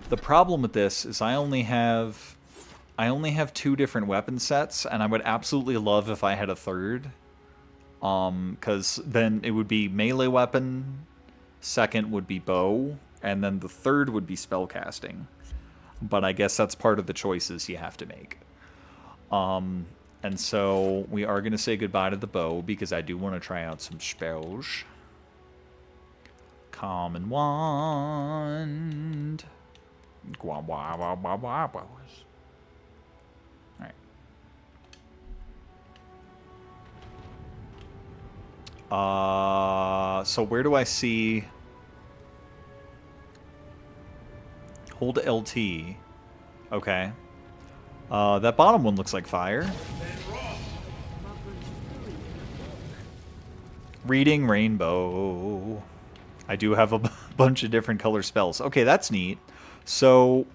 The problem with this is I only have 2 different weapon sets, and I would absolutely love if I had a third. Because then it would be melee weapon, second would be bow, and then the third would be spellcasting. But I guess that's part of the choices you have to make. And so we are going to say goodbye to the bow, because I do want to try out some spells. Common wand. Alright. So where do I see... Hold LT. Okay. That bottom one looks like fire. Reading Rainbow. I do have a bunch of different color spells. Okay, that's neat. So...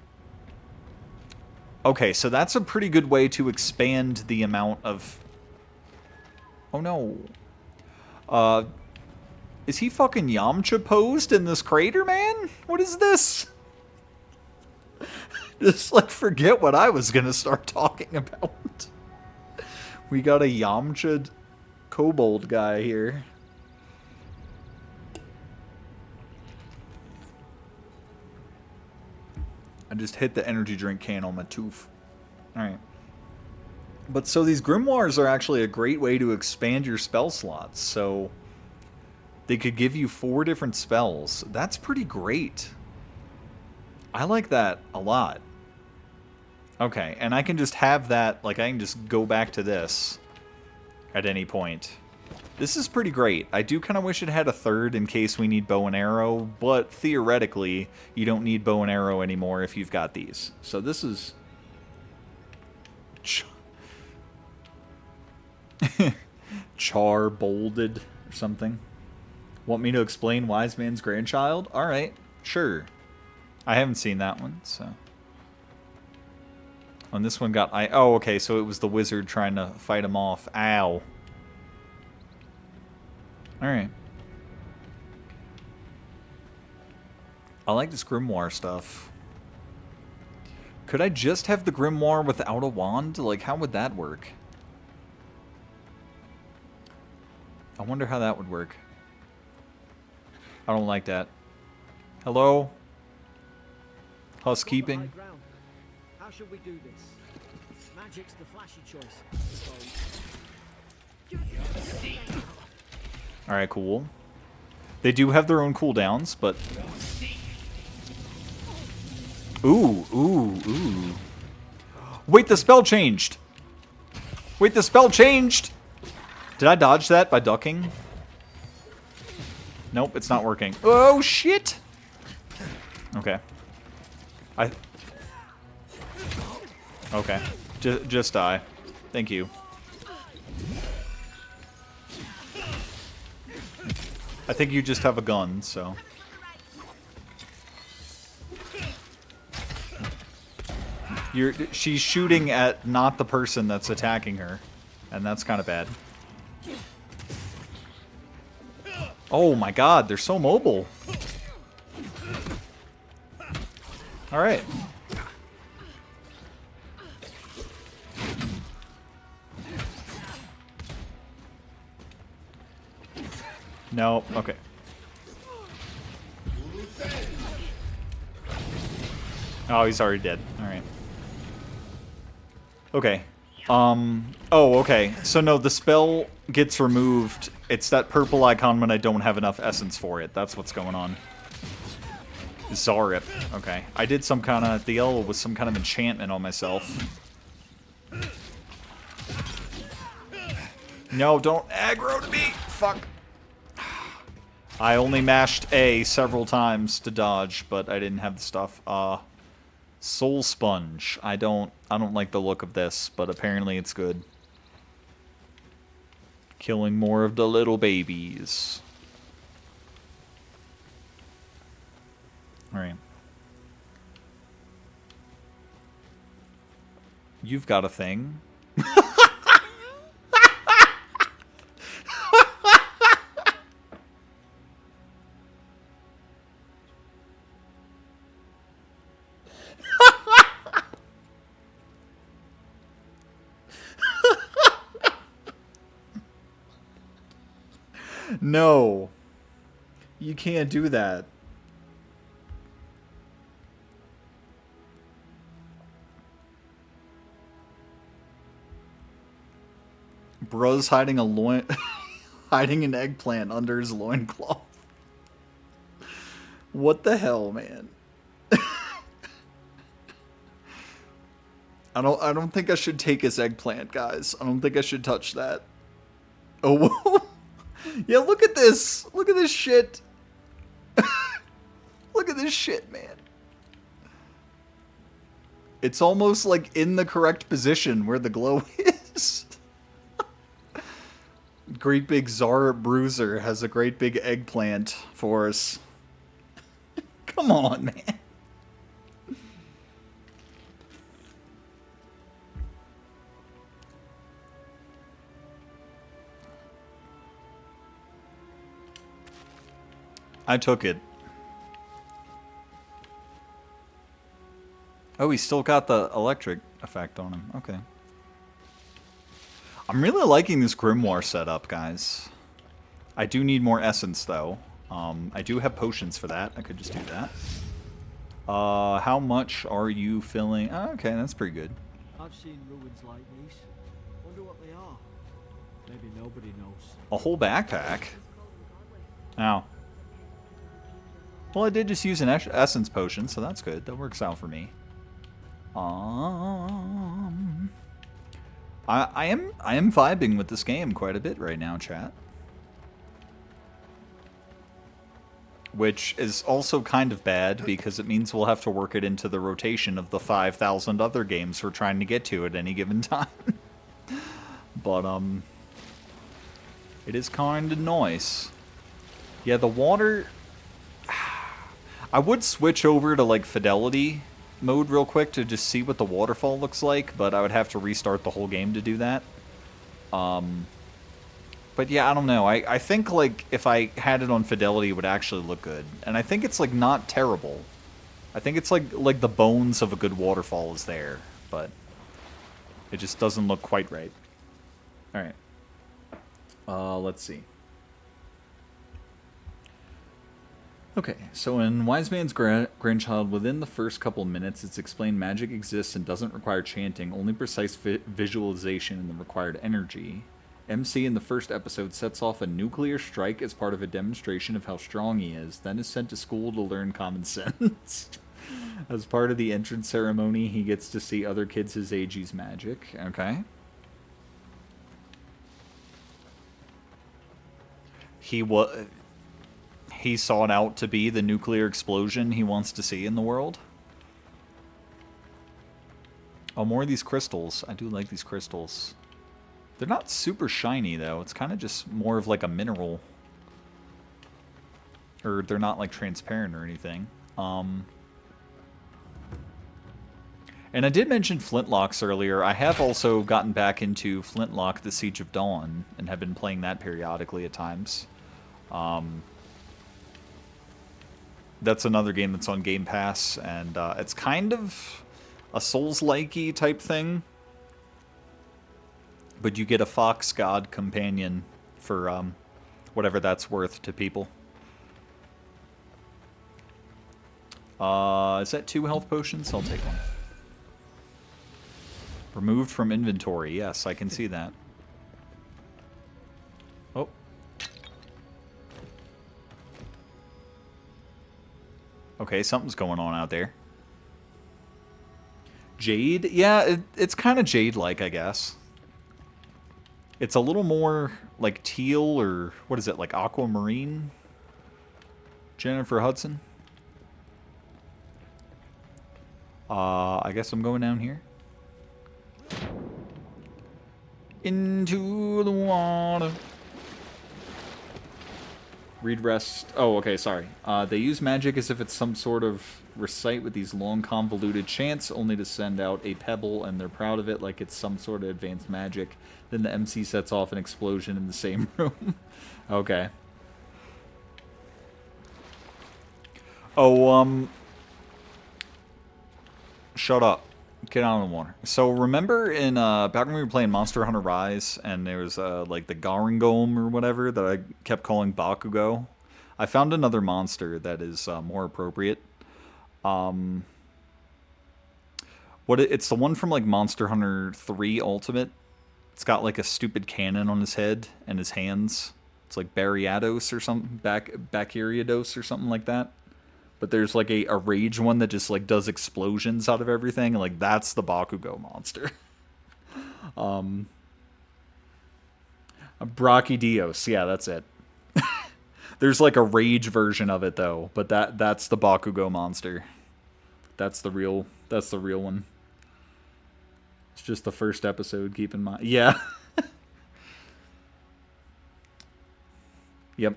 Okay, so that's a pretty good way to expand the amount of... Oh no. Is he fucking Yamcha posed in this crater, man? What is this? Just, like, forget what I was gonna start talking about. We got a Yamcha kobold guy here. I just hit the energy drink can on my tooth. Alright. But so these grimoires are actually a great way to expand your spell slots. So they could give you 4 different spells. That's pretty great. I like that a lot. Okay, and I can just have that, like I can just go back to this at any point. This is pretty great. I do kind of wish it had a third in case we need bow and arrow, but theoretically, you don't need bow and arrow anymore if you've got these. So this is... Char bolded or something. Want me to explain Wise Man's Grandchild? Alright, sure. I haven't seen that one, so... And this one got... Oh, okay, so it was the wizard trying to fight him off. Ow. Alright. I like this grimoire stuff. Could I just have the grimoire without a wand? Like, how would that work? I wonder how that would work. I don't like that. Hello? Housekeeping? How should we do this? Magic's the flashy choice. Alright, cool. They do have their own cooldowns, but... Ooh, ooh, ooh. Wait, the spell changed! Wait, the spell changed! Did I dodge that by ducking? Nope, it's not working. Oh, shit! Okay. Okay. Just die. Thank you. I think you just have a gun, so... She's shooting at not the person that's attacking her. And that's kind of bad. Oh my god, they're so mobile. Alright. No, okay. Oh, he's already dead. Alright. Okay. Oh, okay. So no, the spell gets removed. It's that purple icon when I don't have enough essence for it. That's what's going on. Zarip. Okay. I did some kind of... The L was some kind of enchantment on myself. No, don't aggro to me! Fuck. I only mashed A several times to dodge, but I didn't have the stuff. Soul Sponge. I don't like the look of this, but apparently it's good. Killing more of the little babies. Alright. You've got a thing. No. You can't do that. Bruh's hiding a loin... hiding an eggplant under his loincloth. What the hell, man? I don't think I should take his eggplant, guys. I don't think I should touch that. Oh, whoa. Yeah, look at this. Look at this shit. Look at this shit, man. It's almost like in the correct position where the glow is. Great big Zara Bruiser has a great big eggplant for us. Come on, man. I took it. Oh, he's still got the electric effect on him. Okay. I'm really liking this Grimoire setup, guys. I do need more essence, though. I do have potions for that. I could just do that. How much are you filling? Oh, okay, that's pretty good. I've seen ruins like these. Wonder what they are. Maybe nobody knows. A whole backpack? Ow. Well, I did just use an essence potion, so that's good. That works out for me. I am vibing with this game quite a bit right now, chat. Which is also kind of bad because it means we'll have to work it into the rotation of the 5,000 other games we're trying to get to at any given time. But it is kind of nice. Yeah, the water. I would switch over to like fidelity mode real quick to just see what the waterfall looks like, but I would have to restart the whole game to do that. But yeah, I don't know. I think like if I had it on fidelity, it would actually look good, and I think it's like not terrible. I think it's like the bones of a good waterfall is there, but it just doesn't look quite right. All right. Let's see. Okay, so in Wise Man's Grandchild, within the first couple minutes, it's explained magic exists and doesn't require chanting, only precise visualization and the required energy. MC in the first episode sets off a nuclear strike as part of a demonstration of how strong he is, then is sent to school to learn common sense. As part of the entrance ceremony, he gets to see other kids his age use magic. Okay. He sought out to be the nuclear explosion he wants to see in the world. Oh, more of these crystals. I do like these crystals. They're not super shiny, though. It's kind of just more of like a mineral. Or they're not like transparent or anything. And I did mention Flintlocks earlier. I have also gotten back into Flintlock, The Siege of Dawn, and have been playing that periodically at times. That's another game that's on Game Pass, and it's kind of a Souls-like-y type thing. But you get a fox god companion for whatever that's worth to people. Is that 2 health potions? I'll take one. Removed from inventory. Yes, I can see that. Oh. Okay, something's going on out there. Jade? Yeah, it's kind of Jade-like, I guess. It's a little more like teal, or what is it, like aquamarine? Jennifer Hudson? I guess I'm going down here. Into the water. Read rest. Oh, okay, sorry. They use magic as if it's some sort of recite with these long convoluted chants, only to send out a pebble, and they're proud of it like it's some sort of advanced magic. Then the MC sets off an explosion in the same room. Okay. Oh, shut up. Get out of the water. So remember in back when we were playing Monster Hunter Rise, and there was like the Garangolm or whatever that I kept calling Bakugo. I found another monster that is more appropriate. Um, it's the one from like Monster Hunter 3 Ultimate. It's got like a stupid cannon on his head and his hands. It's like Bariados or something, Bacteriados or something like that. But there's like a rage one that just like does explosions out of everything, and like that's the Bakugo monster. um, Brachydios, yeah, that's it. There's like a rage version of it though, but that's the Bakugo monster. That's the real one. It's just the first episode. Keep in mind, yeah, yep.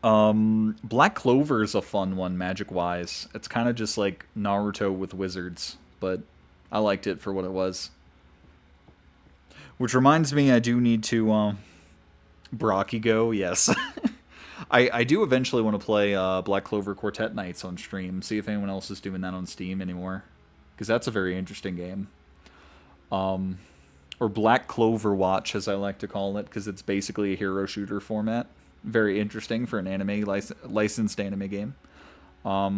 Black Clover is a fun one, magic wise. It's kind of just like Naruto with wizards, but I liked it for what it was. Which reminds me, I do need to Go. Yes, I do eventually want to play Black Clover Quartet Nights on stream. See if anyone else is doing that on Steam anymore, because that's a very interesting game. Or Black Clover Watch, as I like to call it, because it's basically a hero shooter format. Very interesting for an anime licensed anime game. I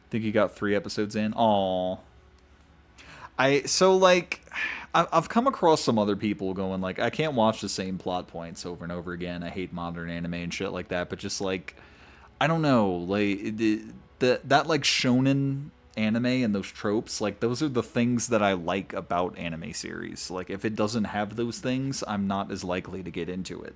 think you got 3 episodes in. Aww. I've come across some other people going like, I can't watch the same plot points over and over again. I hate modern anime and shit like that. But just like, I don't know, like that like shonen anime and those tropes, like those are the things that I like about anime series. Like if it doesn't have those things, I'm not as likely to get into it.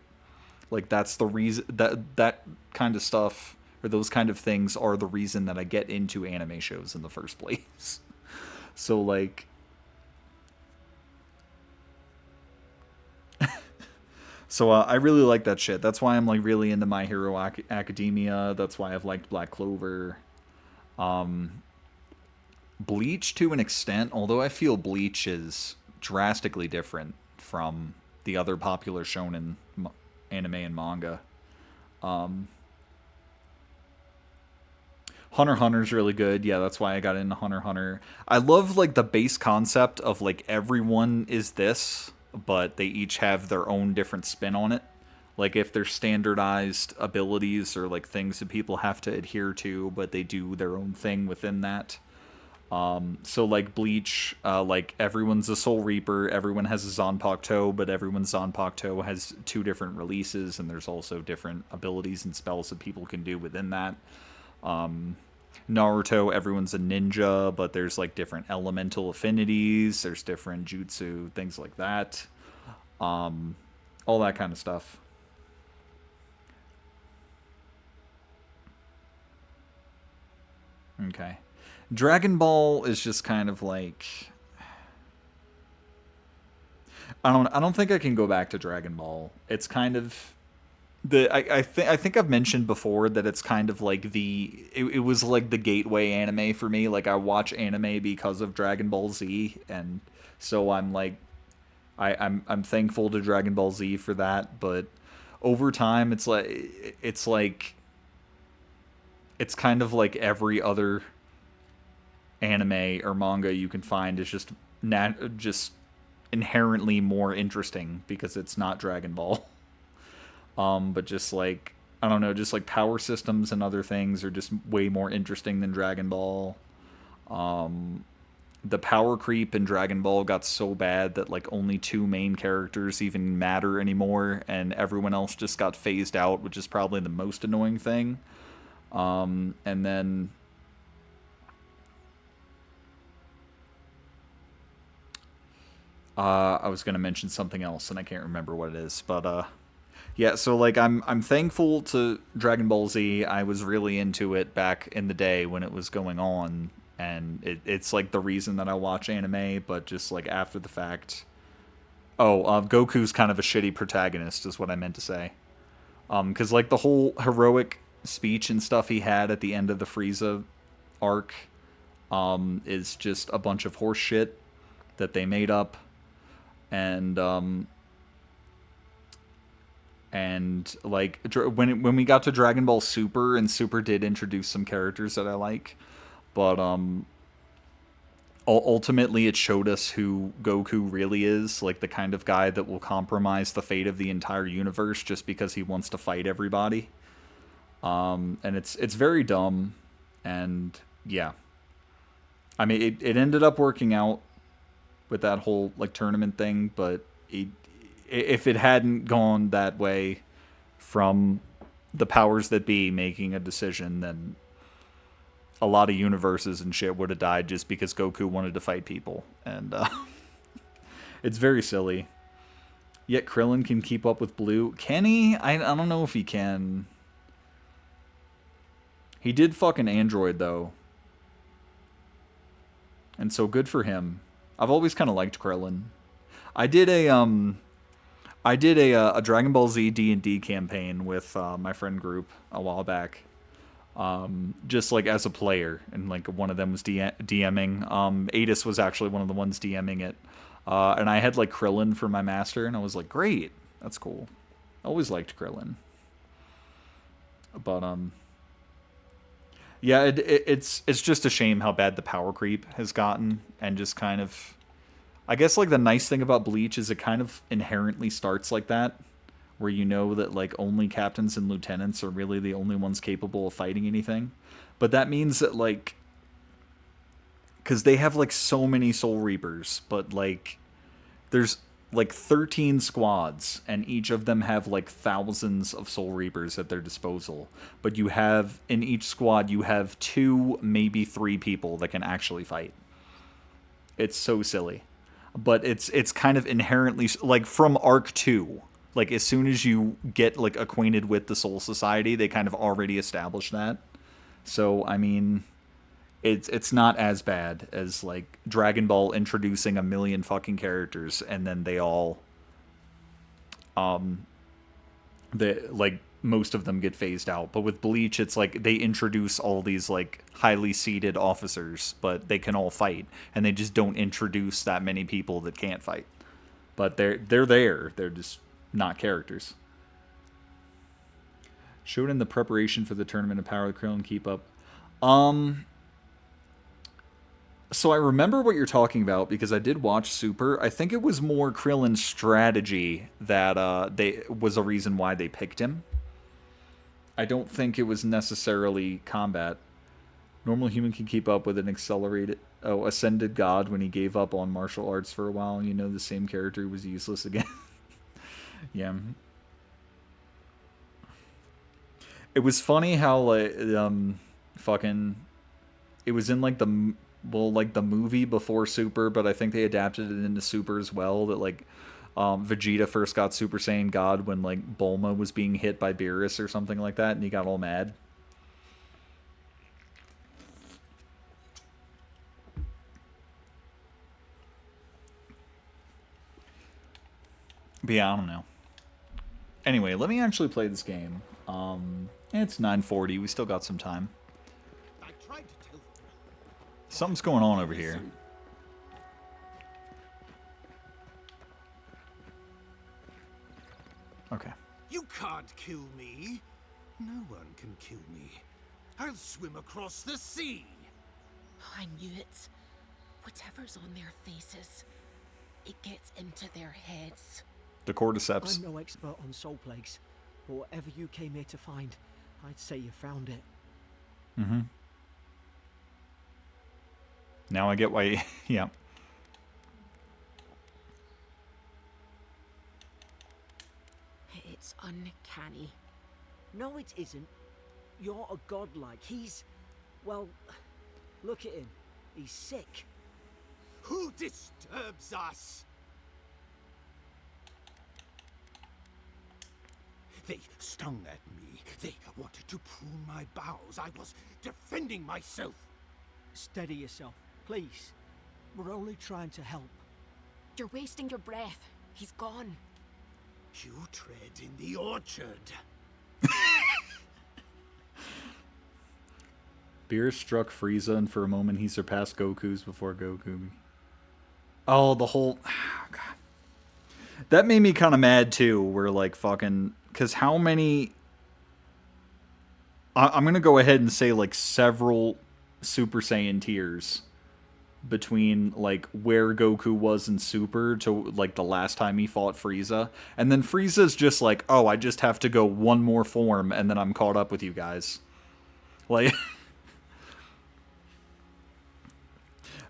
Like that's the reason that kind of stuff or those kind of things are the reason that I get into anime shows in the first place. So like I really like that shit. That's why I'm like really into My Hero Academia. That's why I've liked Black Clover. Um Bleach to an extent, although I feel Bleach is drastically different from the other popular shonen anime and manga. Um, Hunter x Hunter's really good. Yeah, that's why I got into Hunter x Hunter. I love like the base concept of like everyone is this, but they each have their own different spin on it. Like if they're standardized abilities or like things that people have to adhere to, but they do their own thing within that. So like Bleach, like everyone's a Soul Reaper, everyone has a Zanpakuto, but everyone's Zanpakuto has 2 different releases, and there's also different abilities and spells that people can do within that. Naruto, everyone's a ninja, but there's like different elemental affinities, there's different jutsu, things like that. All that kind of stuff. Okay. Dragon Ball is just kind of like I don't think I can go back to Dragon Ball. It's kind of I think I've mentioned before that it's kind of like it was like the gateway anime for me. Like I watch anime because of Dragon Ball Z, and so I'm like I'm thankful to Dragon Ball Z for that. But over time, it's kind of like every other anime or manga you can find is just inherently more interesting because it's not Dragon Ball. But just like I don't know, just like power systems and other things are just way more interesting than Dragon Ball. The power creep in Dragon Ball got so bad that like only 2 main characters even matter anymore, and everyone else just got phased out, which is probably the most annoying thing. And then I was gonna mention something else and I can't remember what it is, but yeah. So like I'm thankful to Dragon Ball Z. I was really into it back in the day when it was going on, and it's like the reason that I watch anime. But just like after the fact, Goku's kind of a shitty protagonist, is what I meant to say. Because like the whole heroic speech and stuff he had at the end of the Frieza arc, is just a bunch of horse shit that they made up, and like when we got to Dragon Ball Super, and Super did introduce some characters that I like, but ultimately it showed us who Goku really is, like the kind of guy that will compromise the fate of the entire universe just because he wants to fight everybody. And it's very dumb, and yeah, I mean it ended up working out with that whole like tournament thing, but if it hadn't gone that way from the powers that be making a decision, then a lot of universes and shit would have died just because Goku wanted to fight people, and it's very silly. Yet Krillin can keep up with Blue. Can he? I don't know if he can. He did fuck an android though, and so good for him. I've always kind of liked Krillin. I did a Dragon Ball Z D&D campaign with my friend group a while back, just like as a player, and like one of them was DMing. Adis was actually one of the ones DMing it, and I had like Krillin for my master, and I was like, great, that's cool. I always liked Krillin, but yeah, it's just a shame how bad the power creep has gotten, and just kind of, I guess like the nice thing about Bleach is it kind of inherently starts like that, where you know that like only captains and lieutenants are really the only ones capable of fighting anything. But that means that like, because they have like so many Soul Reapers, but like there's like 13 squads, and each of them have like thousands of Soul Reapers at their disposal. But you have, in each squad, you have 2, maybe 3 people that can actually fight. It's so silly. But it's kind of inherently, like from Arc 2, like as soon as you get like acquainted with the Soul Society, they kind of already established that. So I mean, it's not as bad as like Dragon Ball introducing a million fucking characters and then they all like most of them get phased out. But with Bleach, it's like they introduce all these like highly seated officers, but they can all fight, and they just don't introduce that many people that can't fight. But they're there. They're just not characters. Showed in the preparation for the tournament of Power of the Krillin keep up. So I remember what you're talking about because I did watch Super. I think it was more Krillin's strategy that they was a reason why they picked him. I don't think it was necessarily combat. Normal human can keep up with an accelerated, ascended god when he gave up on martial arts for a while. You know, the same character was useless again. Yeah. It was funny how like fucking it was in like the movie before Super, but I think they adapted it into Super as well. That like Vegeta first got Super Saiyan God when like Bulma was being hit by Beerus or something like that, and he got all mad. But yeah, I don't know. Anyway, let me actually play this game. It's 9:40. We still got some time. Something's going on over here. Okay. You can't kill me. No one can kill me. I'll swim across the sea. I knew it. Whatever's on their faces, it gets into their heads. The cordyceps. I'm no expert on soul plagues, but whatever you came here to find, I'd say you found it. Mm-hmm. Now I get why. Yeah. It's uncanny. No, it isn't. You're a godlike. He's... well, look at him. He's sick. Who disturbs us? They stung at me. They wanted to prune my bowels. I was defending myself. Steady yourself, please. We're only trying to help. You're wasting your breath. He's gone. You tread in the orchard. Beerus struck Frieza, and for a moment he surpassed Goku's before Goku. Oh, the whole... God. That made me kind of mad, too, where, like, fucking... Because how many... I'm going to go ahead and say, like, several Super Saiyan tiers between like where Goku was in Super to like the last time he fought Frieza, and then Frieza's just like, oh, I just have to go one more form and then I'm caught up with you guys. Like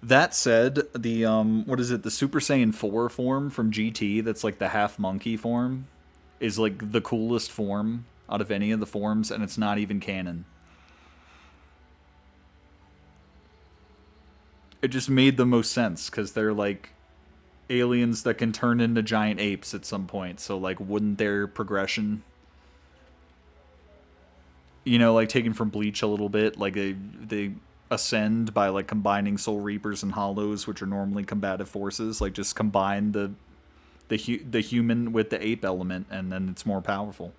that said, the what is it, the Super Saiyan 4 form from GT that's like the half monkey form is like the coolest form out of any of the forms, and it's not even canon. It just made the most sense because they're like aliens that can turn into giant apes at some point. So like, wouldn't their progression, you know, like taken from Bleach a little bit, like they ascend by like combining Soul Reapers and Hollows, which are normally combative forces. Like just combine the human with the ape element, and then it's more powerful.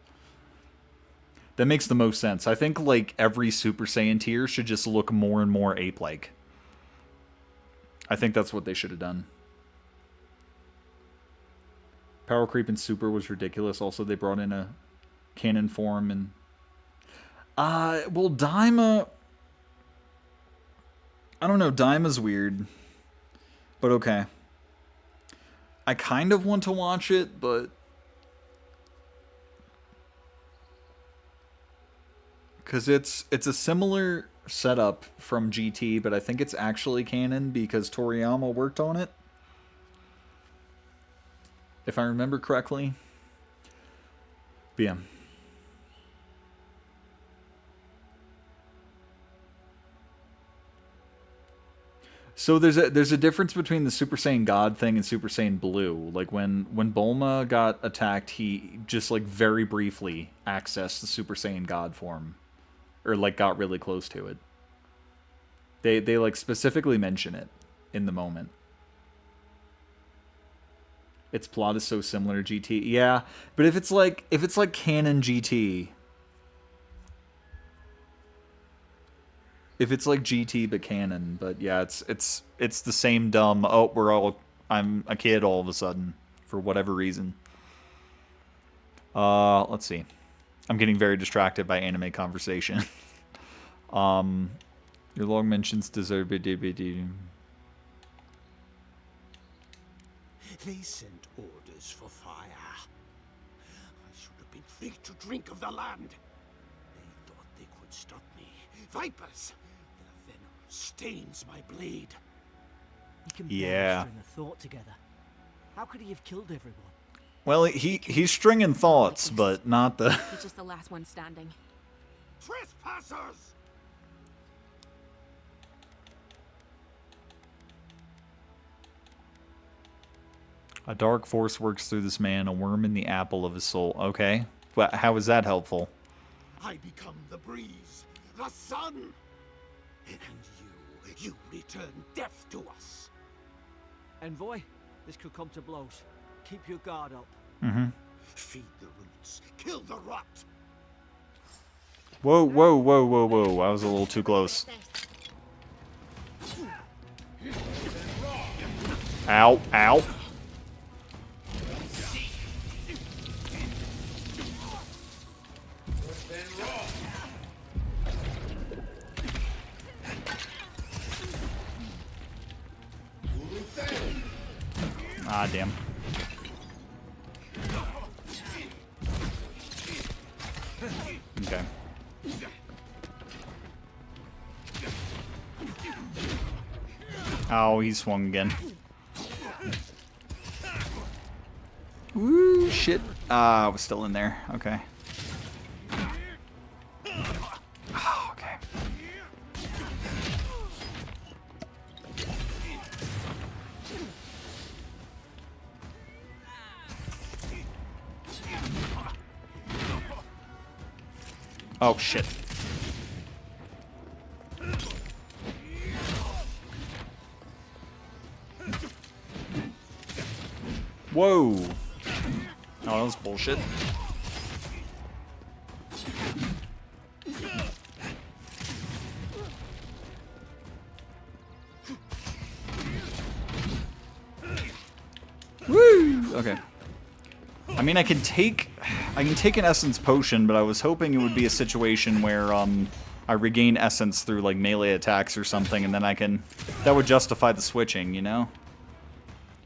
That makes the most sense. I think like every Super Saiyan tier should just look more and more ape-like. I think that's what they should have done. Power creep in Super was ridiculous. Also, they brought in a canon form and... well, Daima... I don't know, Daima's weird. But okay. I kind of want to watch it, but... Because it's a similar setup from GT, but I think it's actually canon because Toriyama worked on it, if I remember correctly. But yeah. So there's a difference between the Super Saiyan God thing and Super Saiyan Blue. Like when Bulma got attacked, he just like very briefly accessed the Super Saiyan God form. Or like got really close to it. They like specifically mention it in the moment. Its plot is so similar to GT. Yeah, but if it's like canon GT, if it's like GT but canon, but yeah, it's the same dumb. Oh, I'm a kid all of a sudden for whatever reason. Let's see. I'm getting very distracted by anime conversation. Your log mentions deserve DVD. They sent orders for fire. I should have been free to drink of the land. They thought they could stop me. Vipers! Their venom stains my blade. You can Yeah. string a thought together. How could he have killed everyone? Well, he's stringing thoughts, but not the... He's just the last one standing. Trespassers! A dark force works through this man, a worm in the apple of his soul. Okay. But how is that helpful? I become the breeze, the sun, and you return death to us. Envoy, this could come to blows. Keep your guard up. Mm-hmm. Feed the roots, kill the rot. Whoa, whoa, whoa, whoa, whoa. I was a little too close. Ow, ow. Ah, damn. Okay. Oh, he swung again. Woo, shit. Ah, I was still in there. Okay. Oh, okay. Oh, shit. Whoa. Oh, that was bullshit. Woo! Okay. I mean, I can take an essence potion, but I was hoping it would be a situation where I I regain essence through like melee attacks or something, and then I can... That would justify the switching, you know?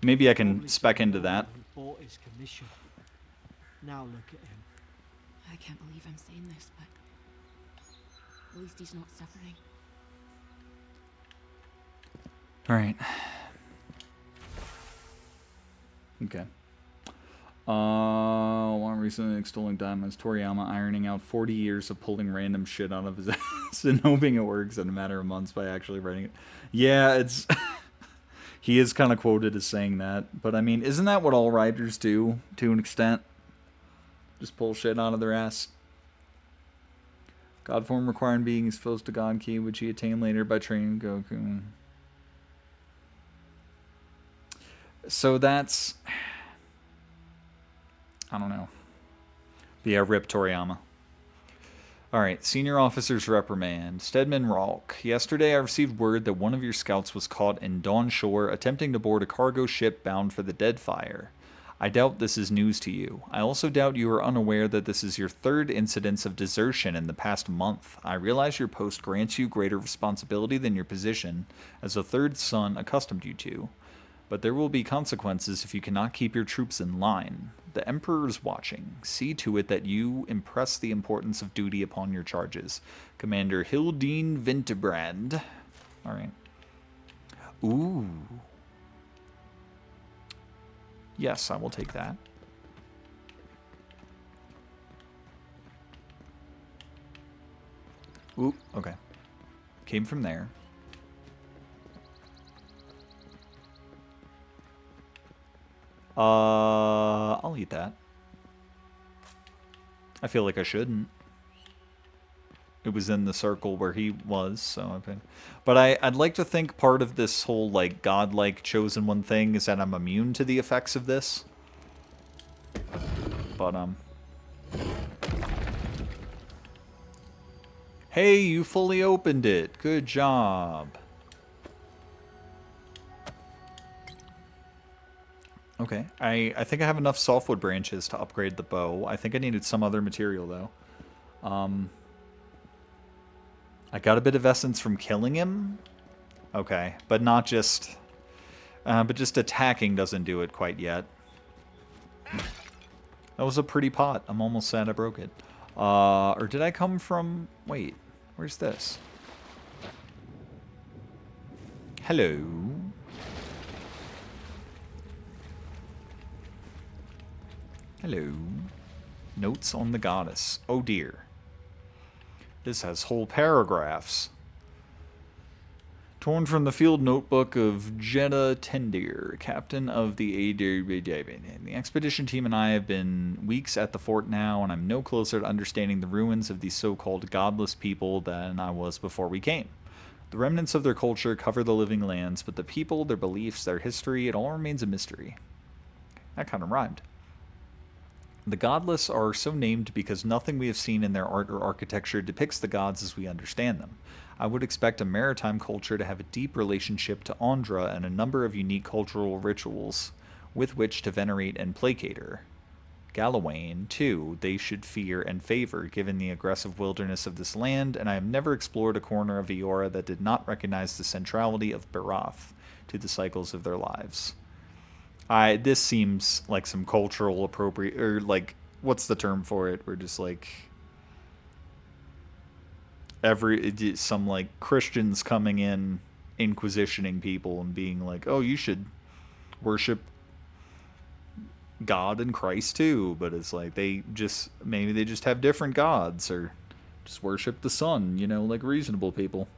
Maybe I can spec into that. Who bought his commission. Now look at him. I can't believe I'm saying this, but at least he's not suffering. Alright. Okay. One recently extolling diamonds. Toriyama ironing out 40 years of pulling random shit out of his ass and hoping it works in a matter of months by actually writing it. Yeah, it's... He is kind of quoted as saying that. But, I mean, isn't that what all writers do, to an extent? Just pull shit out of their ass. God form requiring being exposed to God key, which he attained later by training Goku. So that's... I don't know. But yeah, rip Toriyama. Alright, Senior Officer's Reprimand. Stedman Ralk. Yesterday I received word that one of your scouts was caught in Dawn Shore attempting to board a cargo ship bound for the Deadfire. I doubt this is news to you. I also doubt you are unaware that this is your third incidence of desertion in the past month. I realize your post grants you greater responsibility than your position as a third son accustomed you to. But there will be consequences if you cannot keep your troops in line. The Emperor is watching. See to it that you impress the importance of duty upon your charges. Commander Hildine Vinterbrand. Alright. Ooh. Yes, I will take that. Ooh, okay. Came from there. I'll eat that. I feel like I shouldn't. It was in the circle where he was, so okay. But I'd like to think part of this whole, like, godlike chosen one thing is that I'm immune to the effects of this. But, Hey, you fully opened it. Good job. Okay, I think I have enough softwood branches to upgrade the bow. I think I needed some other material, though. I got a bit of essence from killing him. Okay, but not just... but just attacking doesn't do it quite yet. That was a pretty pot. I'm almost sad I broke it. Or did I come from... Wait, where's this? Hello? Hello. Notes on the goddess. Oh dear. This has whole paragraphs. Torn from the field notebook of Jeddah Tendir, captain of the The expedition team and I have been weeks at the fort now, and I'm no closer to understanding the ruins of these so-called godless people than I was before we came. The remnants of their culture cover the living lands, but the people, their beliefs, their history, it all remains a mystery. That kind of rhymed. The godless are so named because nothing we have seen in their art or architecture depicts the gods as we understand them. I would expect a maritime culture to have a deep relationship to Andra and a number of unique cultural rituals with which to venerate and placate her. Galawain, too, they should fear and favor, given the aggressive wilderness of this land, and I have never explored a corner of Eora that did not recognize the centrality of Barath to the cycles of their lives. This seems like some cultural appropriate, or like, what's the term for it? We're just like, some like Christians coming in, inquisitioning people and being like, oh, you should worship God and Christ too. But it's like, maybe they just have different gods, or just worship the sun, you know, like reasonable people.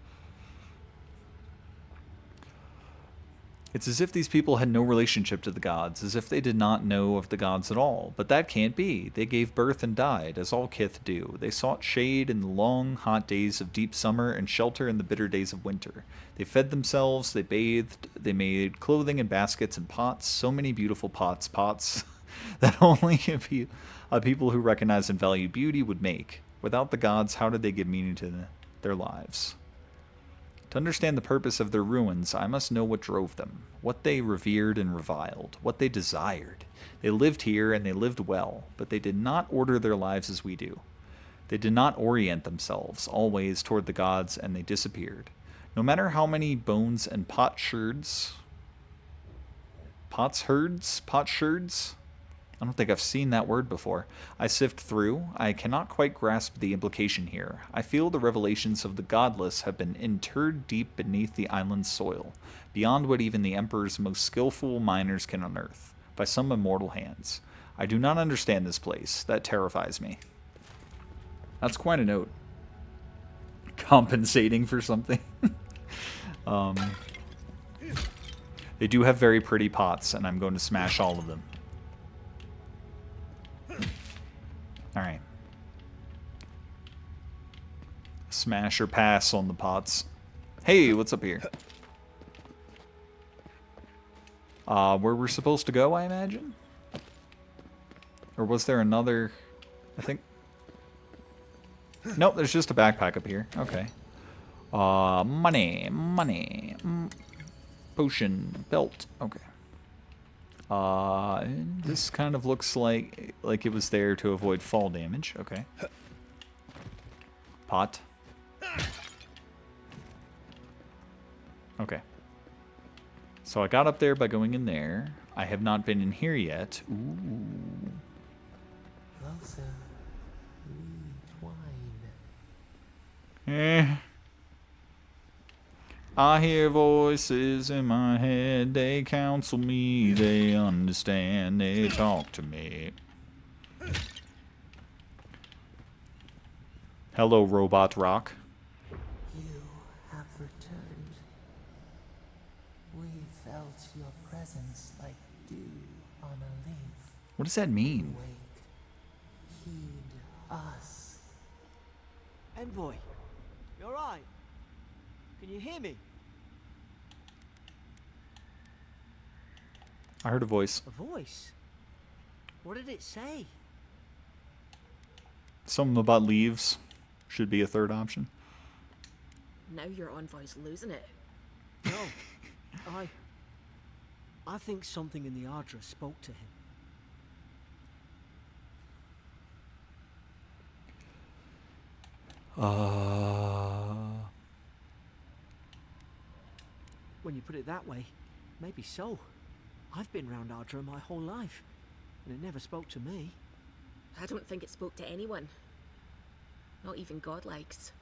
It's as if these people had no relationship to the gods, as if they did not know of the gods at all. But that can't be. They gave birth and died, as all kith do. They sought shade in the long, hot days of deep summer and shelter in the bitter days of winter. They fed themselves, they bathed, they made clothing in baskets and pots, so many beautiful pots, that only a people who recognize and value beauty would make. Without the gods, how did they give meaning to their lives? To understand the purpose of their ruins, I must know what drove them, what they revered and reviled, what they desired. They lived here, and they lived well, but they did not order their lives as we do. They did not orient themselves always toward the gods, and they disappeared. No matter how many bones and potsherds, potsherds, I don't think I've seen that word before, I sift through, I cannot quite grasp the implication here. I feel the revelations of the godless have been interred deep beneath the island's soil, beyond what even the Emperor's most skillful miners can unearth, by some immortal hands. I do not understand this place. That terrifies me. That's quite a note. Compensating for something. They do have very pretty pots, and I'm going to smash all of them. Alright. Smash or pass on the pots. Hey, what's up here? Where we're supposed to go, I imagine? Or was there another... I think... Nope, there's just a backpack up here. Okay. Money. Potion. Belt. Okay. This kind of looks like it was there to avoid fall damage. Okay. Pot. Okay. So I got up there by going in there. I have not been in here yet. Ooh. Closer. Read wine. Eh. I hear voices in my head. They counsel me. They understand. They talk to me. Hello, Robot Rock. You have returned. We felt your presence like dew on a leaf. What does that mean? Wake. Heed us. Envoy, you alright? Can you hear me? I heard a voice. A voice? What did it say? Something about leaves. Should be a third option. Now your envoy's losing it. No. I think something in the Ardra spoke to him. When you put it that way, maybe so. I've been round Ardra my whole life, and it never spoke to me. I don't think it spoke to anyone. Not even godlikes.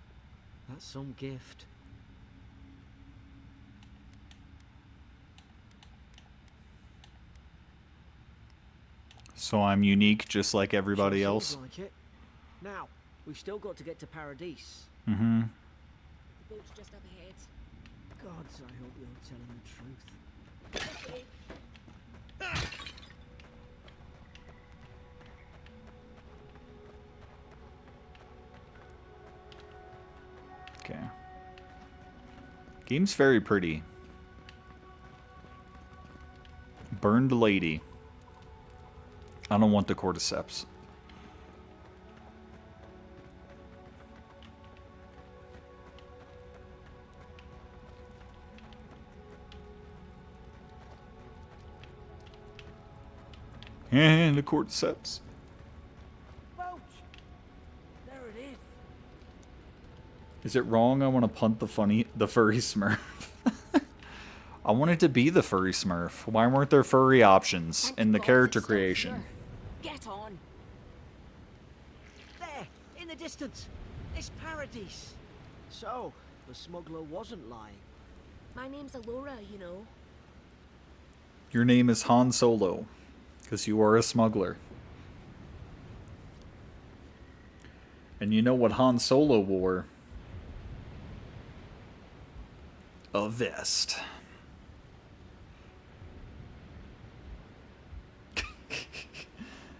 That's some gift. So I'm unique, just like everybody Sure else. seems like it. Now, we've still got to get to Paradise. Mm-hmm. The boat's just up ahead. Gods, I hope you're telling the truth. Okay. Game's very pretty. Burned lady. I don't want the cordyceps. And the cordyceps. Boat! There it is. Is it wrong? I want to punt the furry smurf. I wanted to be the furry smurf. Why weren't there furry options Thank in the God character it's still creation? here. Get on. There, in the distance. It's Paradise. So, the smuggler wasn't lying. My name's Alora, you know. Your name is Han Solo, because you are a smuggler. And you know what Han Solo wore? A vest.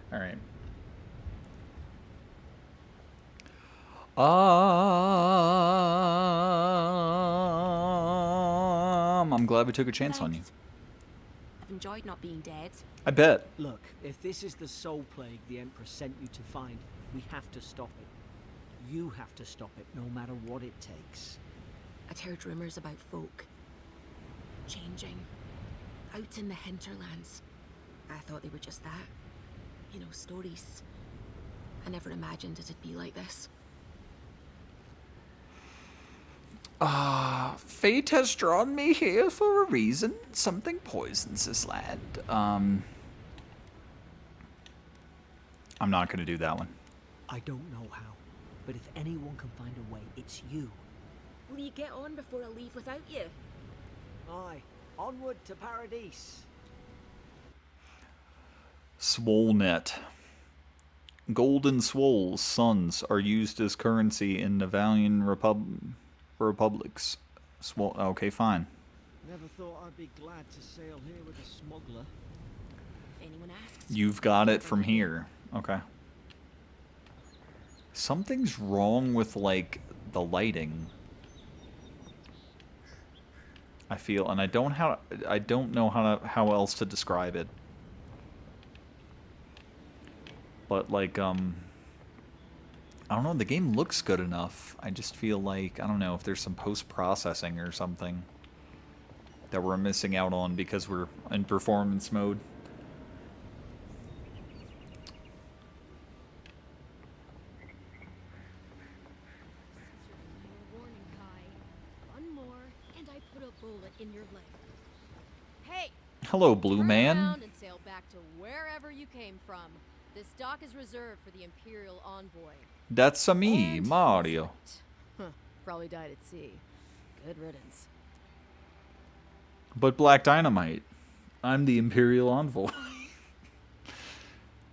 All right. I'm glad we took a chance on you. Thanks. I've enjoyed not being dead. I bet. Look, if this is the soul plague the Emperor sent you to find, we have to stop it. You have to stop it, no matter what it takes. I'd heard rumors about folk changing out in the hinterlands. I thought they were just that. You know, stories. I never imagined it'd be like this. Fate has drawn me here for a reason. Something poisons this land. I'm not going to do that one. I don't know how, but if anyone can find a way, it's you. Will you get on before I leave without you? Aye, onward to Paradise. Swolenet. Golden swoles, suns, are used as currency in Navalian republics. Okay, fine. Never thought I'd be glad to sail here with a smuggler. If anyone asks. You've got it from here. Okay. Something's wrong with, like, the lighting. I feel, and I don't know how else to describe it. But, like, I don't know, the game looks good enough. I just feel like, I don't know, if there's some post-processing or something that we're missing out on because we're in performance mode. Warning, Kai. One more, and I put a bullet in your leg. Hey! Hello, Blue Turn Man. around and sail back to wherever you came from. This dock is reserved for the Imperial Envoy. That's a me, And he's Mario. late. Huh, probably died at sea. Good riddance. But Black Dynamite, I'm the Imperial Envoy.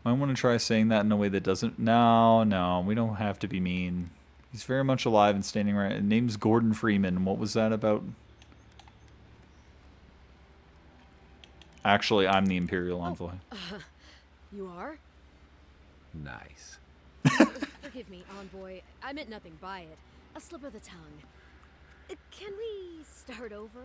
I want to try saying that in a way that doesn't... No, we don't have to be mean. He's very much alive and standing right... His name's Gordon Freeman. What was that about? Actually, I'm the Imperial Envoy. You are? Nice. Forgive me, Envoy. I meant nothing by it. A slip of the tongue. Can we start over?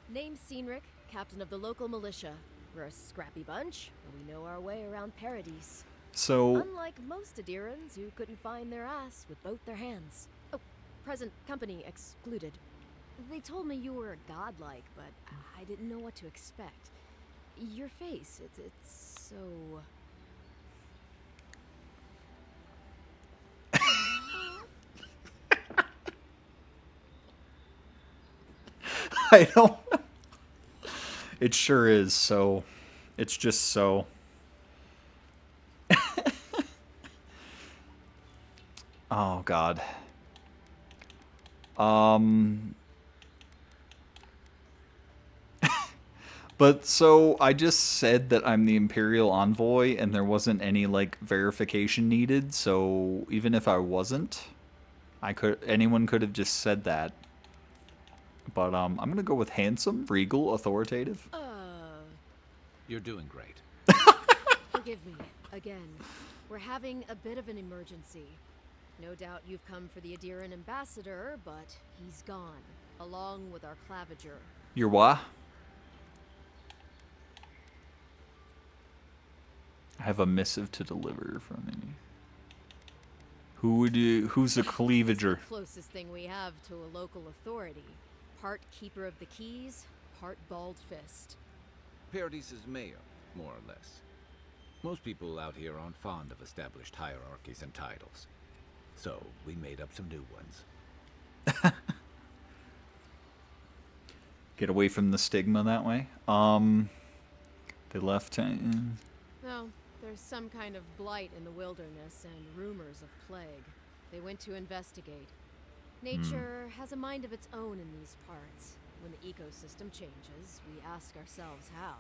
Name's Cynric, captain of the local militia. We're a scrappy bunch, but we know our way around Paradise. So, Unlike most Adirans who couldn't find their ass with both their hands. Oh, present company excluded. They told me you were godlike, but I didn't know what to expect. Your face, it's so... I don't know. It sure is so. It's just so. Oh, God. But so I just said that I'm the Imperial Envoy and there wasn't any like verification needed, so even if I wasn't, anyone could have just said that. But I'm going to go with handsome, regal, authoritative. You're doing great. Forgive me, again. We're having a bit of an emergency. No doubt you've come for the Adiran ambassador, but he's gone, along with our claviger. Your what? I have a missive to deliver from me. Who's a cleavager? It's the closest thing we have to a local authority. Part keeper of the keys, part bald fist. Paradise's mayor, more or less. Most people out here aren't fond of established hierarchies and titles. So, we made up some new ones. Get away from the stigma that way. They left. No, there's some kind of blight in the wilderness and rumors of plague. They went to investigate. Nature has a mind of its own in these parts. When the ecosystem changes, we ask ourselves how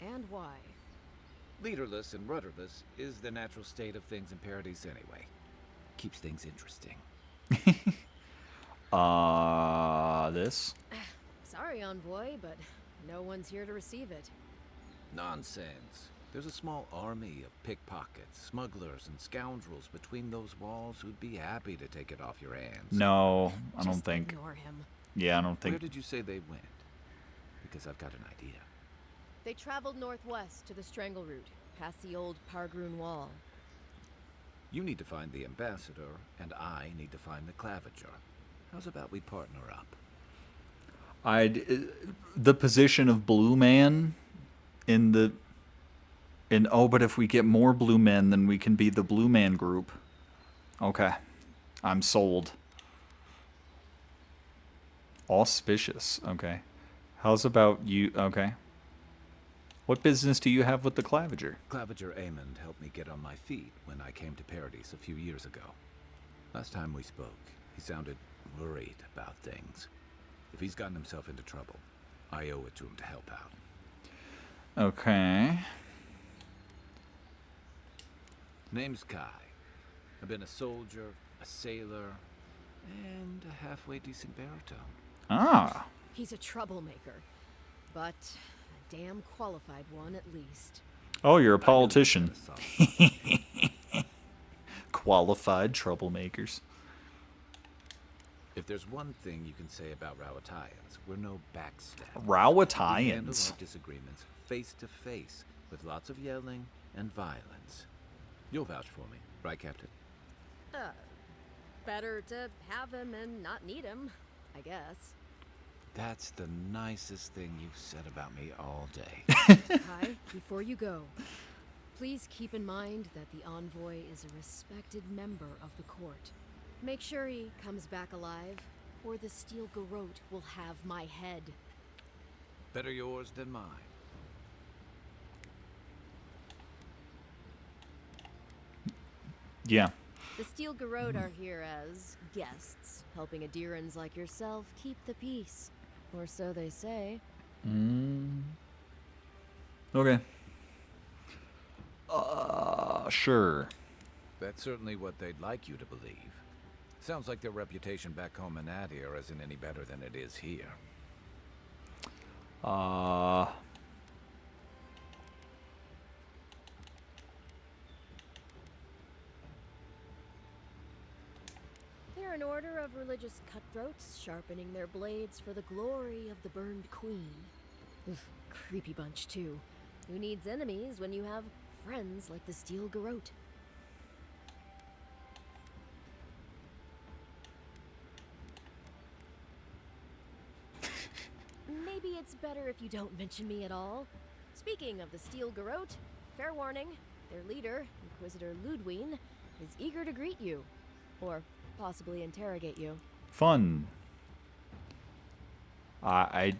and why. Leaderless and rudderless is the natural state of things in Paradise anyway. Keeps things interesting. This? Sorry, Envoy, but no one's here to receive it. Nonsense. There's a small army of pickpockets, smugglers, and scoundrels between those walls who'd be happy to take it off your hands. No, I don't Just think. ignore him. Yeah, I don't think. Where did you say they went? Because I've got an idea. They traveled northwest to the Strangle Route, past the old Pargroon Wall. You need to find the ambassador, and I need to find the claviger. How's about we partner up? The position of Blue Man but if we get more Blue Men, then we can be the Blue Man group. Okay. I'm sold. Auspicious. Okay. How's about you? Okay. What business do you have with the Claviger? Claviger Amond helped me get on my feet when I came to Paradise a few years ago. Last time we spoke, he sounded worried about things. If he's gotten himself into trouble, I owe it to him to help out. Okay. Name's Kai. I've been a soldier, a sailor, and a halfway decent baritone. Ah. He's a troublemaker, but a damn qualified one at least. Oh, you're a politician. I knew he had a soft Qualified troublemakers. If there's one thing you can say about Rowatayans, we're no backstabbers. We handle Rowatayans. our disagreements face to face, with lots of yelling and violence. You'll vouch for me, right, Captain? Better to have him and not need him, I guess. That's the nicest thing you've said about me all day. Kai, before you go, please keep in mind that the envoy is a respected member of the court. Make sure he comes back alive, or the Steel Garrote will have my head. Better yours than mine. Yeah. The Steel Garrote are here as guests, helping Adirans like yourself keep the peace. Or so they say. Okay. Sure. That's certainly what they'd like you to believe. Sounds like their reputation back home in Adir isn't any better than it is here. They're an order of religious cutthroats, sharpening their blades for the glory of the burned queen. Oof, creepy bunch, too. Who needs enemies when you have friends like the Steel Garrote? Maybe it's better if you don't mention me at all. Speaking of the Steel Garrote, fair warning, their leader, Inquisitor Ludwine, is eager to greet you. Or possibly interrogate you. Fun. I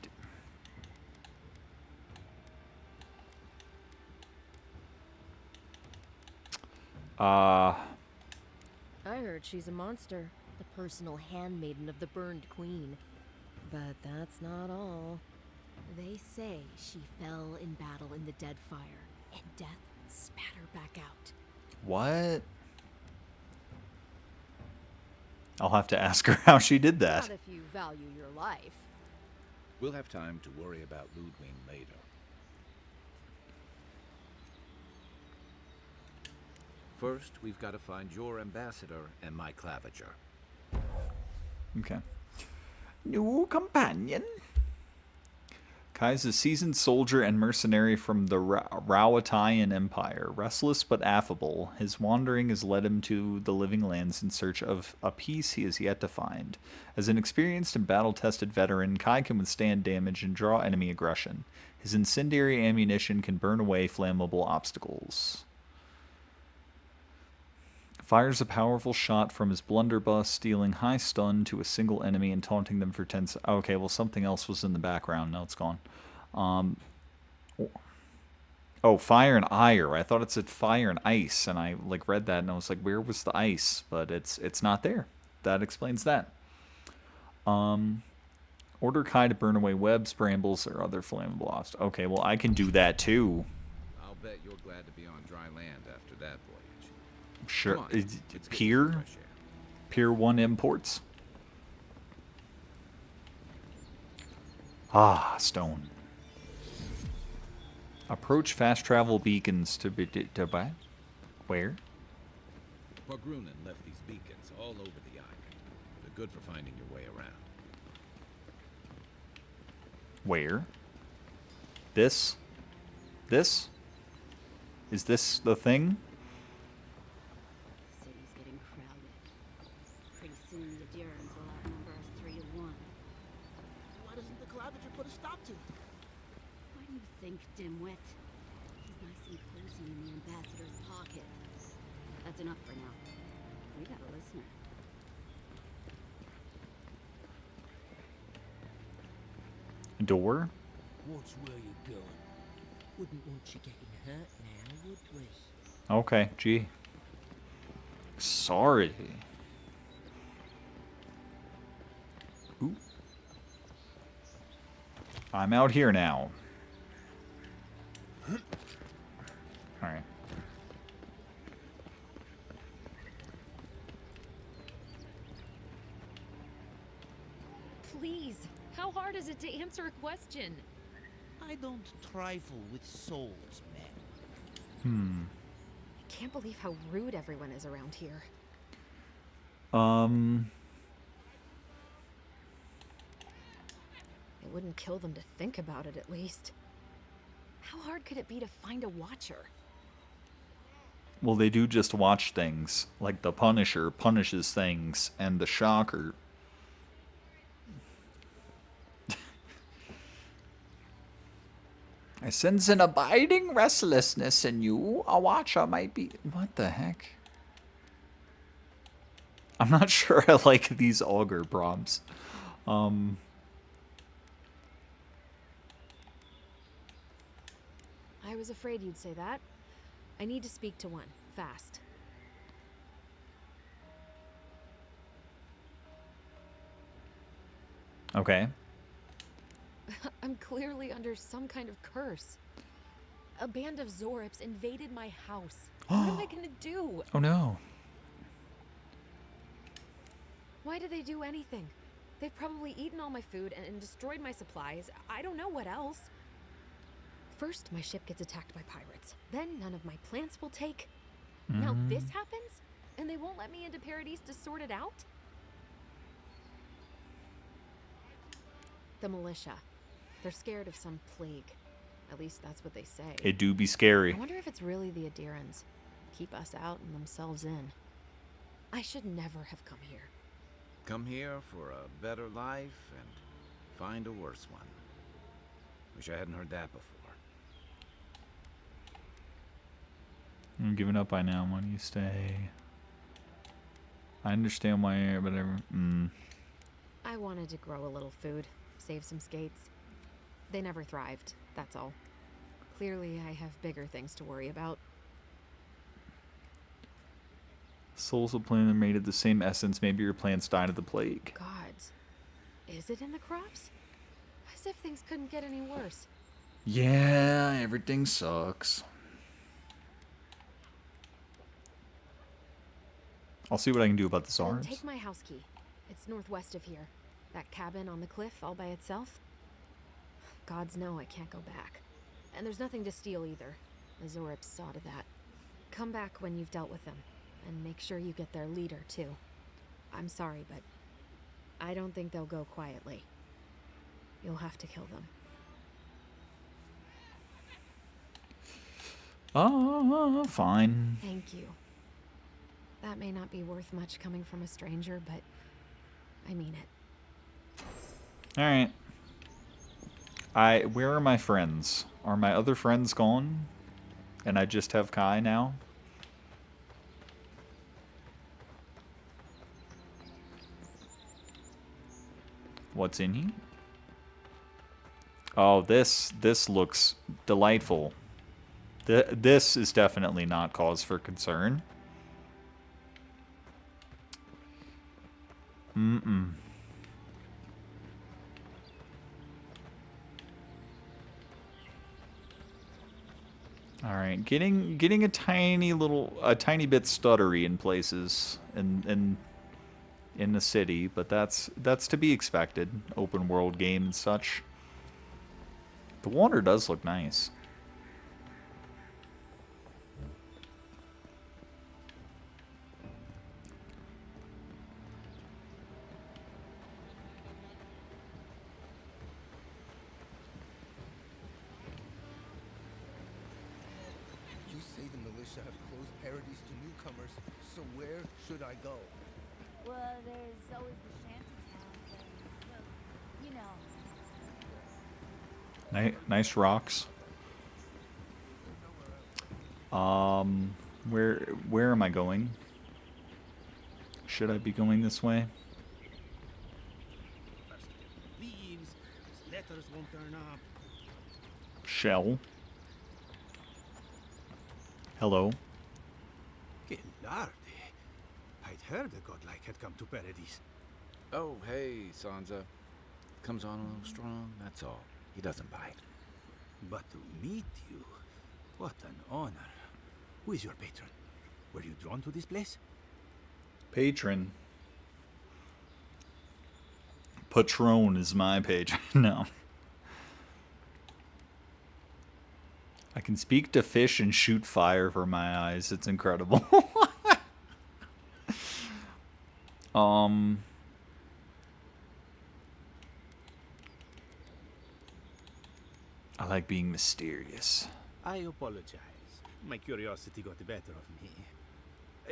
heard she's a monster, the personal handmaiden of the burned queen. But that's not all. They say she fell in battle in the Deadfire, and death spat her back out. What? I'll have to ask her how she did that. Not if you value your life. We'll have time to worry about Ludwine later. First, we've got to find your ambassador and my Claviger. Okay. New companion. Kai's a seasoned soldier and mercenary from the Rowatayan Empire. Restless but affable, his wandering has led him to the Living Lands in search of a peace he has yet to find. As an experienced and battle-tested veteran, Kai can withstand damage and draw enemy aggression. His incendiary ammunition can burn away flammable obstacles. Fires a powerful shot from his blunderbuss, dealing high stun to a single enemy and taunting them for 10 seconds. Okay, well, something else was in the background. Now it's gone. Oh, fire and ire. I thought it said fire and ice, and I read that, and I was like, where was the ice? But it's not there. That explains that. Order Kai to burn away webs, brambles, or other flammable obstacles. Okay, well, I can do that, too. I'll bet you're glad to be on dry land after that voyage. Sure. Come on, let's get you some Pier? fresh air. Pier 1 imports. Ah, stone. Approach fast travel beacons to buy. Where? Bargrunen left these beacons all over the island. They're good for finding your way around. Where? This? This? Is this the thing? City's getting crowded. Pretty soon the Adirans will outnumber us 3 to 1. Why doesn't the Claviger put a stop to it? What do you think, dimwit? He's nice and cozy in the ambassador's pocket. That's enough for now. We got a listener. Door? Watch where you're going. Wouldn't want you getting hurt now, would we? Okay, gee. Sorry. Ooh. I'm out here now. Alright. Please, how hard is it to answer a question? I don't trifle with souls, man. I can't believe how rude everyone is around here. It wouldn't kill them to think about it, at least. How hard could it be to find a watcher? Well, they do just watch things. Like the Punisher punishes things, and the Shocker. I sense an abiding restlessness in you. A watcher might be... What the heck? I'm not sure I like these augur prompts. I was afraid you'd say that. I need to speak to one, fast. Okay. I'm clearly under some kind of curse. A band of Zorips invaded my house. What am I gonna do? Oh no. Why did they do anything? They've probably eaten all my food and destroyed my supplies. I don't know what else. First, my ship gets attacked by pirates. Then none of my plants will take. Now this happens? And they won't let me into Paradise to sort it out? The militia. They're scared of some plague. At least that's what they say. It do be scary. I wonder if it's really the Adirans. Keep us out and themselves in. I should never have come here. Come here for a better life and find a worse one. Wish I hadn't heard that before. I'm giving up by now. Why do you stay? I understand why, but I wanted to grow a little food, save some skates. They never thrived, that's all. Clearly, I have bigger things to worry about. Souls of planet made of the same essence. Maybe your plants died of the plague. Gods. Is it in the crops? As if things couldn't get any worse. Yeah, everything sucks. I'll see what I can do about the Then SARS. take my house key. It's northwest of here. That cabin on the cliff all by itself. Gods know I can't go back. And there's nothing to steal either. The Zorips saw to that. Come back when you've dealt with them. And make sure you get their leader, too. I'm sorry, but I don't think they'll go quietly. You'll have to kill them. Fine. Thank you. That may not be worth much coming from a stranger, but I mean it. Alright. Where are my friends? Are my other friends gone? And I just have Kai now? What's in here? Oh, this looks delightful. This is definitely not cause for concern. All right, getting a tiny bit stuttery in places in the city, but that's to be expected. Open world game and such. The water does look nice. You say the militia have closed Paradise to newcomers, so where should I go? Well, there's always the shantytown thing. Well, you know. Nice rocks. Where am I going? Should I be going this way? Leaves, letters don't turn up. Shell. Hello. Que larde. I'd heard a godlike had come to Paradise. Oh, hey, Sansa. Comes on a little strong, that's all. He doesn't bite. But to meet you, what an honor. Who is your patron? Were you drawn to this place? Patron. Patron is my patron. No. I can speak to fish and shoot fire from my eyes. It's incredible. I like being mysterious. I apologize. My curiosity got the better of me.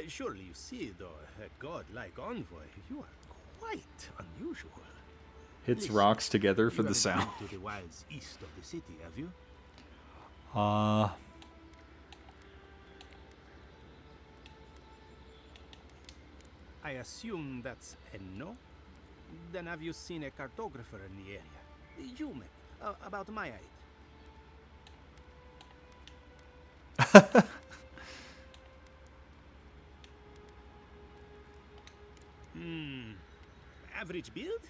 Surely you see, though, a godlike envoy, you are quite unusual. Hits Listen, rocks together for you the haven't sound. been to the wilds east of the city, have you? I assume that's a no? Then have you seen a cartographer in the area? Human, about my height. Average build?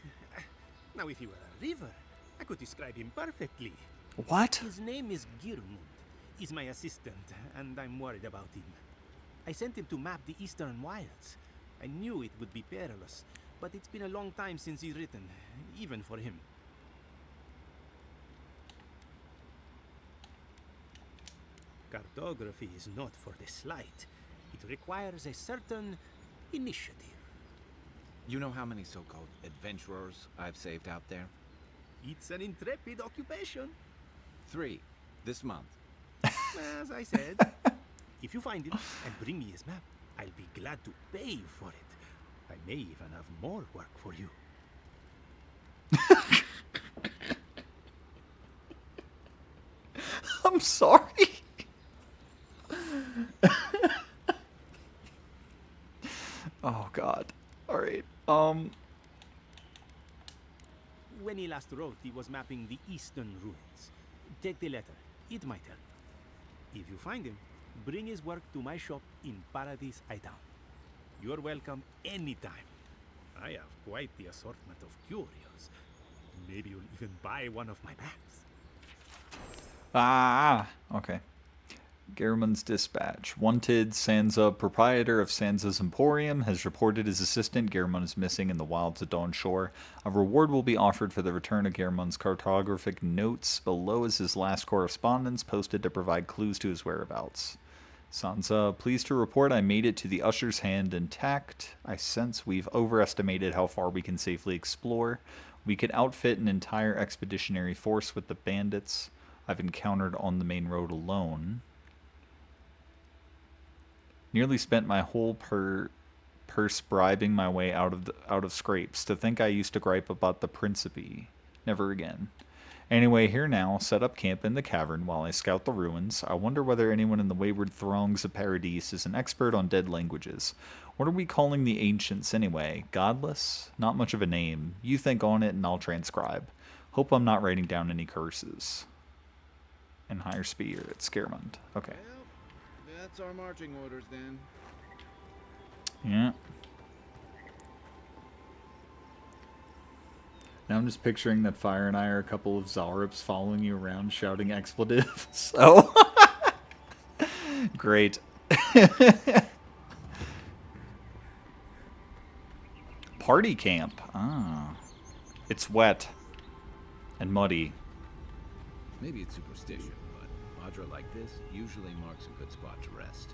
Now, if he were a river, I could describe him perfectly. What? His name is Girmund. He's my assistant, and I'm worried about him. I sent him to map the eastern wilds. I knew it would be perilous, but it's been a long time since he's written, even for him. Cartography is not for the slight. It requires a certain initiative. You know how many so-called adventurers I've saved out there? It's an intrepid occupation. 3 this month. As I said, if you find him and bring me his map, I'll be glad to pay you for it. I may even have more work for you. I'm sorry. Oh God. All right. When he last wrote, he was mapping the eastern ruins. Take the letter. It might help. If you find him, bring his work to my shop in Paradise Hightown. You're welcome anytime. I have quite the assortment of curios. Maybe you'll even buy one of my bags. Okay. Garamund's dispatch. Wanted Sansa, proprietor of Sansa's Emporium, has reported his assistant Garamund is missing in the wilds of Dawn Shore. A reward will be offered for the return of Garamund's cartographic notes. Below is his last correspondence, posted to provide clues to his whereabouts. Sansa, pleased to report I made it to the Usher's Hand intact. I sense we've overestimated how far we can safely explore. We could outfit an entire expeditionary force with the bandits I've encountered on the main road alone. Nearly spent my whole purse bribing my way out of scrapes. To think I used to gripe about the Principe. Never again. Anyway, here now, set up camp in the cavern while I scout the ruins. I wonder whether anyone in the wayward throngs of Paradise is an expert on dead languages. What are we calling the ancients anyway? Godless? Not much of a name. You think on it and I'll transcribe. Hope I'm not writing down any curses. And higher spirits, Scaremund. Okay. Well, that's our marching orders then. Yeah. Now I'm just picturing that Fire and I are a couple of Zaryps following you around shouting expletives. Oh. Great. Party camp. Ah. It's wet. And muddy. Maybe it's superstition, but Audra like this usually marks a good spot to rest.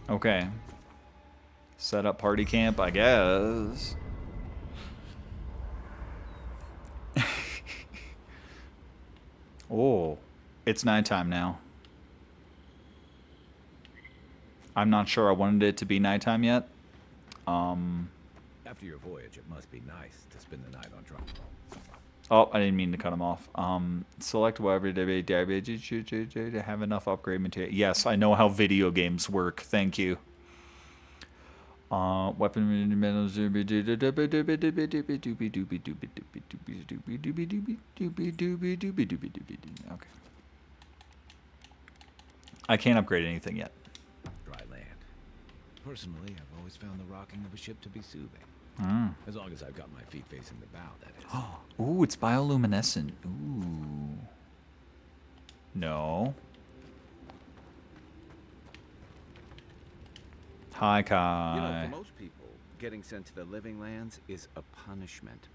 Okay. Set up party camp, I guess. Oh, it's nighttime now. I'm not sure I wanted it to be nighttime yet. After your voyage, it must be nice to spend the night on drum. Oh, I didn't mean to cut him off. Select whatever to have enough upgrade material. Yes, I know how video games work. Thank you. Weapon. Okay. I can't upgrade anything yet. Dry land. Personally, I've always found the rocking of a ship to be soothing. As long as I've got my feet facing the bow, that is. Ooh, it's bioluminescent. Ooh. No. Hi, Kai. You know, for most people, getting sent to the living lands is a punishment.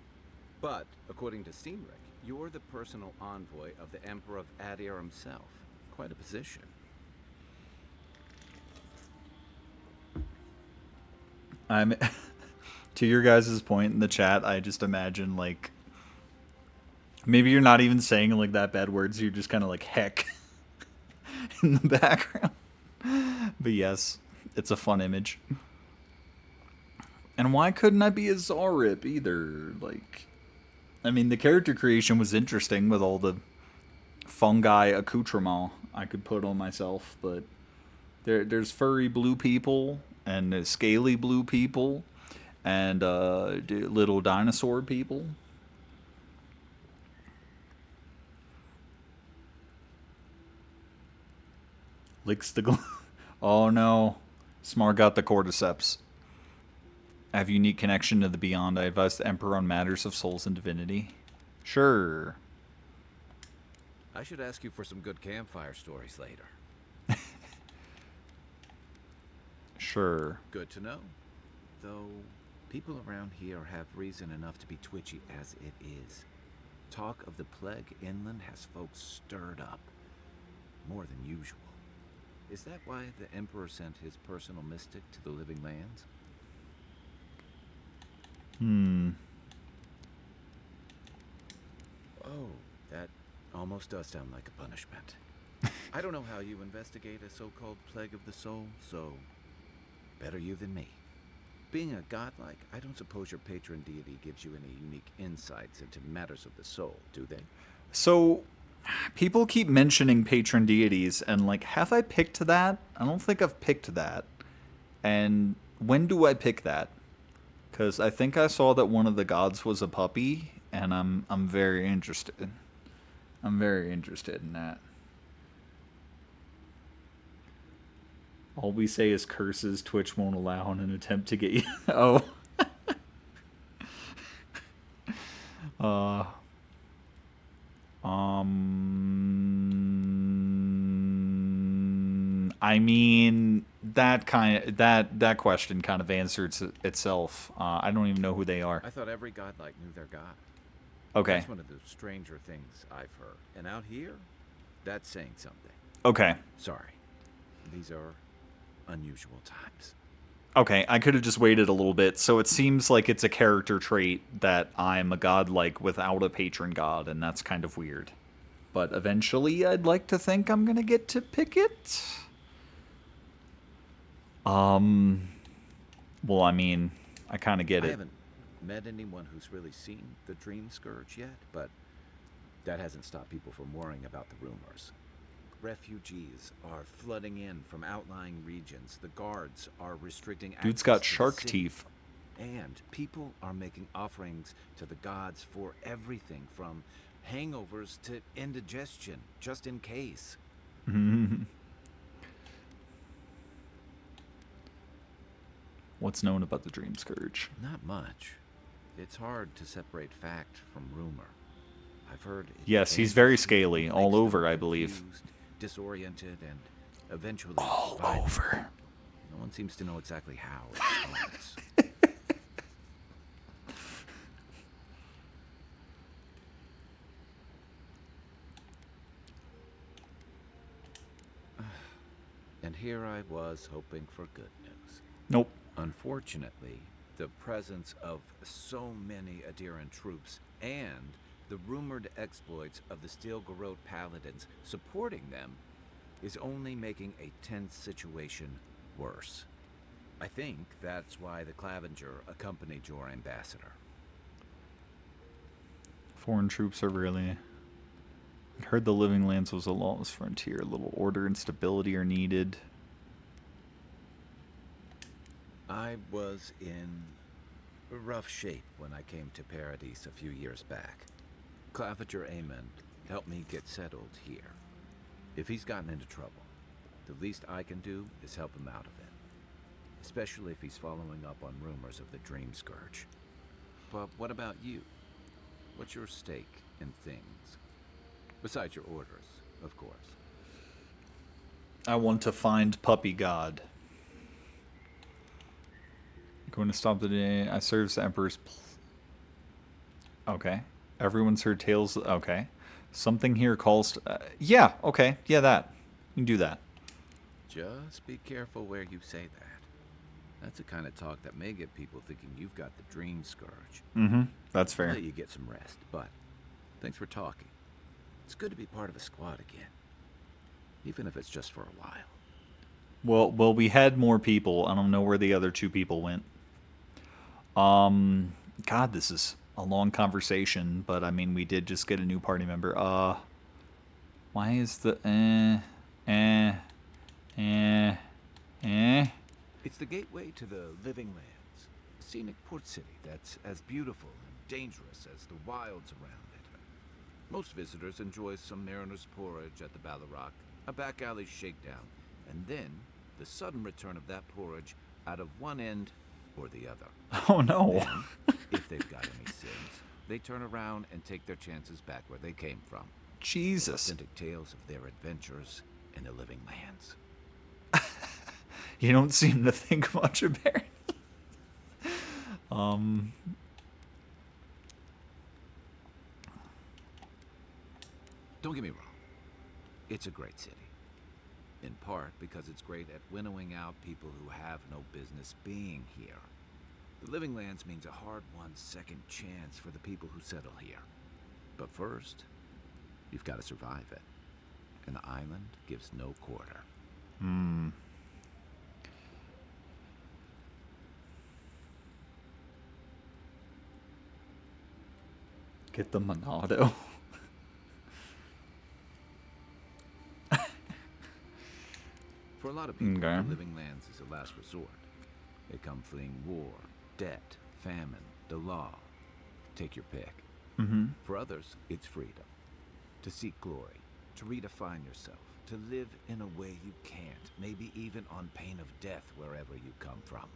But, according to Steamrick, you're the personal envoy of the Emperor of Adir himself. Quite a position. I'm to your guys' point in the chat, I just imagine like maybe you're not even saying like that bad words, you're just kind of like heck in the background. But yes, it's a fun image. And why couldn't I be a Zarip either? Like, I mean, the character creation was interesting with all the fungi accoutrement I could put on myself, but there's furry blue people and scaly blue people and little dinosaur people. Licks the oh no. Smar got the cordyceps. I have unique connection to the beyond. I advise the Emperor on matters of souls and divinity. Sure. I should ask you for some good campfire stories later. Sure. Good to know. Though, people around here have reason enough to be twitchy as it is. Talk of the plague inland has folks stirred up. More than usual. Is that why the Emperor sent his personal mystic to the living lands? Oh, that almost does sound like a punishment. I don't know how you investigate a so-called plague of the soul, so better you than me. Being a godlike, I don't suppose your patron deity gives you any unique insights into matters of the soul, do they? So, people keep mentioning patron deities, and like, have I picked that? I don't think I've picked that. And when do I pick that? Because I think I saw that one of the gods was a puppy, and I'm very interested. I'm very interested in that. All we say is curses. Twitch won't allow in an attempt to get you. Oh. I mean, that question kind of answers itself. I don't even know who they are. I thought every godlike knew their god. Okay. That's one of the stranger things I've heard. And out here, that's saying something. Okay. Sorry. These are unusual times. Okay, I could have just waited a little bit. So it seems like it's a character trait that I'm a godlike without a patron god, and that's kind of weird. But eventually, I'd like to think I'm gonna get to pick it. Well, I mean, I kind of get it. I haven't met anyone who's really seen the Dream Scourge yet, but that hasn't stopped people from worrying about the rumors. Refugees are flooding in from outlying regions. The guards are restricting access. Dude's got to the shark city. teeth. And people are making offerings to the gods for everything from hangovers to indigestion, just in case. What's known about the Dream Scourge? Not much. It's hard to separate fact from rumor. I've heard. Yes, he's very scaly, all over, I believe. Confused, disoriented, and eventually all violent. Over. No one seems to know exactly how it starts. And here I was hoping for good news. Nope. Unfortunately, the presence of so many Adiran troops and the rumored exploits of the Steel Garrote Paladins supporting them is only making a tense situation worse. I think that's why the Clavenger accompanied your ambassador. Foreign troops are really... I heard the Living Lands was a lawless frontier. Little order and stability are needed. I was in rough shape when I came to Paradise a few years back. Claviger Amon helped me get settled here. If he's gotten into trouble, the least I can do is help him out of it. Especially if he's following up on rumors of the Dream Scourge. But what about you? What's your stake in things? Besides your orders, of course. I want to find Puppy God. Going to stop the day. I serve as the Emperor's. Okay. Everyone's heard tales. Okay. Something here calls. Yeah. Okay. Yeah, that. You can do that. Just be careful where you say that. That's the kind of talk that may get people thinking you've got the Dream Scourge. Mm-hmm. That's fair. I'll let you get some rest, but thanks for talking. It's good to be part of a squad again. Even if it's just for a while. Well, we had more people. I don't know where the other 2 people went. God, this is a long conversation, but I mean, we did just get a new party member. Why is the It's the gateway to the Living Lands, a scenic port city that's as beautiful and dangerous as the wilds around it. Most visitors enjoy some mariner's porridge at the Ballarrock, a back alley shakedown, and then the sudden return of that porridge out of one end or the other. Oh no. Then, if they've got any sins, they turn around and take their chances back where they came from. Jesus. Authentic tales of their adventures in the Living Lands. You don't seem to think much about it. Don't get me wrong. It's a great city. In part because it's great at winnowing out people who have no business being here. The Living Lands means a hard-won second chance for the people who settle here. But first, you've got to survive it. And the island gives no quarter. Get the Monado. For a lot of people, Okay. the Living Lands is a last resort. They come fleeing war, debt, famine, the law. Take your pick. Mm-hmm. For others, it's freedom. To seek glory, to redefine yourself, to live in a way you can't, maybe even on pain of death wherever you come from.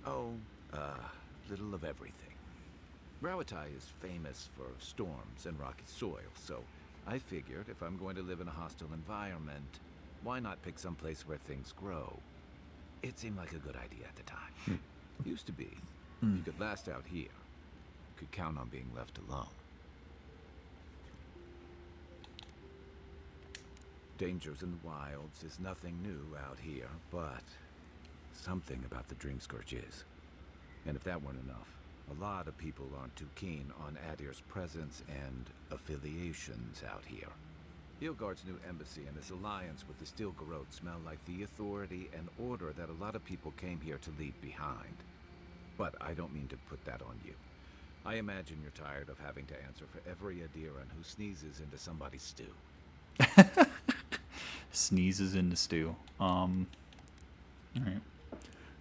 Oh, little of everything. Rawatai is famous for storms and rocky soil, so I figured if I'm going to live in a hostile environment, why not pick some place where things grow? It seemed like a good idea at the time. Used to be. You could last out here. You could count on being left alone. Dangers in the wilds is nothing new out here, but something about the Dream Scourge is. And if that weren't enough, a lot of people aren't too keen on Adir's presence and affiliations out here. Ilgard's new embassy and his alliance with the Steel Garrote smell like the authority and order that a lot of people came here to leave behind. But I don't mean to put that on you. I imagine you're tired of having to answer for every Adiran who sneezes into somebody's stew. Sneezes into stew. Alright.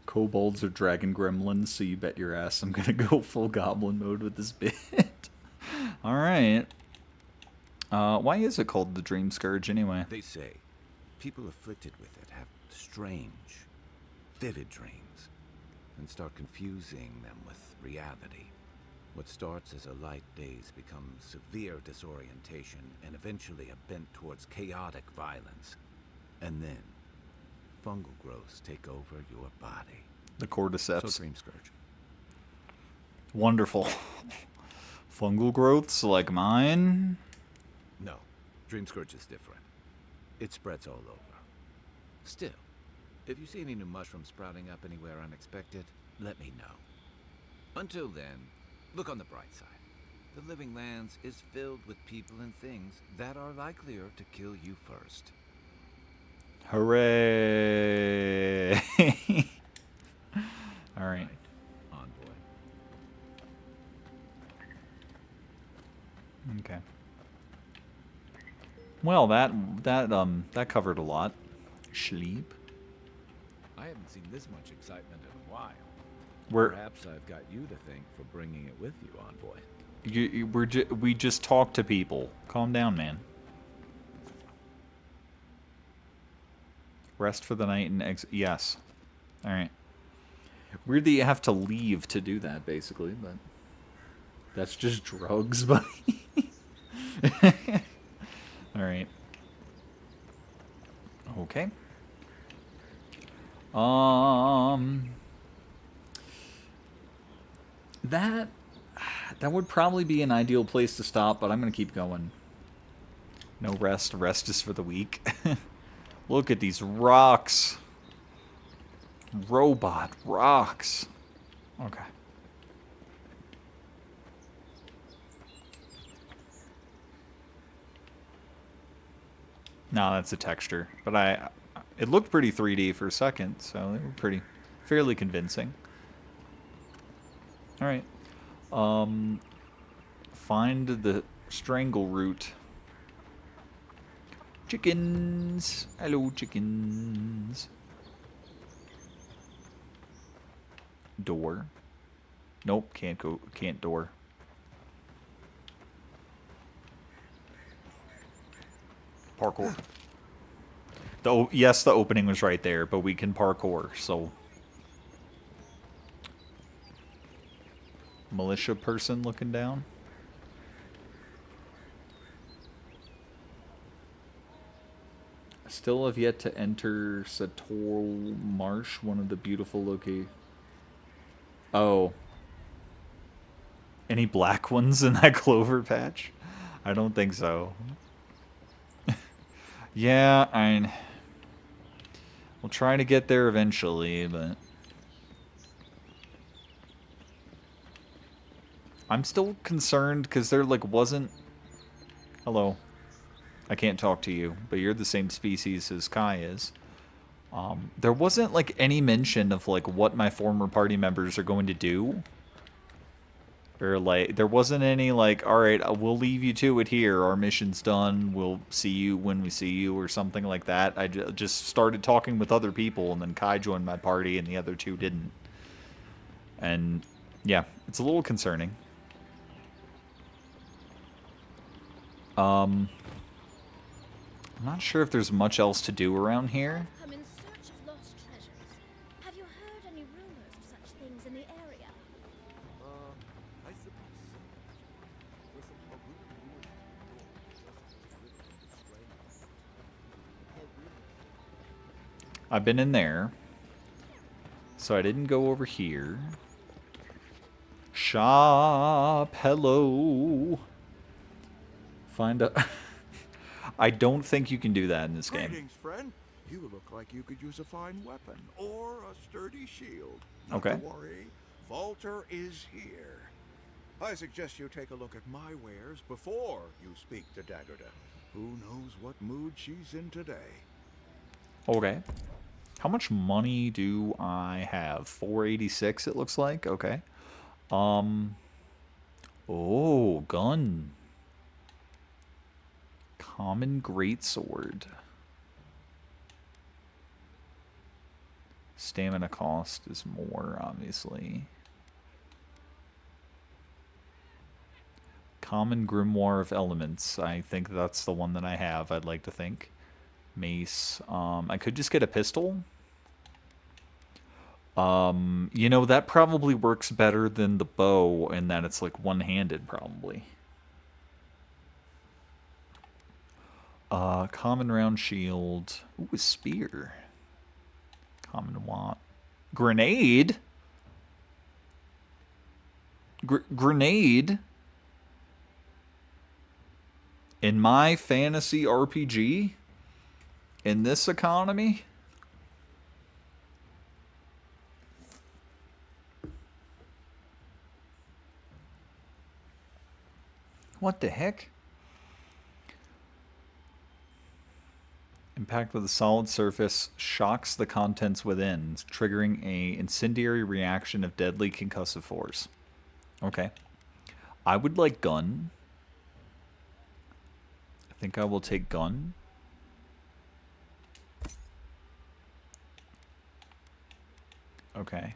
Kobolds or dragon gremlins, so you bet your ass I'm gonna go full goblin mode with this bit. Alright. Why is it called the Dream Scourge anyway? They say people afflicted with it have strange, vivid dreams and start confusing them with reality. What starts as a light daze becomes severe disorientation and eventually a bent towards chaotic violence. And then, fungal growths take over your body. The cordyceps. So Dream Scourge. Wonderful. Fungal growths like mine? No, Dream Scourge is different. It spreads all over. Still, if you see any new mushrooms sprouting up anywhere unexpected, let me know. Until then, look on the bright side. The Living Lands is filled with people and things that are likelier to kill you first. Hooray! Alright. Envoy. Okay. Well, that covered a lot. Sleep. I haven't seen this much excitement in a while. We're Perhaps I've got you to thank for bringing it with you, Envoy. we just talk to people. Calm down, man. Rest for the night and yes. All right. Weird that you have to leave to do that, basically, but that's just drugs, buddy. All right. Okay. That would probably be an ideal place to stop, but I'm gonna keep going. No rest. Rest is for the weak. Look at these rocks. Robot rocks. Okay. No, that's a texture. But it looked pretty 3D for a second, so they were fairly convincing. Alright. Find the strangle root. Chickens. Hello, chickens. Door. Nope, can't door. Parkour. Yes, the opening was right there, but we can parkour, so. Militia person looking down. Still have yet to enter Satorl Marsh, one of the beautiful locations. Oh. Any black ones in that clover patch? I don't think so. Yeah, we'll try to get there eventually, but I'm still concerned because there wasn't. Hello. I can't talk to you, but you're the same species as Kai is. There wasn't any mention of what my former party members are going to do. Or there wasn't any all right, we'll leave you to it here. Our mission's done. We'll see you when we see you, or something like that. I just started talking with other people, and then Kai joined my party, and the other two didn't. And yeah, it's a little concerning. I'm not sure if there's much else to do around here. Come in search of lost treasures. Have you heard any rumors of such things in the area? I suppose so. There's some Harun ruins to the north, just as I've been in there. So I didn't go over here. Shop. Hello. Find a... I don't think you can do that in this game. Greetings, friend. You look like you could use a fine weapon or a sturdy shield. Not Okay. to worry, Volter is here. I suggest you take a look at my wares before you speak to Daggerda. Who knows what mood she's in today? Okay. How much money do I have? 486 it looks like. Okay. Oh, gun. Common greatsword. Stamina cost is more, obviously. Common Grimoire of Elements. I think that's the one that I have, I'd like to think. Mace. I could just get a pistol. You know, that probably works better than the bow in that it's one-handed, probably. Common round shield. Ooh, a spear. Common wand. Grenade? Grenade? In my fantasy RPG? In this economy? What the heck? Impact with a solid surface shocks the contents within, triggering a incendiary reaction of deadly concussive force. Okay. I would like gun. I think I will take gun. Okay.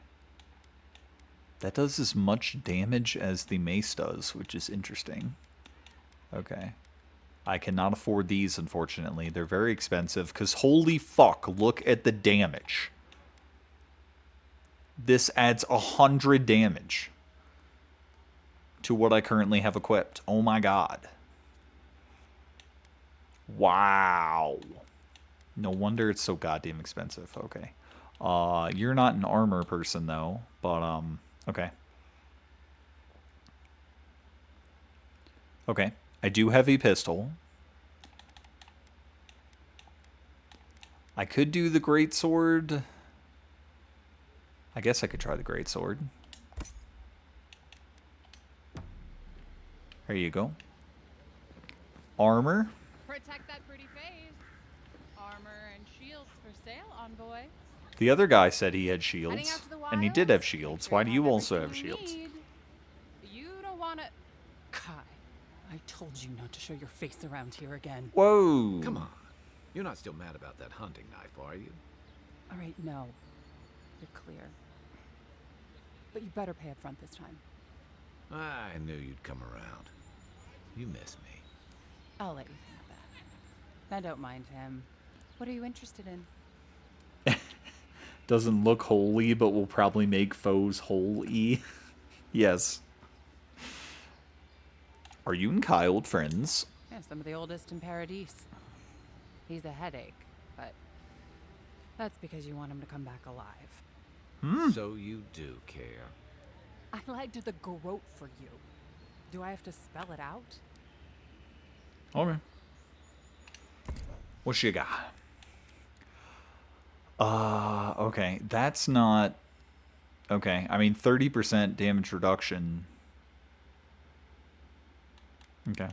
That does as much damage as the mace does, which is interesting. Okay. I cannot afford these, unfortunately. They're very expensive, because holy fuck, look at the damage. This adds 100 damage to what I currently have equipped. Oh my god. Wow. No wonder it's so goddamn expensive. Okay. You're not an armor person, though, but, okay. Okay. I do have a pistol. I could do the greatsword. I guess I could try the greatsword. There you go. Armor. Protect that pretty face. Armor and shields for sale, envoy. The other guy said he had shields, and he did have shields. Why do you also have shields? You don't want to... Kai, I told you not to show your face around here again. Whoa. Come on. You're not still mad about that hunting knife, are you? All right, no. You're clear. But you better pay up front this time. I knew you'd come around. You miss me. I'll let you think that. I don't mind him. What are you interested in? Doesn't look holy, but will probably make foes holy. Yes. Are you and Kai old friends? Yeah, some of the oldest in Paradise. He's a headache, but that's because you want him to come back alive. So you do care. I lagged the garrote for you. Do I have to spell it out? Okay. What you got? Okay. That's not... Okay. I mean, 30% damage reduction. Okay.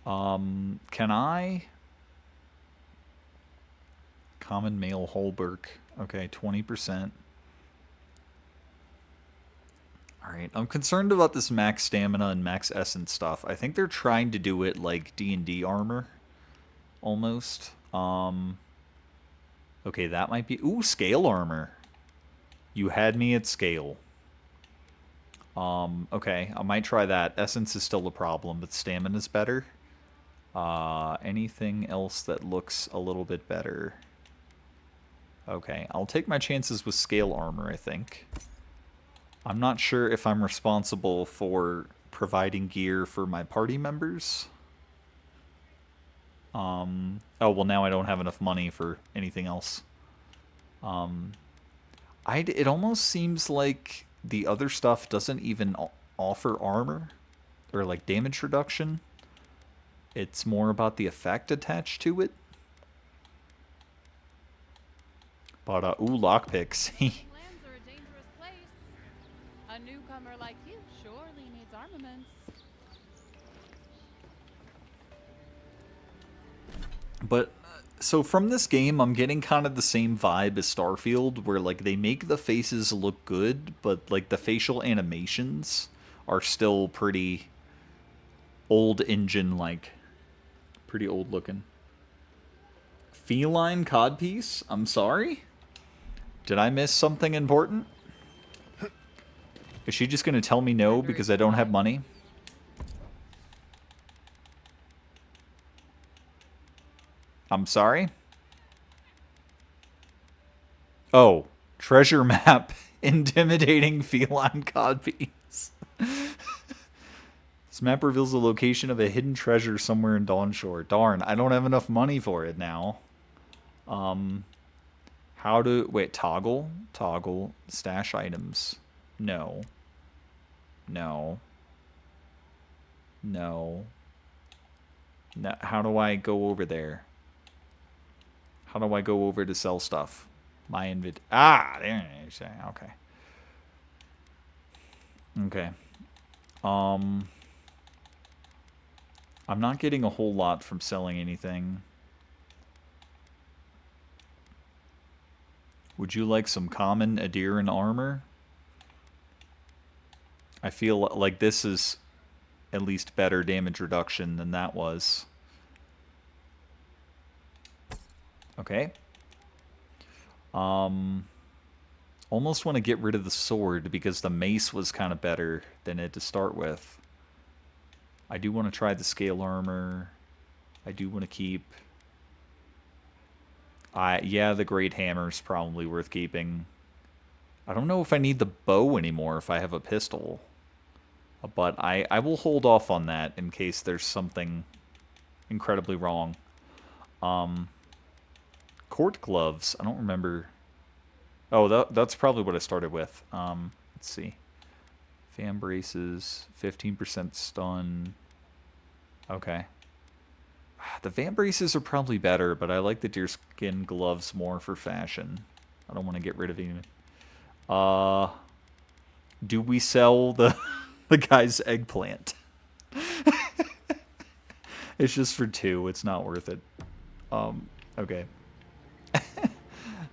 Can I... Common male Holberg. Okay, 20%. Alright, I'm concerned about this max stamina and max essence stuff. I think they're trying to do it like D&D armor. Almost. Okay, that might be... Ooh, scale armor. You had me at scale. Okay, I might try that. Essence is still a problem, but stamina's better. Anything else that looks a little bit better? Okay, I'll take my chances with scale armor, I think. I'm not sure if I'm responsible for providing gear for my party members. Oh, well, now I don't have enough money for anything else. It almost seems like the other stuff doesn't even offer armor or like damage reduction. It's more about the effect attached to it. But, ooh, lockpicks. Lands are a dangerous place. A newcomer like you surely needs armaments. But, so from this game, I'm getting kind of the same vibe as Starfield, where, like, they make the faces look good, but, like, the facial animations are still pretty old engine-like. Pretty old-looking. Feline codpiece? I'm sorry? Did I miss something important? Is she just going to tell me no because I don't have money? I'm sorry? Oh, treasure map. Intimidating feline codpiece. This map reveals the location of a hidden treasure somewhere in Dawnshore. Darn, I don't have enough money for it now. How to... Wait, toggle? Toggle. Stash items. No. No. No. No. How do I go over there? How do I go over to sell stuff? My invid... Ah! There you say. Okay. Okay. I'm not getting a whole lot from selling anything. Would you like some common Adiran armor? I feel like this is at least better damage reduction than that was. Okay. Almost want to get rid of the sword because the mace was kind of better than it to start with. I do want to try the scale armor. I do want to keep... yeah, the great hammer's probably worth keeping. I don't know if I need the bow anymore if I have a pistol. But I will hold off on that in case there's something incredibly wrong. Court gloves. I don't remember. Oh, that's probably what I started with. Let's see. Fan braces, 15% stun. Okay. The fan braces are probably better, but I like the deerskin gloves more for fashion. I don't want to get rid of even. Do we sell the the guy's eggplant? It's just for 2. It's not worth it. Okay.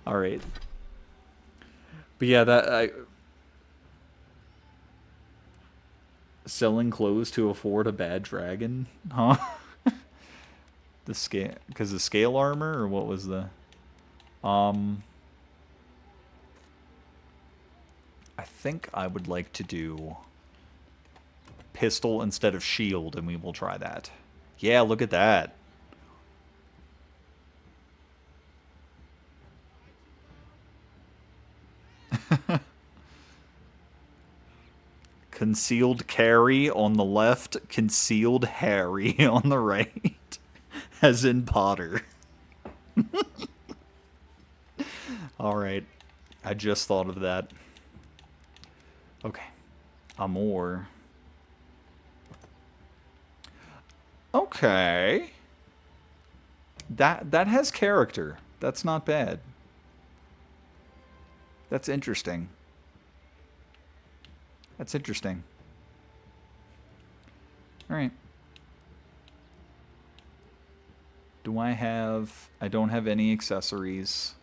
All right. But yeah, selling clothes to afford a bad dragon, huh? The scale, because the scale armor, or what was the? I think I would like to do pistol instead of shield, and we will try that. Yeah, look at that. Concealed carry on the left, concealed Harry on the right. As in Potter. Alright. I just thought of that. Okay. Amor. Okay. That has character. That's not bad. That's interesting. That's interesting. Alright. Do I have... I don't have any accessories.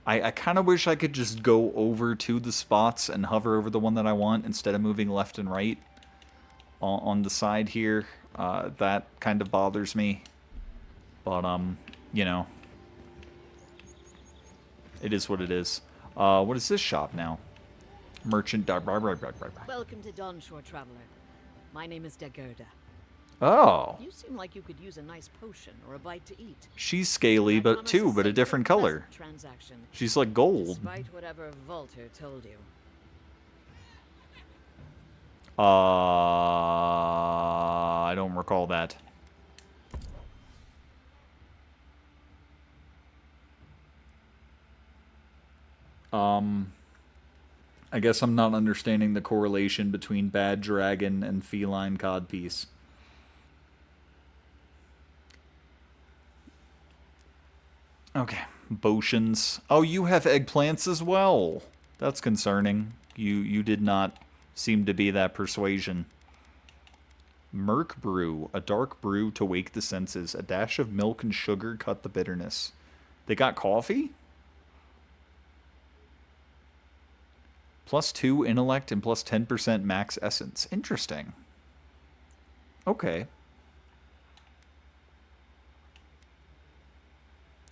I kind of wish I could just go over to the spots and hover over the one that I want instead of moving left and right on the side here. That kind of bothers me. But, you know. It is what it is. What is this shop now? Merchant... Welcome to Donshore, traveler. My name is Dagoda. Oh. You seem like you could use a nice potion or a bite to eat. She's scaly, but a different color. She's like gold. Despite whatever Volter told you. I don't recall that. I guess I'm not understanding the correlation between bad dragon and feline codpiece. Okay, potions. Oh, you have eggplants as well. That's concerning. You did not seem to be that persuasion. Merc brew, a dark brew to wake the senses. A dash of milk and sugar cut the bitterness. They got coffee? +2 intellect and +10% max essence. Interesting. Okay.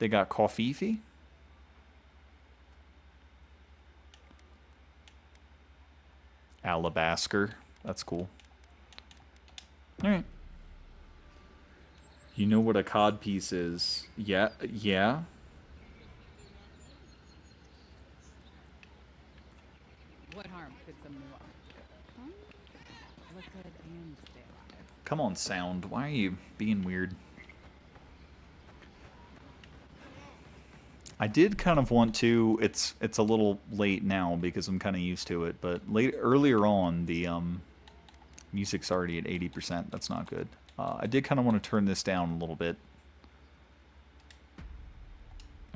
They got coffee. Alabaster. That's cool. Alright. You know what a codpiece is. Yeah. What harm could some new art do? Huh? Look good and stay alive. Come on, sound. Why are you being weird? I did kind of want to... It's a little late now because I'm kind of used to it, but earlier on, the music's already at 80%. That's not good. I did kind of want to turn this down a little bit.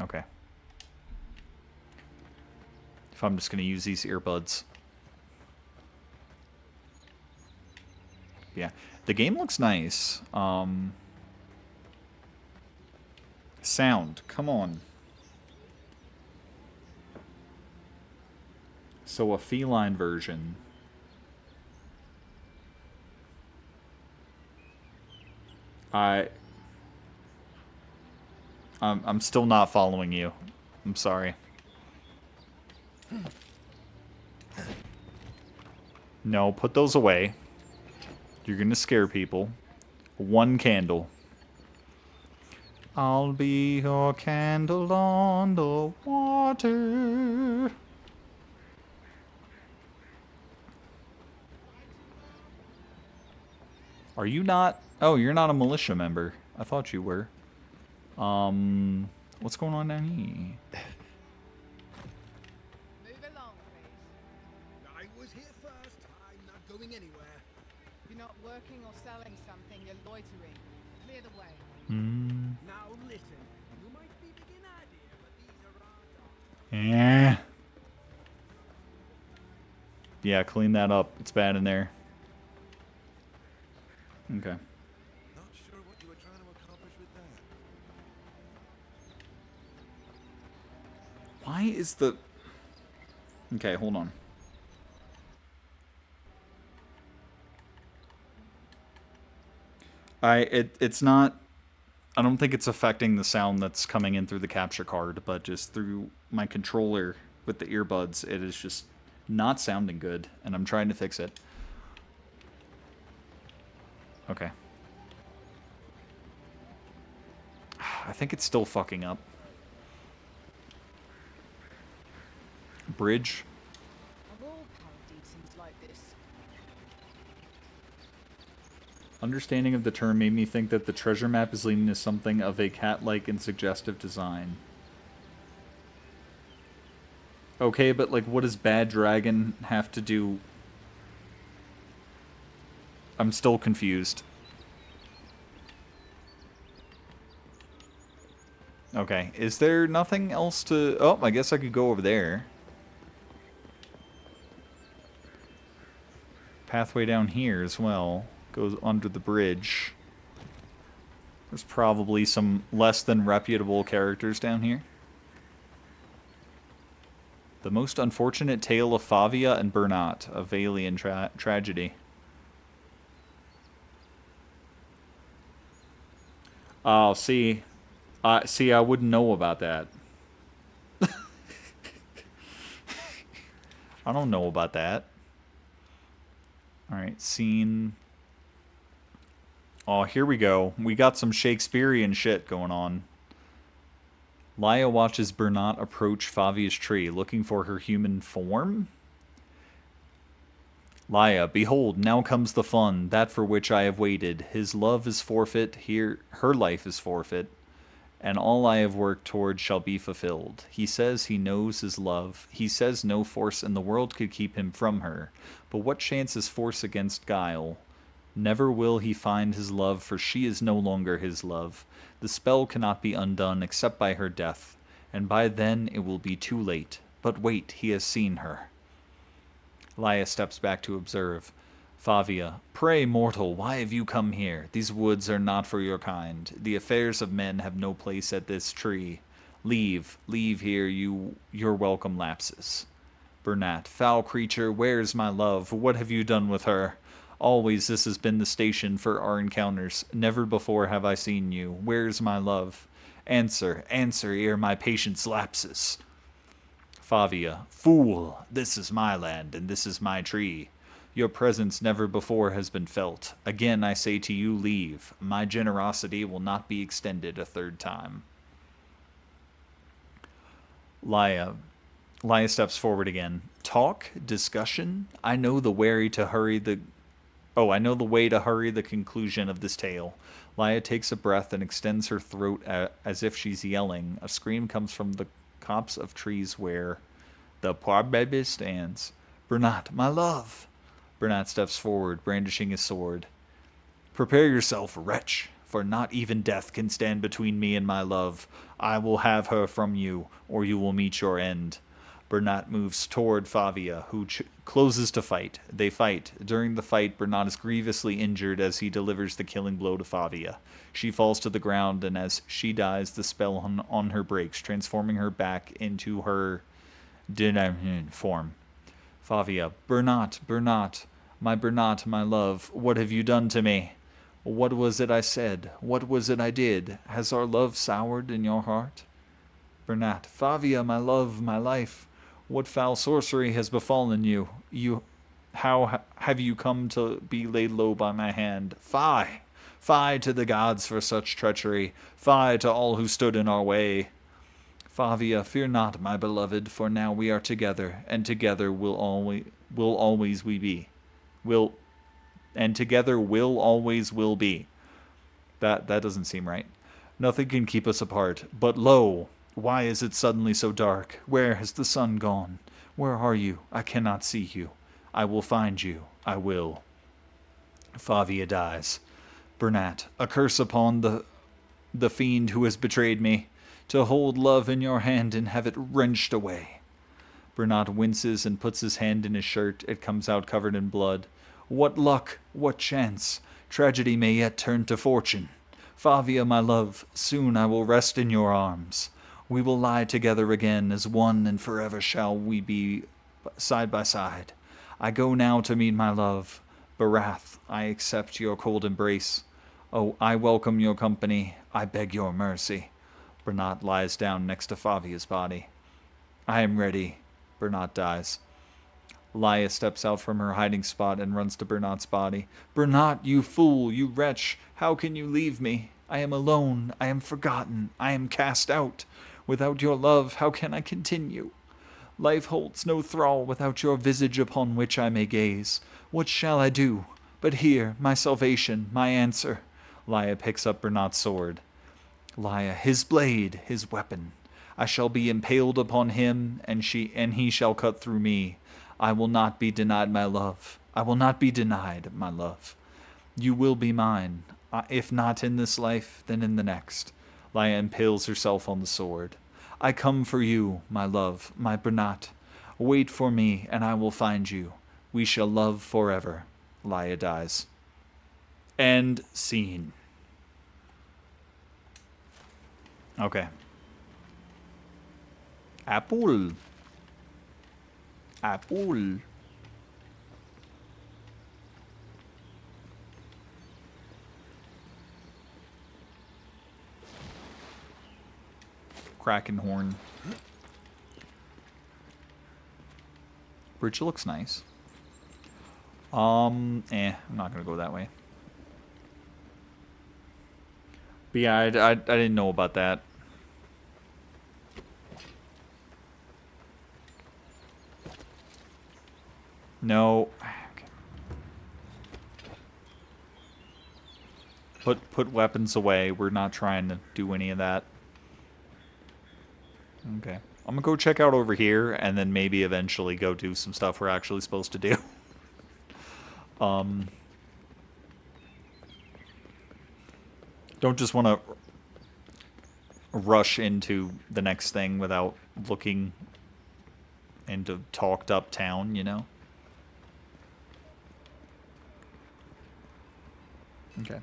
Okay. If I'm just going to use these earbuds. Yeah. The game looks nice. Sound. Come on. So a feline version. I... I'm still not following you. I'm sorry. No, put those away. You're gonna scare people. One candle. I'll be your candle on the water. Are you not? Oh, you're not a militia member. I thought you were. What's going on down here? Move along, please. I was here first. I'm not going anywhere. You're not working or selling something, you're loitering. Clear the way. Now listen. You might be big in idea, but these are our dogs. Yeah. Yeah, clean that up. It's bad in there. Okay. Not sure what you were trying to accomplish with that. Why is the... Okay, hold on. It's not... I don't think it's affecting the sound that's coming in through the capture card, but just through my controller with the earbuds, it is just not sounding good, and I'm trying to fix it. Okay. I think it's still fucking up. Bridge. Are all paradisans like this? Understanding of the term made me think that the treasure map is leading to something of a cat-like and suggestive design. Okay, but like, what does Bad Dragon have to do? I'm still confused. Okay, is there nothing else to... Oh, I guess I could go over there. Pathway down here as well. Goes under the bridge. There's probably some less than reputable characters down here. The most unfortunate tale of Favia and Bernat, a Valian tragedy. Oh, see, I wouldn't know about that. I don't know about that. All right, scene. Oh, here we go. We got some Shakespearean shit going on. Laia watches Bernat approach Favia's tree, looking for her human form. Laia, behold, now comes the fun, that for which I have waited. His love is forfeit, here her life is forfeit, and all I have worked toward shall be fulfilled. He says he knows his love. He says no force in the world could keep him from her. But what chance is force against guile? Never will he find his love, for she is no longer his love. The spell cannot be undone except by her death, and by then it will be too late. But wait, he has seen her. Laia steps back to observe. Favia, pray, mortal, why have you come here? These woods are not for your kind. The affairs of men have no place at this tree. Leave here, your welcome lapses. Bernat, foul creature, where's my love? What have you done with her? Always this has been the station for our encounters. Never before have I seen you. Where's my love? Answer, ere my patience lapses. Favia, fool, this is my land, and this is my tree. Your presence never before has been felt. Again I say to you, leave. My generosity will not be extended a third time. Laia steps forward again. Talk? Discussion? I know the way to hurry the conclusion of this tale. Laia takes a breath and extends her throat as if she's yelling. A scream comes from the copse of trees where the poor baby stands. Bernat, my love! Bernat steps forward, brandishing his sword. Prepare yourself, wretch, for not even death can stand between me and my love. I will have her from you, or you will meet your end. Bernat moves toward Favia, who closes to fight. They fight. During the fight, Bernat is grievously injured as he delivers the killing blow to Favia. She falls to the ground, and as she dies, the spell on her breaks, transforming her back into her form. Favia, Bernat, my Bernat, my love, what have you done to me? What was it I said? What was it I did? Has our love soured in your heart? Bernat. Favia, my love, my life. What foul sorcery has befallen you? How have you come to be laid low by my hand? Fie! Fie to the gods for such treachery. Fie to all who stood in our way. Favia, fear not, my beloved, for now we are together, and together will always we be. And together will be. That doesn't seem right. Nothing can keep us apart. But lo, why is it suddenly so dark? Where has the sun gone? Where are you? I cannot see you. I will find you. I will. Favia dies. Bernat, a curse upon the fiend who has betrayed me, to hold love in your hand and have it wrenched away. Bernat winces and puts his hand in his shirt. It comes out covered in blood. What luck! What chance! Tragedy may yet turn to fortune. Favia, my love, soon I will rest in your arms. We will lie together again as one, and forever shall we be side by side. I go now to meet my love. Barath, I accept your cold embrace. Oh, I welcome your company. I beg your mercy. Bernat lies down next to Favia's body. I am ready. Bernat dies. Laia steps out from her hiding spot and runs to Bernat's body. Bernat, you fool, you wretch, how can you leave me? I am alone, I am forgotten, I am cast out. Without your love, how can I continue? Life holds no thrall without your visage upon which I may gaze. What shall I do? But here, my salvation, my answer. Laia picks up Bernat's sword. Laia, his blade, his weapon. I shall be impaled upon him, and he shall cut through me. I will not be denied my love. I will not be denied my love. You will be mine. If not in this life, then in the next. Laia impales herself on the sword. I come for you, my love, my Bernat. Wait for me, and I will find you. We shall love forever. Laia dies. End scene. Okay. Apple. Apple. Kraken horn. Bridge looks nice. I'm not gonna go that way. But yeah, I didn't know about that. No. Okay. Put weapons away. We're not trying to do any of that. Okay. I'm gonna go check out over here and then maybe eventually go do some stuff we're actually supposed to do. Don't just want to rush into the next thing without looking into talked up town, you know? Okay.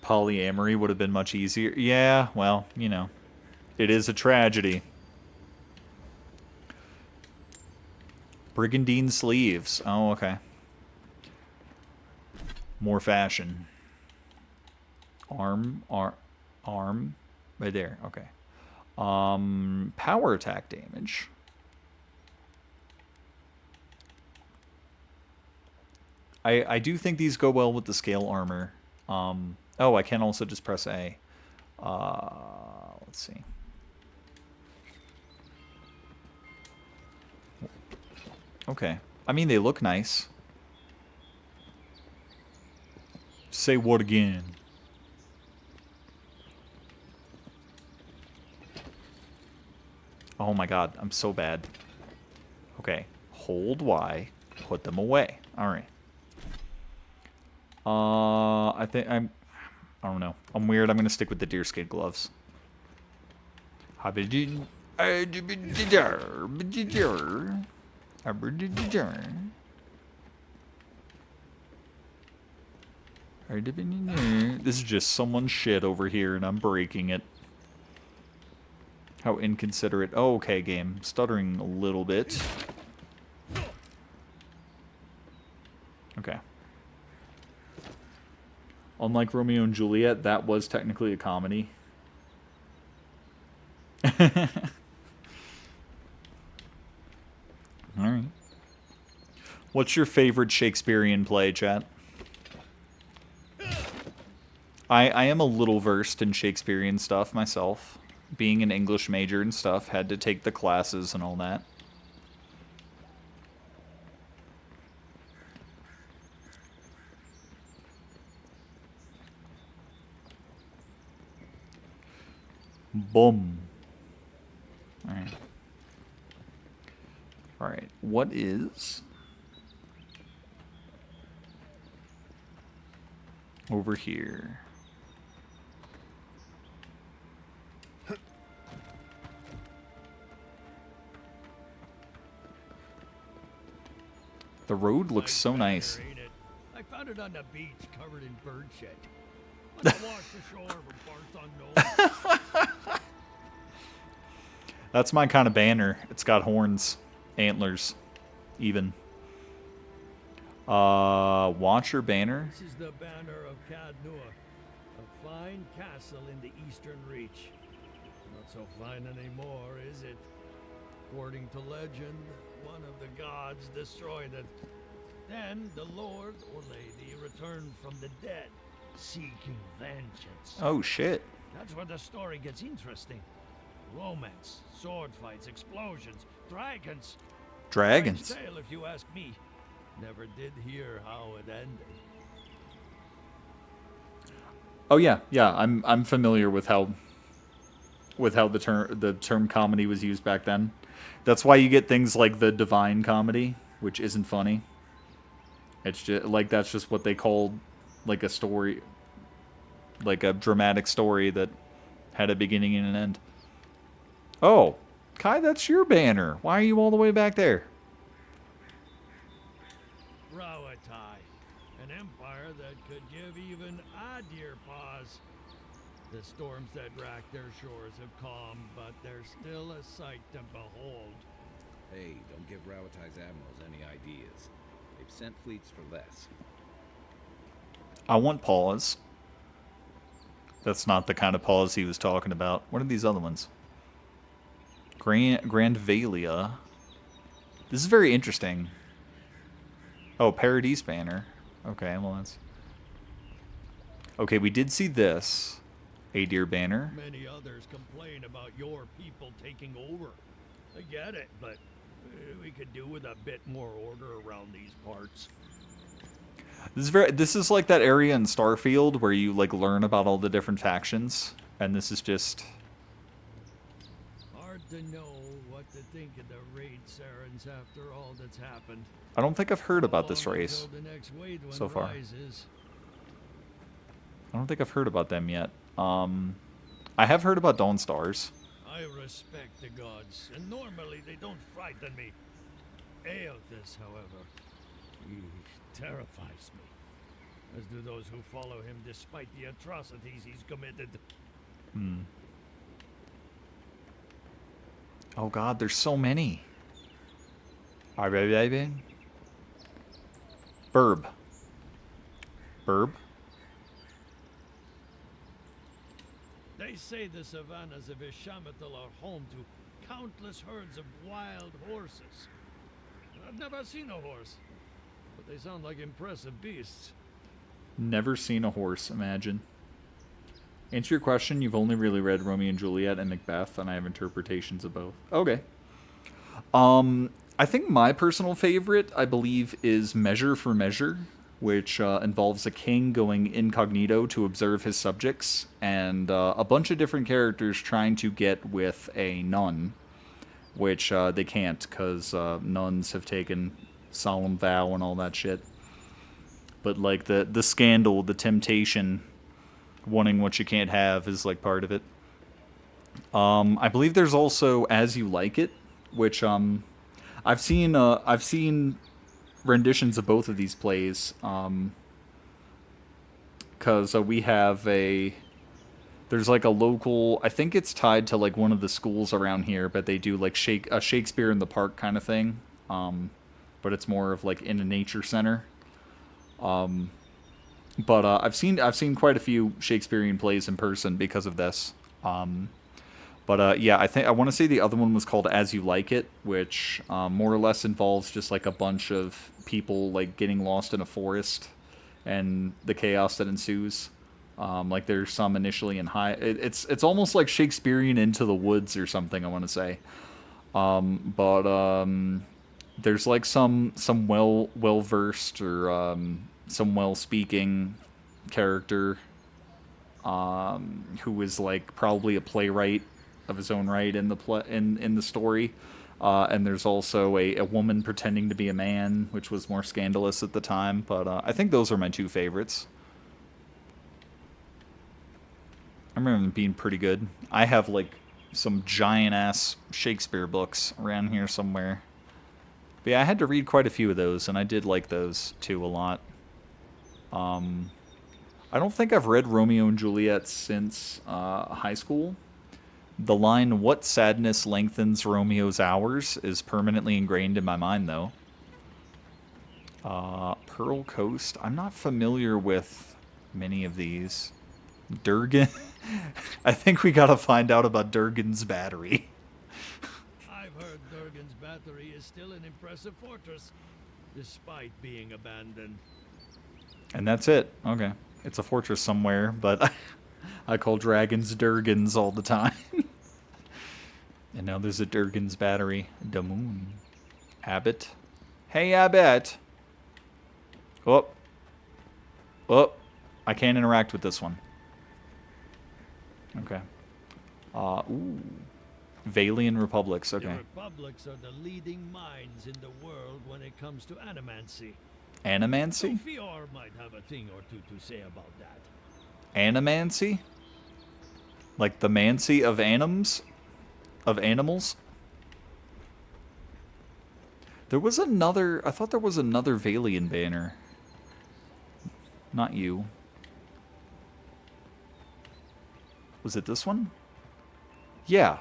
Polyamory would have been much easier. Yeah, well, you know. It is a tragedy. Brigandine sleeves. Oh, okay. More fashion. Arm. Right there. Okay. Power attack damage. I do think these go well with the scale armor. Oh, I can also just press A. Let's see. Okay. I mean, they look nice. Say what again? Oh my god, I'm so bad. Okay. Hold Y. Put them away. Alright. I think I don't know. I'm weird. I'm gonna stick with the deerskin gloves. This is just someone's shit over here, and I'm breaking it. How inconsiderate. Oh, okay, game. Stuttering a little bit. Unlike Romeo and Juliet, that was technically a comedy. Alright. What's your favorite Shakespearean play, chat? I am a little versed in Shakespearean stuff myself. Being an English major and stuff, had to take the classes and all that. Boom. Alright. Alright, what is... over here? The road looks so nice. I found it on the beach, covered in bird shit. Let's wash the shore from parts unknown. That's my kind of banner. It's got horns, antlers, even. Watcher banner. This is the banner of Cadnur, a fine castle in the Eastern Reach. Not so fine anymore, is it? According to legend, one of the gods destroyed it. Then the lord or lady returned from the dead, seeking vengeance. Oh shit. That's where the story gets interesting. Romance, sword fights, explosions, dragons. Dragons. Strange tale, if you ask me. Never did hear how it ended. Oh yeah, yeah. I'm familiar with how the term comedy was used back then. That's why you get things like the Divine Comedy, which isn't funny. It's just like that's just what they called like a story, like a dramatic story that had a beginning and an end. Oh, Kai, that's your banner. Why are you all the way back there? Rawatai, an empire that could give even Adir pause. The storms that rack their shores have calmed, but they're still a sight to behold. Hey, don't give Rawatai's admirals any ideas. They've sent fleets for less. I want pause. That's not the kind of pause he was talking about. What are these other ones? Grandvalia. This is very interesting. Oh, Paradise banner. Okay, well that's... Okay, we did see this. A deer banner. Many others complain about your people taking over. I get it, but we could do with a bit more order around these parts. This is like that area in Starfield where you like learn about all the different factions, and this is just hard to know what to think of the raid Sarens after all that's happened. I don't think I've heard about this race so far. I don't think I've heard about them yet. I have heard about Dawn Stars. I respect the gods, and normally they don't frighten me. Aothis, however, he terrifies me, as do those who follow him despite the atrocities he's committed. Oh god, there's so many. Burb. Burb? They say the savannas of Ishamathal are home to countless herds of wild horses. I've never seen a horse, but they sound like impressive beasts. Never seen a horse, imagine. Answer your question, you've only really read Romeo and Juliet and Macbeth, and I have interpretations of both. Okay. I think my personal favorite, I believe, is Measure for Measure, which involves a king going incognito to observe his subjects, and a bunch of different characters trying to get with a nun, which they can't, because nuns have taken solemn vow and all that shit. But, like, the scandal, the temptation, wanting what you can't have is, like, part of it. I believe there's also As You Like It, which, I've seen renditions of both of these plays, because we have there's like a local, I think it's tied to like one of the schools around here, but they do like a Shakespeare in the Park kind of thing, but it's more of like in a nature center, But I've seen quite a few Shakespearean plays in person because of this. But yeah, I want to say the other one was called As You Like It, which more or less involves just like a bunch of people like getting lost in a forest and the chaos that ensues. Like there's some initially in high. It's almost like Shakespearean Into the Woods or something. I want to say. But there's like some well versed or some well speaking character who is like probably a playwright of his own right in the story. And there's also a woman pretending to be a man, which was more scandalous at the time. But I think those are my two favorites. I remember them being pretty good. I have like some giant ass Shakespeare books around here somewhere. But yeah, I had to read quite a few of those, and I did like those too a lot. I don't think I've read Romeo and Juliet since high school. The line, "What sadness lengthens Romeo's hours," is permanently ingrained in my mind, though. Pearl Coast. I'm not familiar with many of these. Durgan. I think we gotta find out about Durgan's battery. I've heard Durgan's battery is still an impressive fortress, despite being abandoned. And that's it. Okay. It's a fortress somewhere, but I call dragons Durgans all the time. And now there's a Durgan's battery. Damoon. Abbott. Hey, Abbott. Oh. Oh. I can't interact with this one. Okay. Ooh. Valian Republics. Okay. The Republics are the leading minds in the world when it comes to animancy. Animancy? Fior might have a thing or two to say about that. Animancy? Like the mancy of anims? Of animals? There was another... I thought there was another Valian banner. Not you. Was it this one? Yeah.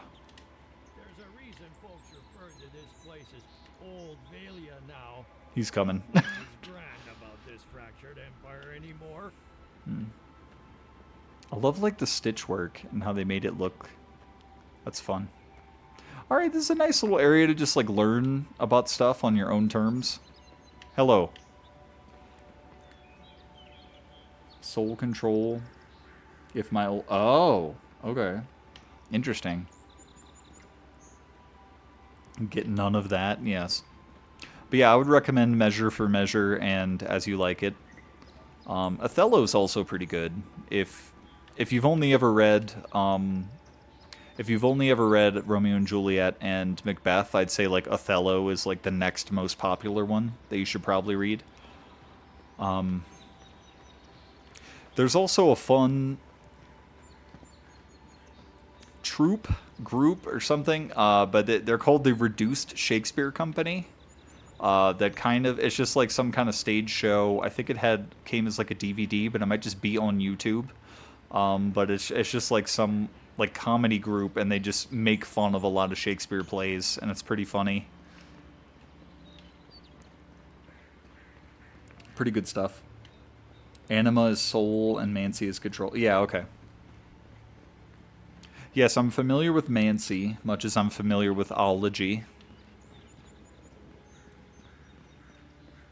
There's a reason folks refer to this place as Old Valia now. He's coming. Nothing's grand about this fractured empire anymore. I love like the stitch work and how they made it look. That's fun. Alright, this is a nice little area to just like learn about stuff on your own terms. Hello. Soul control. If my... Oh, okay. Interesting. Get none of that, yes. But yeah, I would recommend Measure for Measure and As You Like It. Othello's also pretty good. If you've only ever read Romeo and Juliet and Macbeth, I'd say like Othello is like the next most popular one that you should probably read. There's also a fun group or something, but they're called the Reduced Shakespeare Company. That kind of, it's just like some kind of stage show. I think it came as like a DVD, but it might just be on YouTube. But it's just like some like comedy group, and they just make fun of a lot of Shakespeare plays, and it's pretty funny. Pretty good stuff. Anima is soul and Mancy is control. Yeah, okay. Yes, I'm familiar with Mancy, much as I'm familiar with Ology.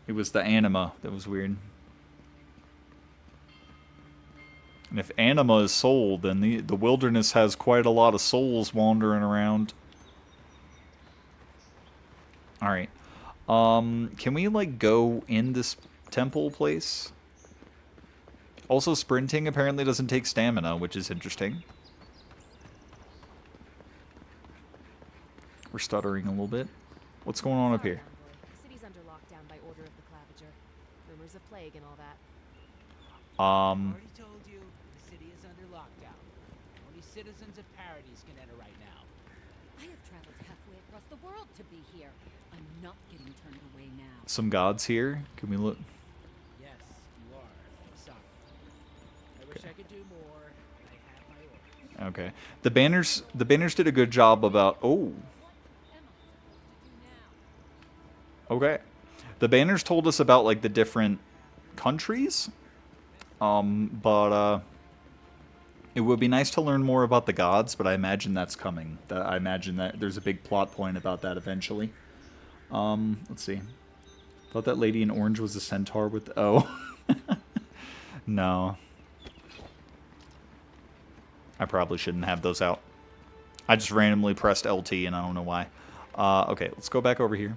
It was the anima that was weird. And if anima is soul, then the wilderness has quite a lot of souls wandering around. Alright. Can we, like, go in this temple place? Also, sprinting apparently doesn't take stamina, which is interesting. We're stuttering a little bit. What's going on up here? The city's under lockdown by order of the Claviger. Rumors of plague and all that. Already told you, the city is under lockdown. Only citizens of Paradise can enter right now. I have traveled halfway across the world to be here. I'm not getting turned away now. Some gods here? Can we look? Yes, you are. Sorry. I wish I could do more. I have my orders. Okay. The banners did a good job about... Oh. Okay. The banners told us about, like, the different countries. But it would be nice to learn more about the gods, but I imagine that's coming. I imagine that there's a big plot point about that eventually. Let's see. Thought that lady in orange was a centaur with... Oh. No. I probably shouldn't have those out. I just randomly pressed LT and I don't know why. Okay, let's go back over here.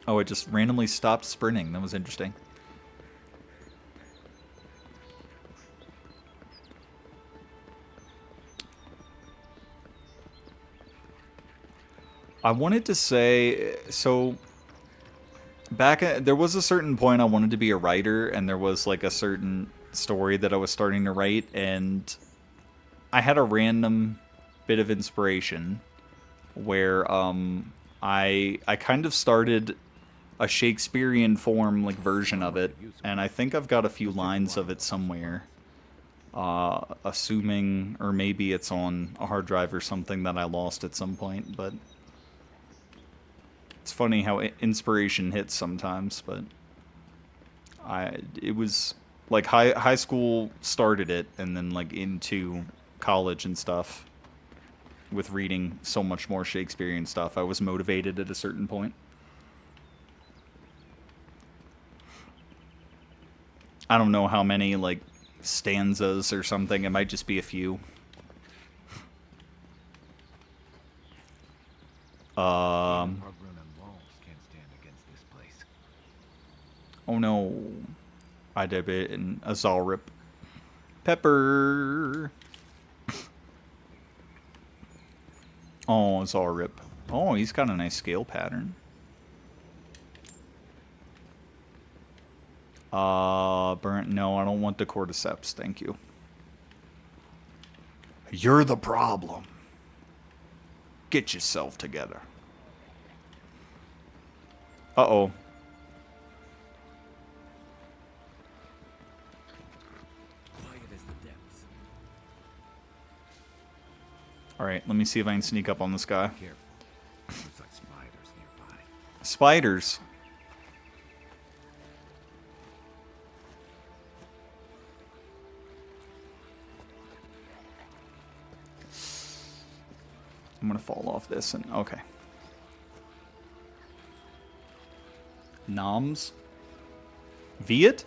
Oh, it just randomly stopped sprinting. That was interesting. I wanted to say, so there was a certain point I wanted to be a writer, and there was like a certain story that I was starting to write, and I had a random bit of inspiration where I kind of started a Shakespearean form like version of it, and I think I've got a few lines of it somewhere. Assuming, or maybe it's on a hard drive or something that I lost at some point, but it's funny how inspiration hits sometimes. But it was like high school started it, and then like into college and stuff with reading so much more Shakespearean stuff. I was motivated at a certain point. I don't know how many like stanzas or something. It might just be a few. Oh no. I did it in a Zalrip. Pepper. Oh, Zalrip. Oh, he's got a nice scale pattern. Burnt. No, I don't want the cordyceps. Thank you. You're the problem. Get yourself together. Uh-oh. Alright, let me see if I can sneak up on this guy. Looks like spiders nearby. Spiders. I'm gonna fall off this and okay. Noms. Viet?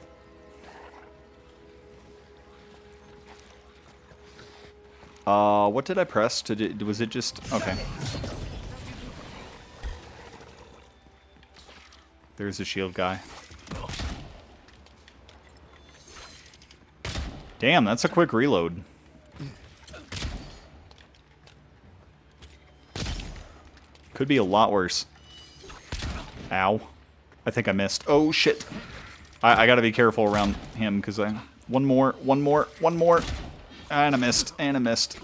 What did I press? Was it just... Okay. There's a shield guy. Damn, that's a quick reload. Could be a lot worse. Ow. I think I missed. Oh, shit. I gotta be careful around him, because I... One more. And I missed.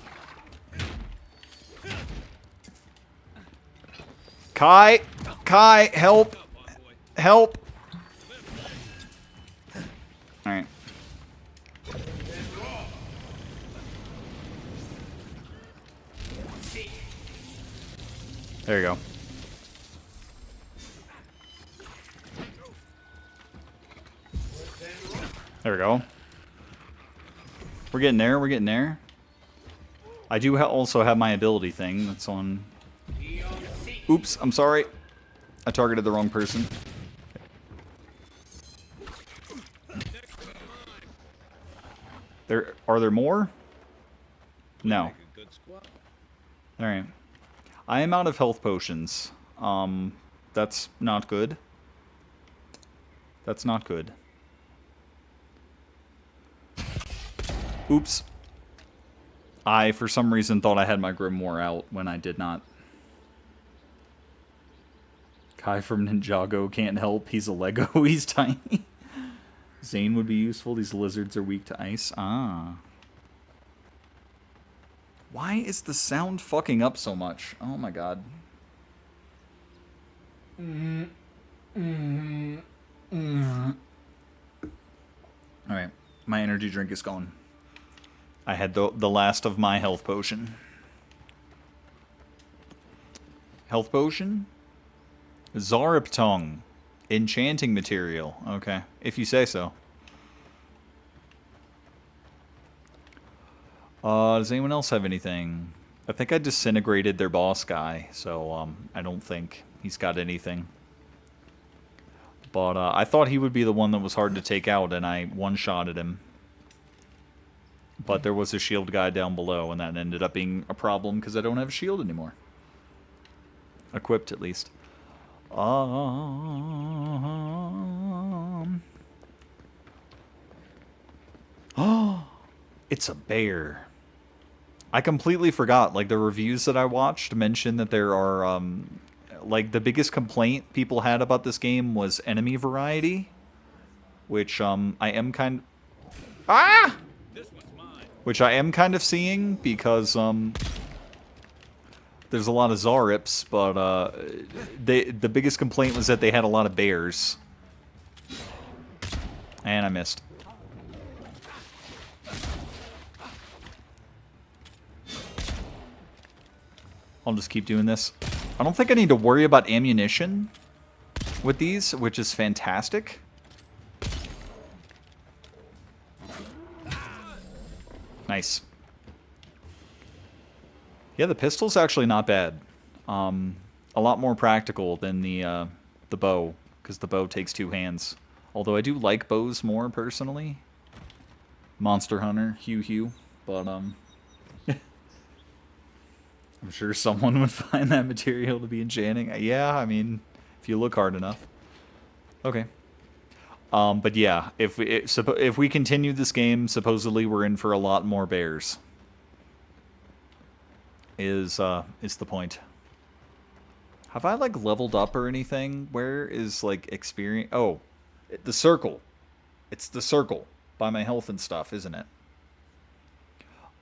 Kai, help. Help. Alright. There you go. There we go. We're getting there. I do also have my ability thing that's on... Oops, I'm sorry. I targeted the wrong person. Are there more? No. Alright. I am out of health potions. That's not good. That's not good. Oops. I, for some reason, thought I had my Grimoire out when I did not. Kai from Ninjago can't help. He's a Lego. He's tiny. Zane would be useful. These lizards are weak to ice. Ah. Why is the sound fucking up so much? Oh my god. Alright. My energy drink is gone. I had the last of my health potion. Health potion? Zarip tongue. Enchanting material. Okay, if you say so. Does anyone else have anything? I think I disintegrated their boss guy, so I don't think he's got anything. But I thought he would be the one that was hard to take out, and I one-shotted him. But there was a shield guy down below, and that ended up being a problem because I don't have a shield anymore. Equipped, at least. Oh, it's a bear. I completely forgot. Like, the reviews that I watched mentioned that there are, like, the biggest complaint people had about this game was enemy variety. Which, I am kind of... Ah! Which I am kind of seeing, because, there's a lot of Zarips, but, the biggest complaint was that they had a lot of bears. And I missed. I'll just keep doing this. I don't think I need to worry about ammunition with these, which is fantastic. Nice. Yeah, the pistol's actually not bad. A lot more practical than the bow, because the bow takes 2 hands. Although I do like bows more, personally. Monster Hunter, Hugh, but, I'm sure someone would find that material to be enchanting. Yeah, I mean, if you look hard enough. Okay. But yeah, if we continue this game, supposedly we're in for a lot more bears. Is the point. Have I, like, leveled up or anything? Where is, like, experience? Oh, the circle. It's the circle by my health and stuff, isn't it?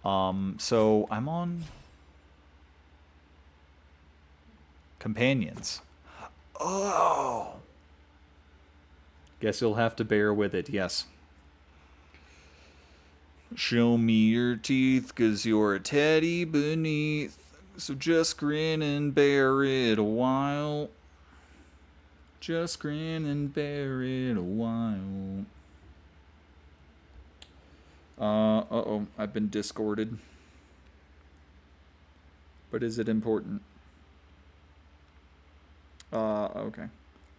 So I'm on... Companions. Oh! Guess you'll have to bear with it, yes. Show me your teeth, 'cause you're a teddy beneath. So just grin and bear it a while. Just grin and bear it a while. Uh-oh, I've been discorded. But is it important? Okay.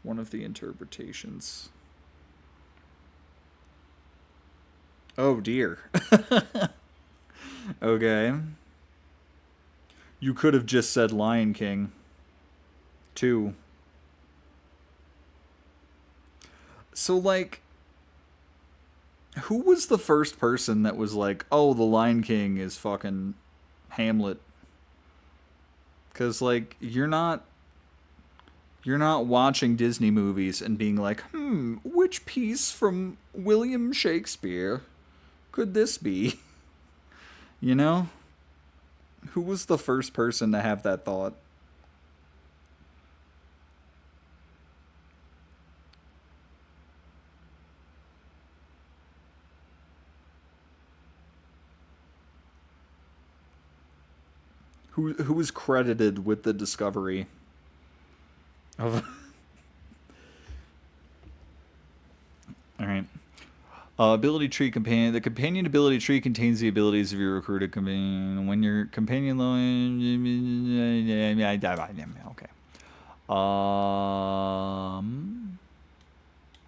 One of the interpretations. Oh, dear. Okay. You could have just said Lion King. 2. So, like, who was the first person that was like, oh, the Lion King is fucking Hamlet? Because, like, you're not watching Disney movies and being like, which piece from William Shakespeare could this be? You know? Who was the first person to have that thought? Who was credited with the discovery of... Alright. Ability tree companion. The companion ability tree contains the abilities of your recruited companion. When your companion... Okay.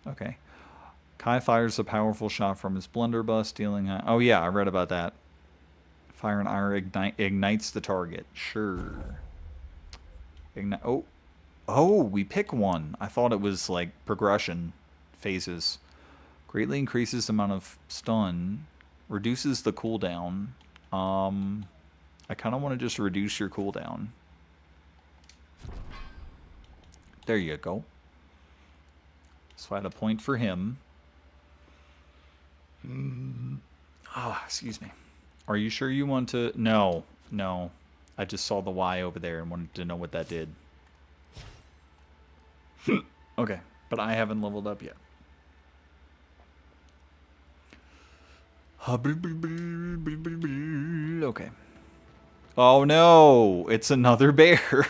Okay. Kai fires a powerful shot from his blunderbuss, dealing... Oh yeah, I read about that. Fire and arrow ignites the target. Sure. Ignite. Oh, we pick one. I thought it was like progression phases. Greatly increases the amount of stun. Reduces the cooldown. I kind of want to just reduce your cooldown. There you go. So I had a point for him. Oh, excuse me. Are you sure you want to... No. No. I just saw the Y over there and wanted to know what that did. Okay. But I haven't leveled up yet. Okay. Oh no! It's another bear.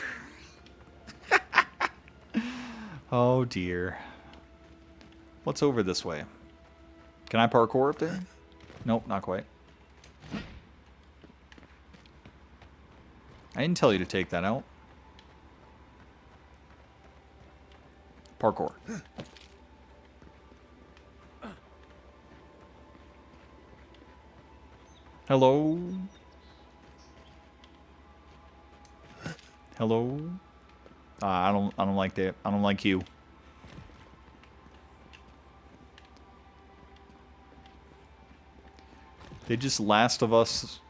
Oh dear. What's over this way? Can I parkour up there? Nope, not quite. I didn't tell you to take that out. Parkour. Hello? Hello? I don't like that. I don't like you. They just Last of Us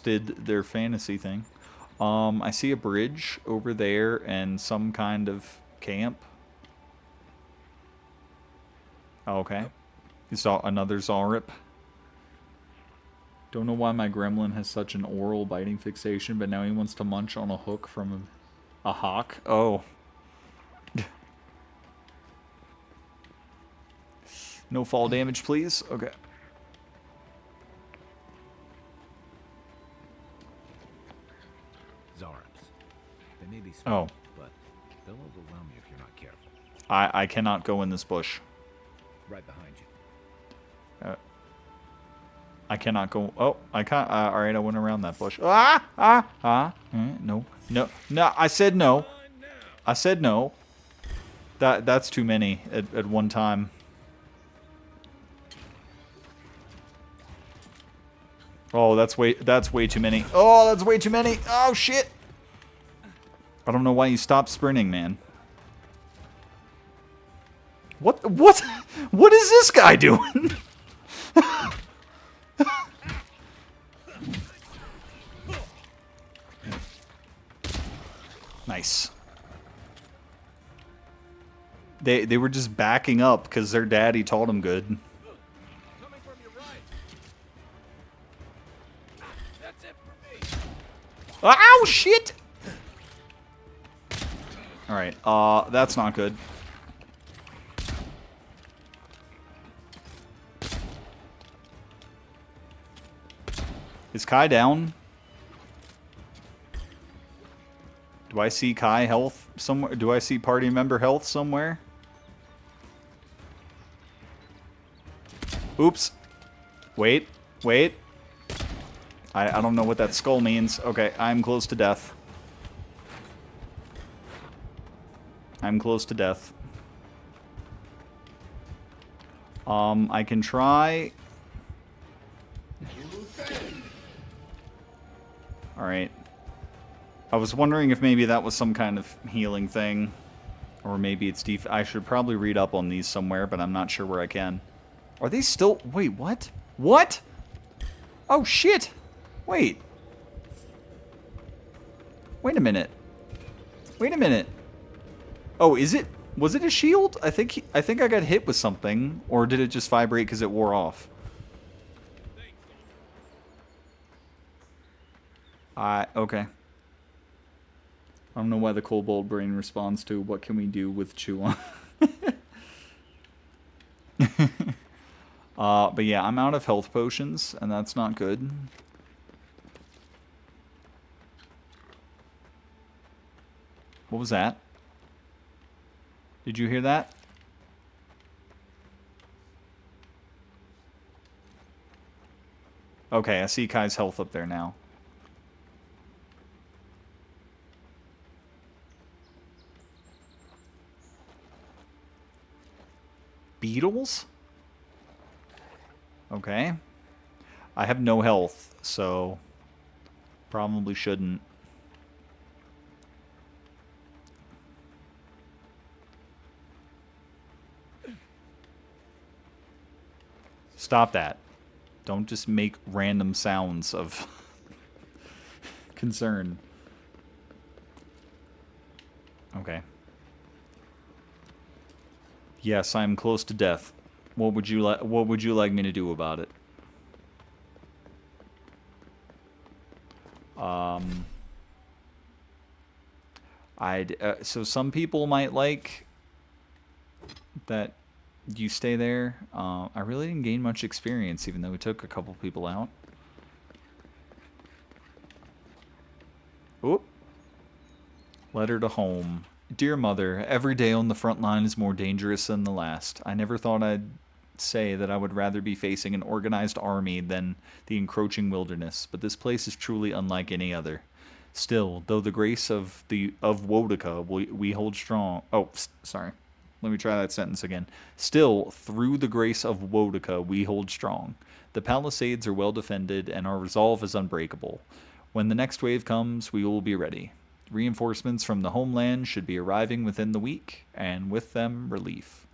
did their fantasy thing. I see a bridge over there and some kind of camp. Oh, okay. You saw another Zarip. Don't know why my gremlin has such an oral biting fixation, but now he wants to munch on a hook from a hawk. Oh. No fall damage, please. Okay. Zarps. They may be small, Oh. but they'll overwhelm you if you're not careful. I cannot go in this bush. Right behind you. I cannot go. Oh, I can't. All right, I went around that bush. No, no, no. I said no. I said no. That's too many at one time. Oh, that's way too many. Oh, that's way too many. Oh shit. I don't know why you stopped sprinting, man. What is this guy doing? Nice. They were just backing up because their daddy taught them good. Ow, shit! Alright, that's not good. Is Kai down? Do I see Kai health somewhere? Do I see party member health somewhere? Oops. Wait. Wait. I don't know what that skull means. Okay, I'm close to death. I'm close to death. I can try... Alright. I was wondering if maybe that was some kind of healing thing. Or maybe it's I should probably read up on these somewhere, but I'm not sure where I can. Are they still... Wait, what? What? Oh, shit! Wait. Wait a minute. Wait a minute. Oh, is it... Was it a shield? I think I got hit with something. Or did it just vibrate because it wore off? Okay. I don't know why the Kobold brain responds to what can we do with Chew-on. But yeah, I'm out of health potions, and that's not good. What was that? Did you hear that? Okay, I see Kai's health up there now. Beetles? Okay. I have no health, so probably shouldn't. Stop that. Don't just make random sounds of concern. Okay. Yes, I'm close to death. What would you like me to do about it? So some people might like that you stay there. I really didn't gain much experience, even though we took a couple people out. Oop. Letter to home. Dear Mother, every day on the front line is more dangerous than the last. I never thought I'd say that I would rather be facing an organized army than the encroaching wilderness, but this place is truly unlike any other. Still, though the grace of Wodica we hold strong. Oh, sorry. Let me try that sentence again. Still, through the grace of Wodica we hold strong. The palisades are well defended, and our resolve is unbreakable. When the next wave comes, we will be ready. Reinforcements from the homeland should be arriving within the week, and with them, relief.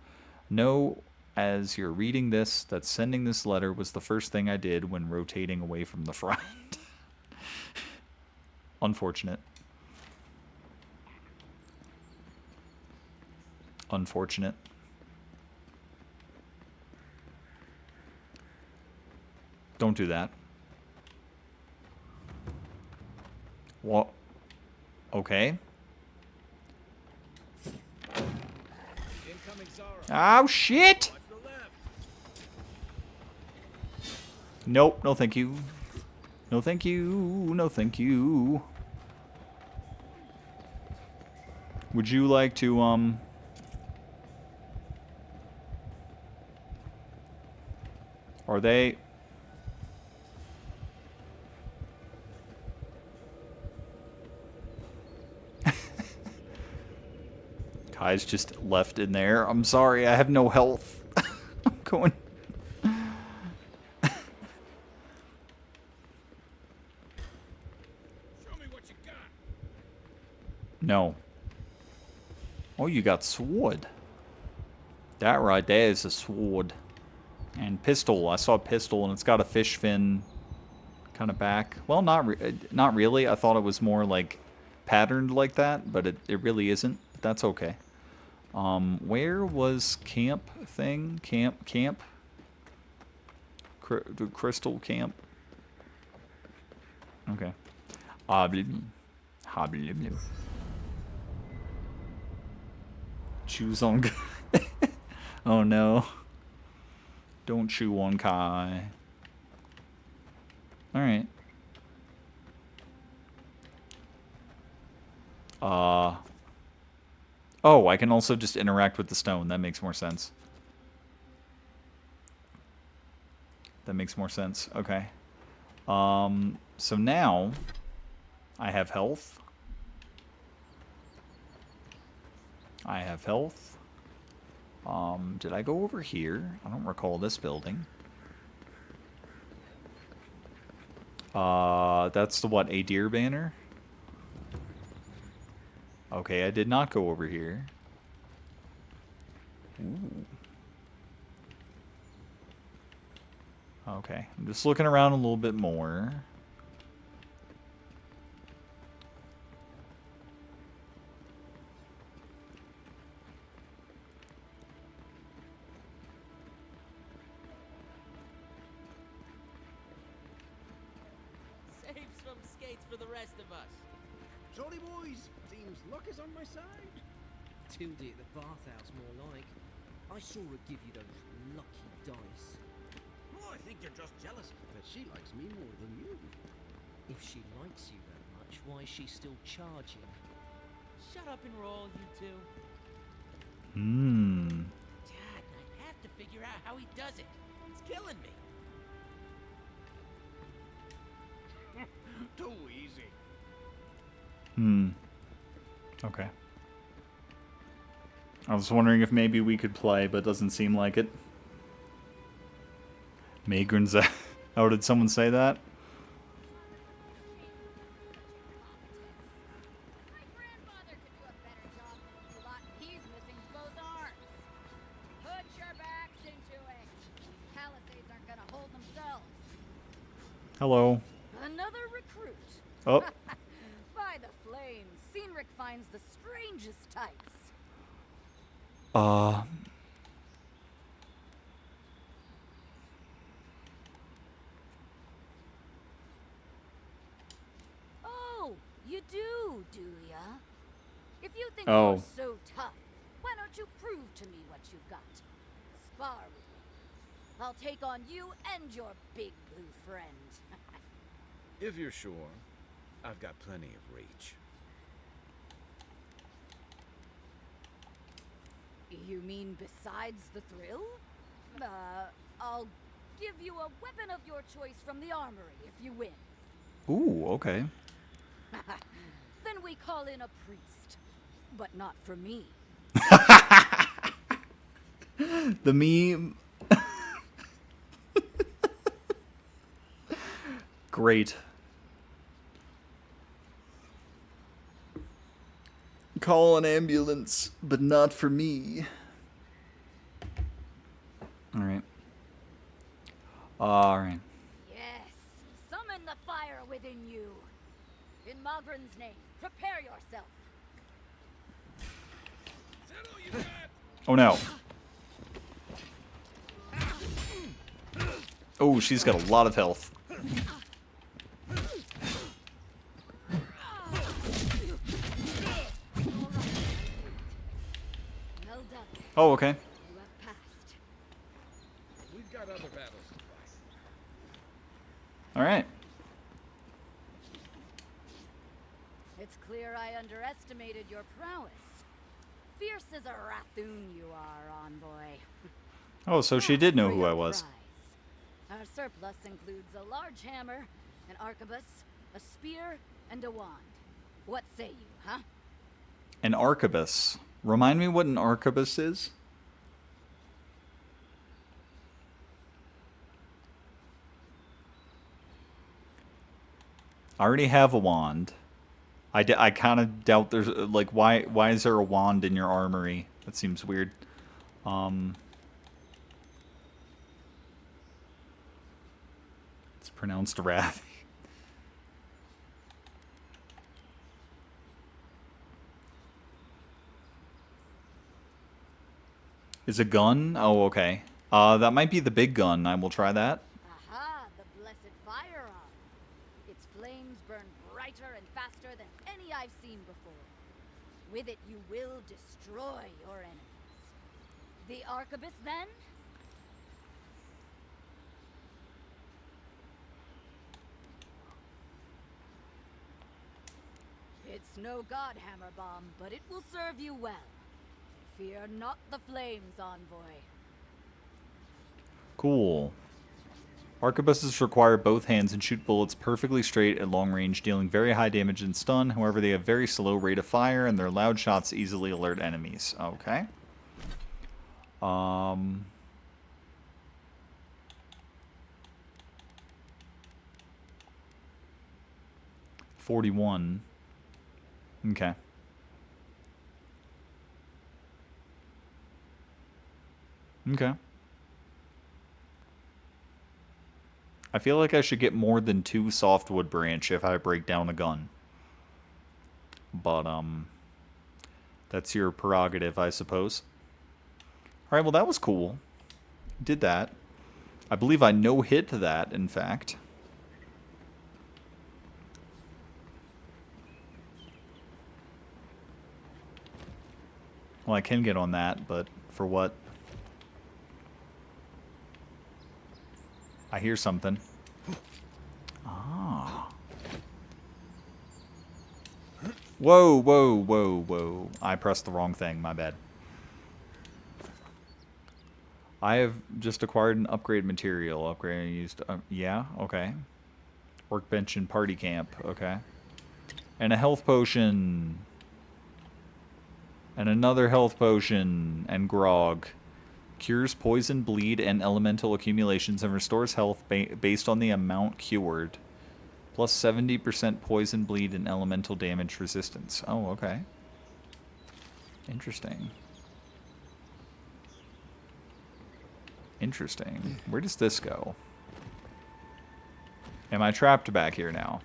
Know, as you're reading this, that sending this letter was the first thing I did when rotating away from the front. Unfortunate. Unfortunate. Don't do that. What? Okay. Oh, shit! Nope, no thank you. No thank you, no thank you. Would you like to, Are they... Kai's just left in there. I'm sorry, I have no health. I'm going... No. Oh, you got sword. That right there is a sword. And pistol. I saw a pistol, and it's got a fish fin kind of back. Well, not really. I thought it was more like patterned like that, but it really isn't. But that's okay. Where was camp thing? Camp? The crystal camp? Okay. Choose on... Oh no. Don't chew on Kai. Alright. Oh, I can also just interact with the stone. That makes more sense. That makes more sense. Okay. So now I have health. I have health. Did I go over here? I don't recall this building. That's the what? A deer banner? Okay, I did not go over here. Ooh. Okay, I'm just looking around a little bit more. Save some skates for the rest of us. Jolly boys, seems luck is on my side. Tildy at the bathhouse, more like. I saw her give you those lucky dice. Oh, I think you're just jealous that she likes me more than you. If she likes you that much, why is she still charging? Shut up and roll, you two. Dad, I have to figure out how he does it. It's killing me. Too easy. Okay. I was wondering if maybe we could play, but it doesn't seem like it. Magrins. Oh, did someone say that? He's missing both arms. Put your backs into it. Palisades aren't gonna hold themselves. Hello. Another recruit. Oh. By the flames, Cynric finds the strangest types. Oh, you do ya? If you think you're so tough, why don't you prove to me what you've got? Spar with me. I'll take on you and your big blue friend. If you're sure, I've got plenty of reach. You mean besides the thrill? I'll give you a weapon of your choice from the armory if you win. Ooh, okay. Then we call in a priest. But not for me. The meme. Great. Call an ambulance, but not for me. Alright. Alright. Yes. Summon the fire within you. In Magrin's name, prepare yourself. Oh no. Oh, she's got a lot of health. Oh, okay. We've got other battles to fight. Alright. It's clear I underestimated your prowess. Fierce as a Rathoon you are, envoy. Oh, so she did know who I was. Our surplus includes a large hammer, an arquebus, a spear, and a wand. What say you, huh? An arquebus. Remind me what an arquebus is? I already have a wand. I kind of doubt there's, like, why is there a wand in your armory? That seems weird. It's pronounced wrath. Is a gun? Oh, okay. That might be the big gun. I will try that. Aha, the blessed firearm. Its flames burn brighter and faster than any I've seen before. With it, you will destroy your enemies. The arquebus, then? It's no god hammer bomb, but it will serve you well. Fear not the flames, envoy. Cool. Arquebuses require both hands and shoot bullets perfectly straight at long range, dealing very high damage and stun. However, they have very slow rate of fire, and their loud shots easily alert enemies. Okay. 41. Okay. Okay. I feel like I should get more than 2 softwood branch if I break down a gun. But, that's your prerogative, I suppose. Alright, well, that was cool. Did that. I believe I no-hit that, in fact. Well, I can get on that, but for what? I hear something. Ah. Whoa, whoa, whoa, whoa. I pressed the wrong thing, my bad. I have just acquired an upgrade material. Upgrade used... yeah, okay. Workbench and party camp, okay. And a health potion. And another health potion. And grog. Cures poison, bleed, and elemental accumulations and restores health based on the amount cured. Plus 70% poison, bleed, and elemental damage resistance. Oh, okay. Interesting. Interesting. Where does this go? Am I trapped back here now?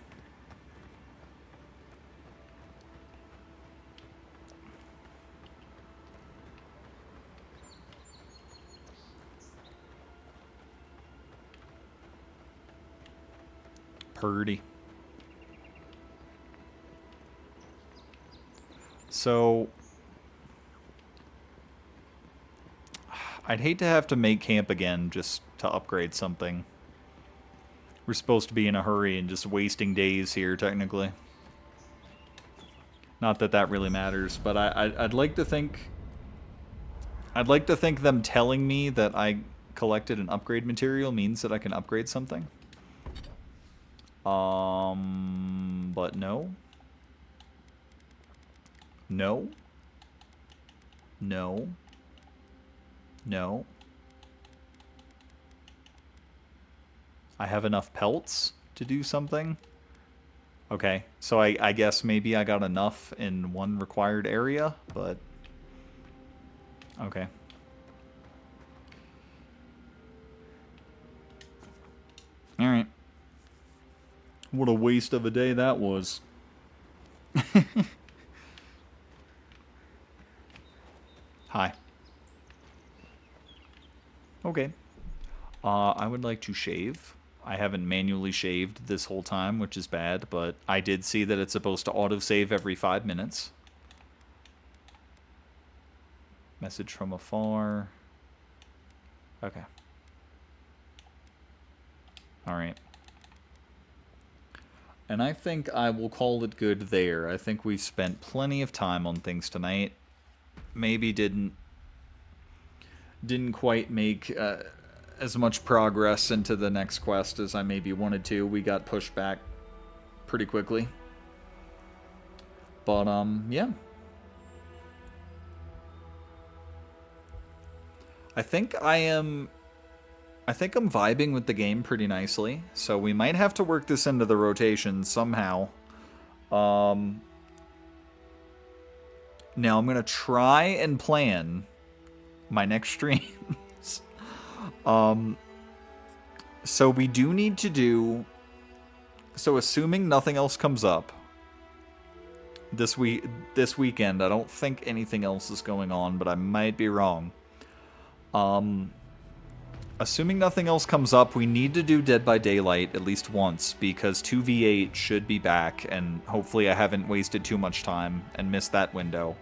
Purdy. So, I'd hate to have to make camp again just to upgrade something. We're supposed to be in a hurry and just wasting days here, technically. Not that that really matters, but I'd like to think I'd like to think them telling me that I collected an upgrade material means that I can upgrade something. But no. No. No. No. I have enough pelts to do something. Okay, so I guess maybe I got enough in one required area, but... Okay. Alright. What a waste of a day that was. Hi. Okay. I would like to shave. I haven't manually shaved this whole time, which is bad, but I did see that it's supposed to autosave every 5 minutes. Message from afar. Okay. Alright. And I think I will call it good there. I think we've spent plenty of time on things tonight. Maybe didn't quite make as much progress into the next quest as I maybe wanted to. We got pushed back pretty quickly. But, yeah. I think I'm vibing with the game pretty nicely, so we might have to work this into the rotation somehow. Now I'm going to try and plan my next streams. So we do need to do... So assuming nothing else comes up this weekend, I don't think anything else is going on, but I might be wrong. Assuming nothing else comes up, we need to do Dead by Daylight at least once, because 2v8 should be back, and hopefully I haven't wasted too much time and missed that window.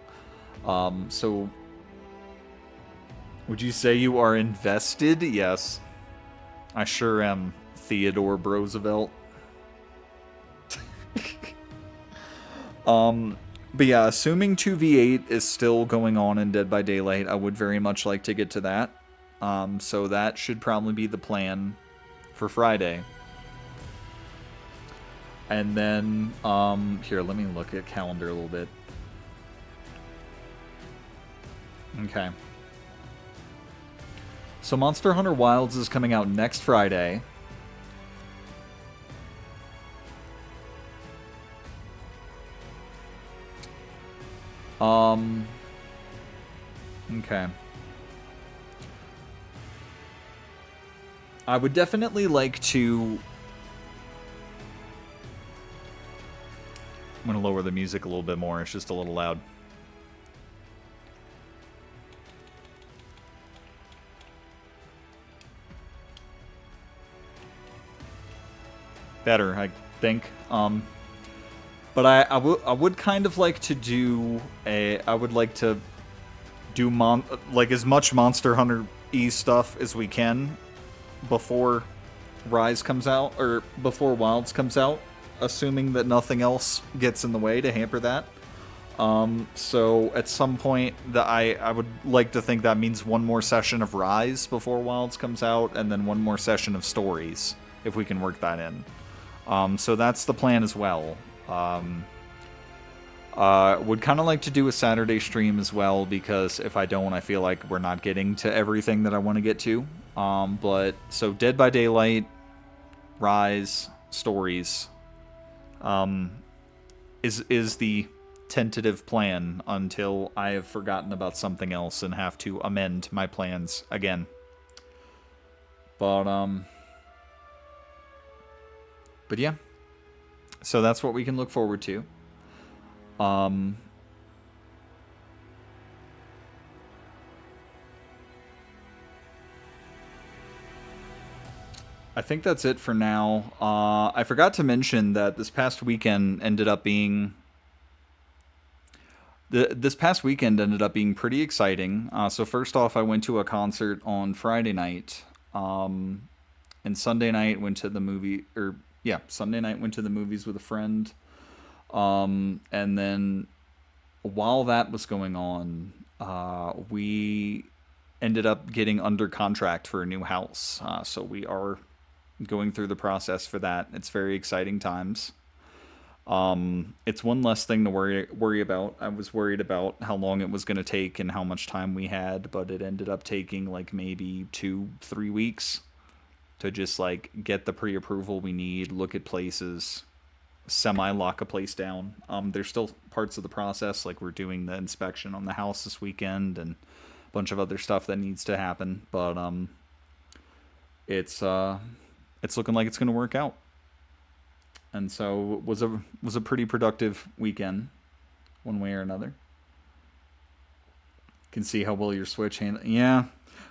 So... Would you say you are invested? Yes. I sure am, Theodore Roosevelt. But yeah, assuming 2v8 is still going on in Dead by Daylight, I would very much like to get to that. So that should probably be the plan for Friday. And then, here, let me look at calendar a little bit. Okay. So Monster Hunter Wilds is coming out next Friday. Okay. I would definitely like to... I'm going to lower the music a little bit more. It's just a little loud. Better, I think. But I would kind of like to do I would like to do as much Monster Hunter-y stuff as we can before Rise comes out, or before Wilds comes out, assuming that nothing else gets in the way to hamper that. So at some point, I would like to think that means one more session of Rise before Wilds comes out, and then one more session of Stories, if we can work that in. So that's the plan as well. Would kind of like to do a Saturday stream as well, because if I don't, I feel like we're not getting to everything that I want to get to. But so Dead by Daylight, Rise, Stories, is the tentative plan until I have forgotten about something else and have to amend my plans again. But yeah. So that's what we can look forward to. I think that's it for now. I forgot to mention that this past weekend ended up being... This past weekend ended up being pretty exciting. So first off, I went to a concert on Friday night. And Sunday night went to the movie... Sunday night went to the movies with a friend. And then while that was going on, we ended up getting under contract for a new house. So we are going through the process for that. It's very exciting times. It's one less thing to worry about. I was worried about how long it was going to take and how much time we had, but it ended up taking like maybe 2-3 weeks to just like get the pre-approval we need, look at places, semi-lock a place down. There's still parts of the process, like we're doing the inspection on the house this weekend and a bunch of other stuff that needs to happen, but it's looking like it's going to work out. And so it was a pretty productive weekend, one way or another. Can see how well your Switch handle. Yeah,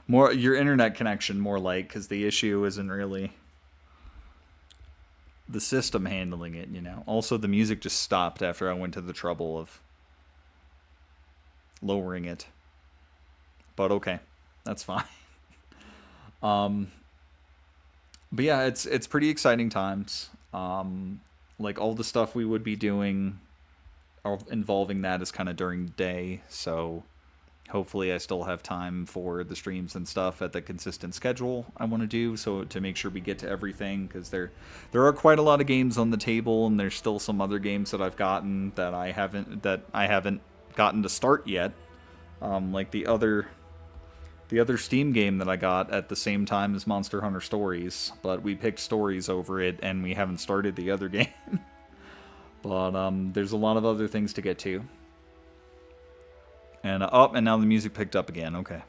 more your internet connection, more like, because the issue isn't really the system handling it. Also, the music just stopped after I went to the trouble of lowering it. But okay, that's fine. But yeah, it's pretty exciting times. Like all the stuff we would be doing involving that is kind of during the day, so hopefully I still have time for the streams and stuff at the consistent schedule I want to do, so to make sure we get to everything, because there are quite a lot of games on the table, and there's still some other games that I've gotten that I haven't gotten to start yet. Like the other Steam game that I got at the same time as Monster Hunter Stories, but we picked Stories over it, and we haven't started the other game. But there's a lot of other things to get to. And and now the music picked up again. Okay.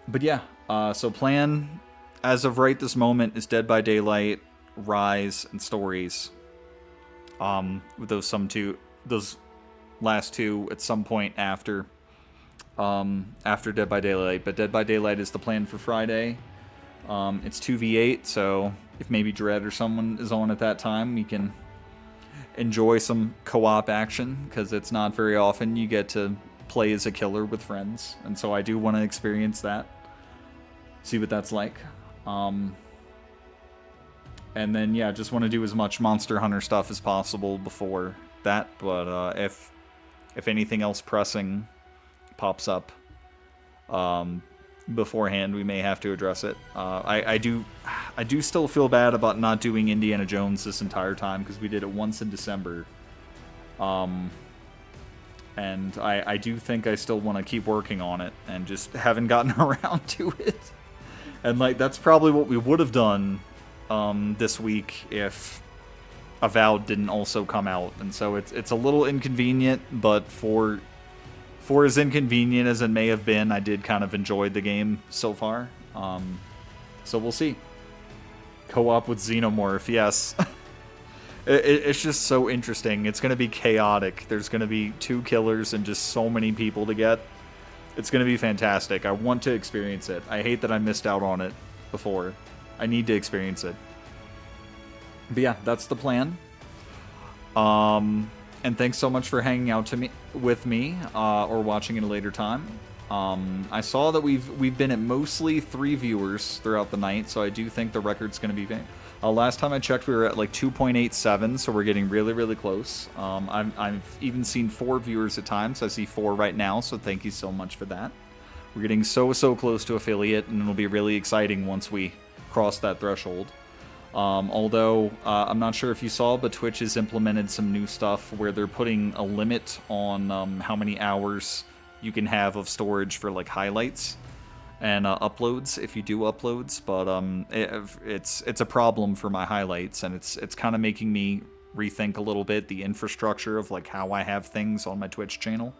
But yeah, so plan as of right this moment is Dead by Daylight, Rise, and Stories. With those last two at some point after Dead by Daylight, but Dead by Daylight is the plan for Friday. It's 2v8, so if maybe Dread or someone is on at that time, we can enjoy some co-op action, because it's not very often you get to play as a killer with friends, and so I do want to experience that, see what that's like. And then yeah, just want to do as much Monster Hunter stuff as possible before that, but if anything else pressing pops up beforehand, we may have to address it. I do still feel bad about not doing Indiana Jones this entire time, because we did it once in December. And I do think I still want to keep working on it, and just haven't gotten around to it. And like that's probably what we would have done this week if Avowed didn't also come out, and so it's a little inconvenient, but for as inconvenient as it may have been, I did kind of enjoy the game so far. So we'll see. Co-op with Xenomorph, yes. It's just so interesting. It's going to be chaotic. There's going to be 2 killers and just so many people to get. It's going to be fantastic. I want to experience it. I hate that I missed out on it before. I need to experience it. But yeah, that's the plan. And thanks so much for hanging out with me, or watching at a later time. I saw that we've been at mostly 3 viewers throughout the night, so I do think the record's going to be... last time I checked, we were at like 2.87, so we're getting really, really close. I've even seen 4 viewers at times. I see 4 right now, so thank you so much for that. We're getting so close to affiliate, and it'll be really exciting once we cross that threshold. Although, I'm not sure if you saw, but Twitch has implemented some new stuff where they're putting a limit on how many hours you can have of storage for like highlights and uploads if you do uploads. But it's a problem for my highlights, and it's kind of making me rethink a little bit the infrastructure of like how I have things on my Twitch channel.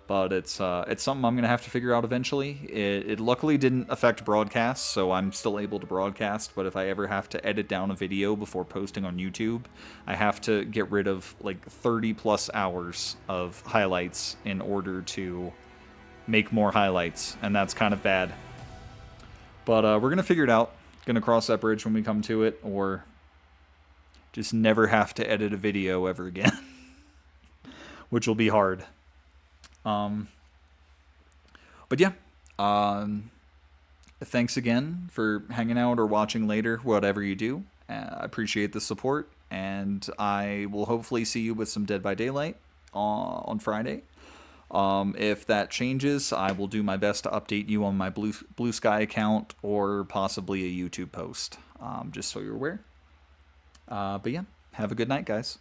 But it's something I'm gonna have to figure out eventually. It luckily didn't affect broadcasts, so I'm still able to broadcast. But if I ever have to edit down a video before posting on YouTube, I have to get rid of like 30+ hours of highlights in order to make more highlights, and that's kind of bad. But we're gonna figure it out. Gonna cross that bridge when we come to it, or just never have to edit a video ever again, which will be hard. But yeah, thanks again for hanging out or watching later, whatever you do. I appreciate the support, and I will hopefully see you with some Dead by Daylight on Friday. If that changes, I will do my best to update you on my Blue Sky account or possibly a YouTube post, just so you're aware. But yeah, have a good night, guys.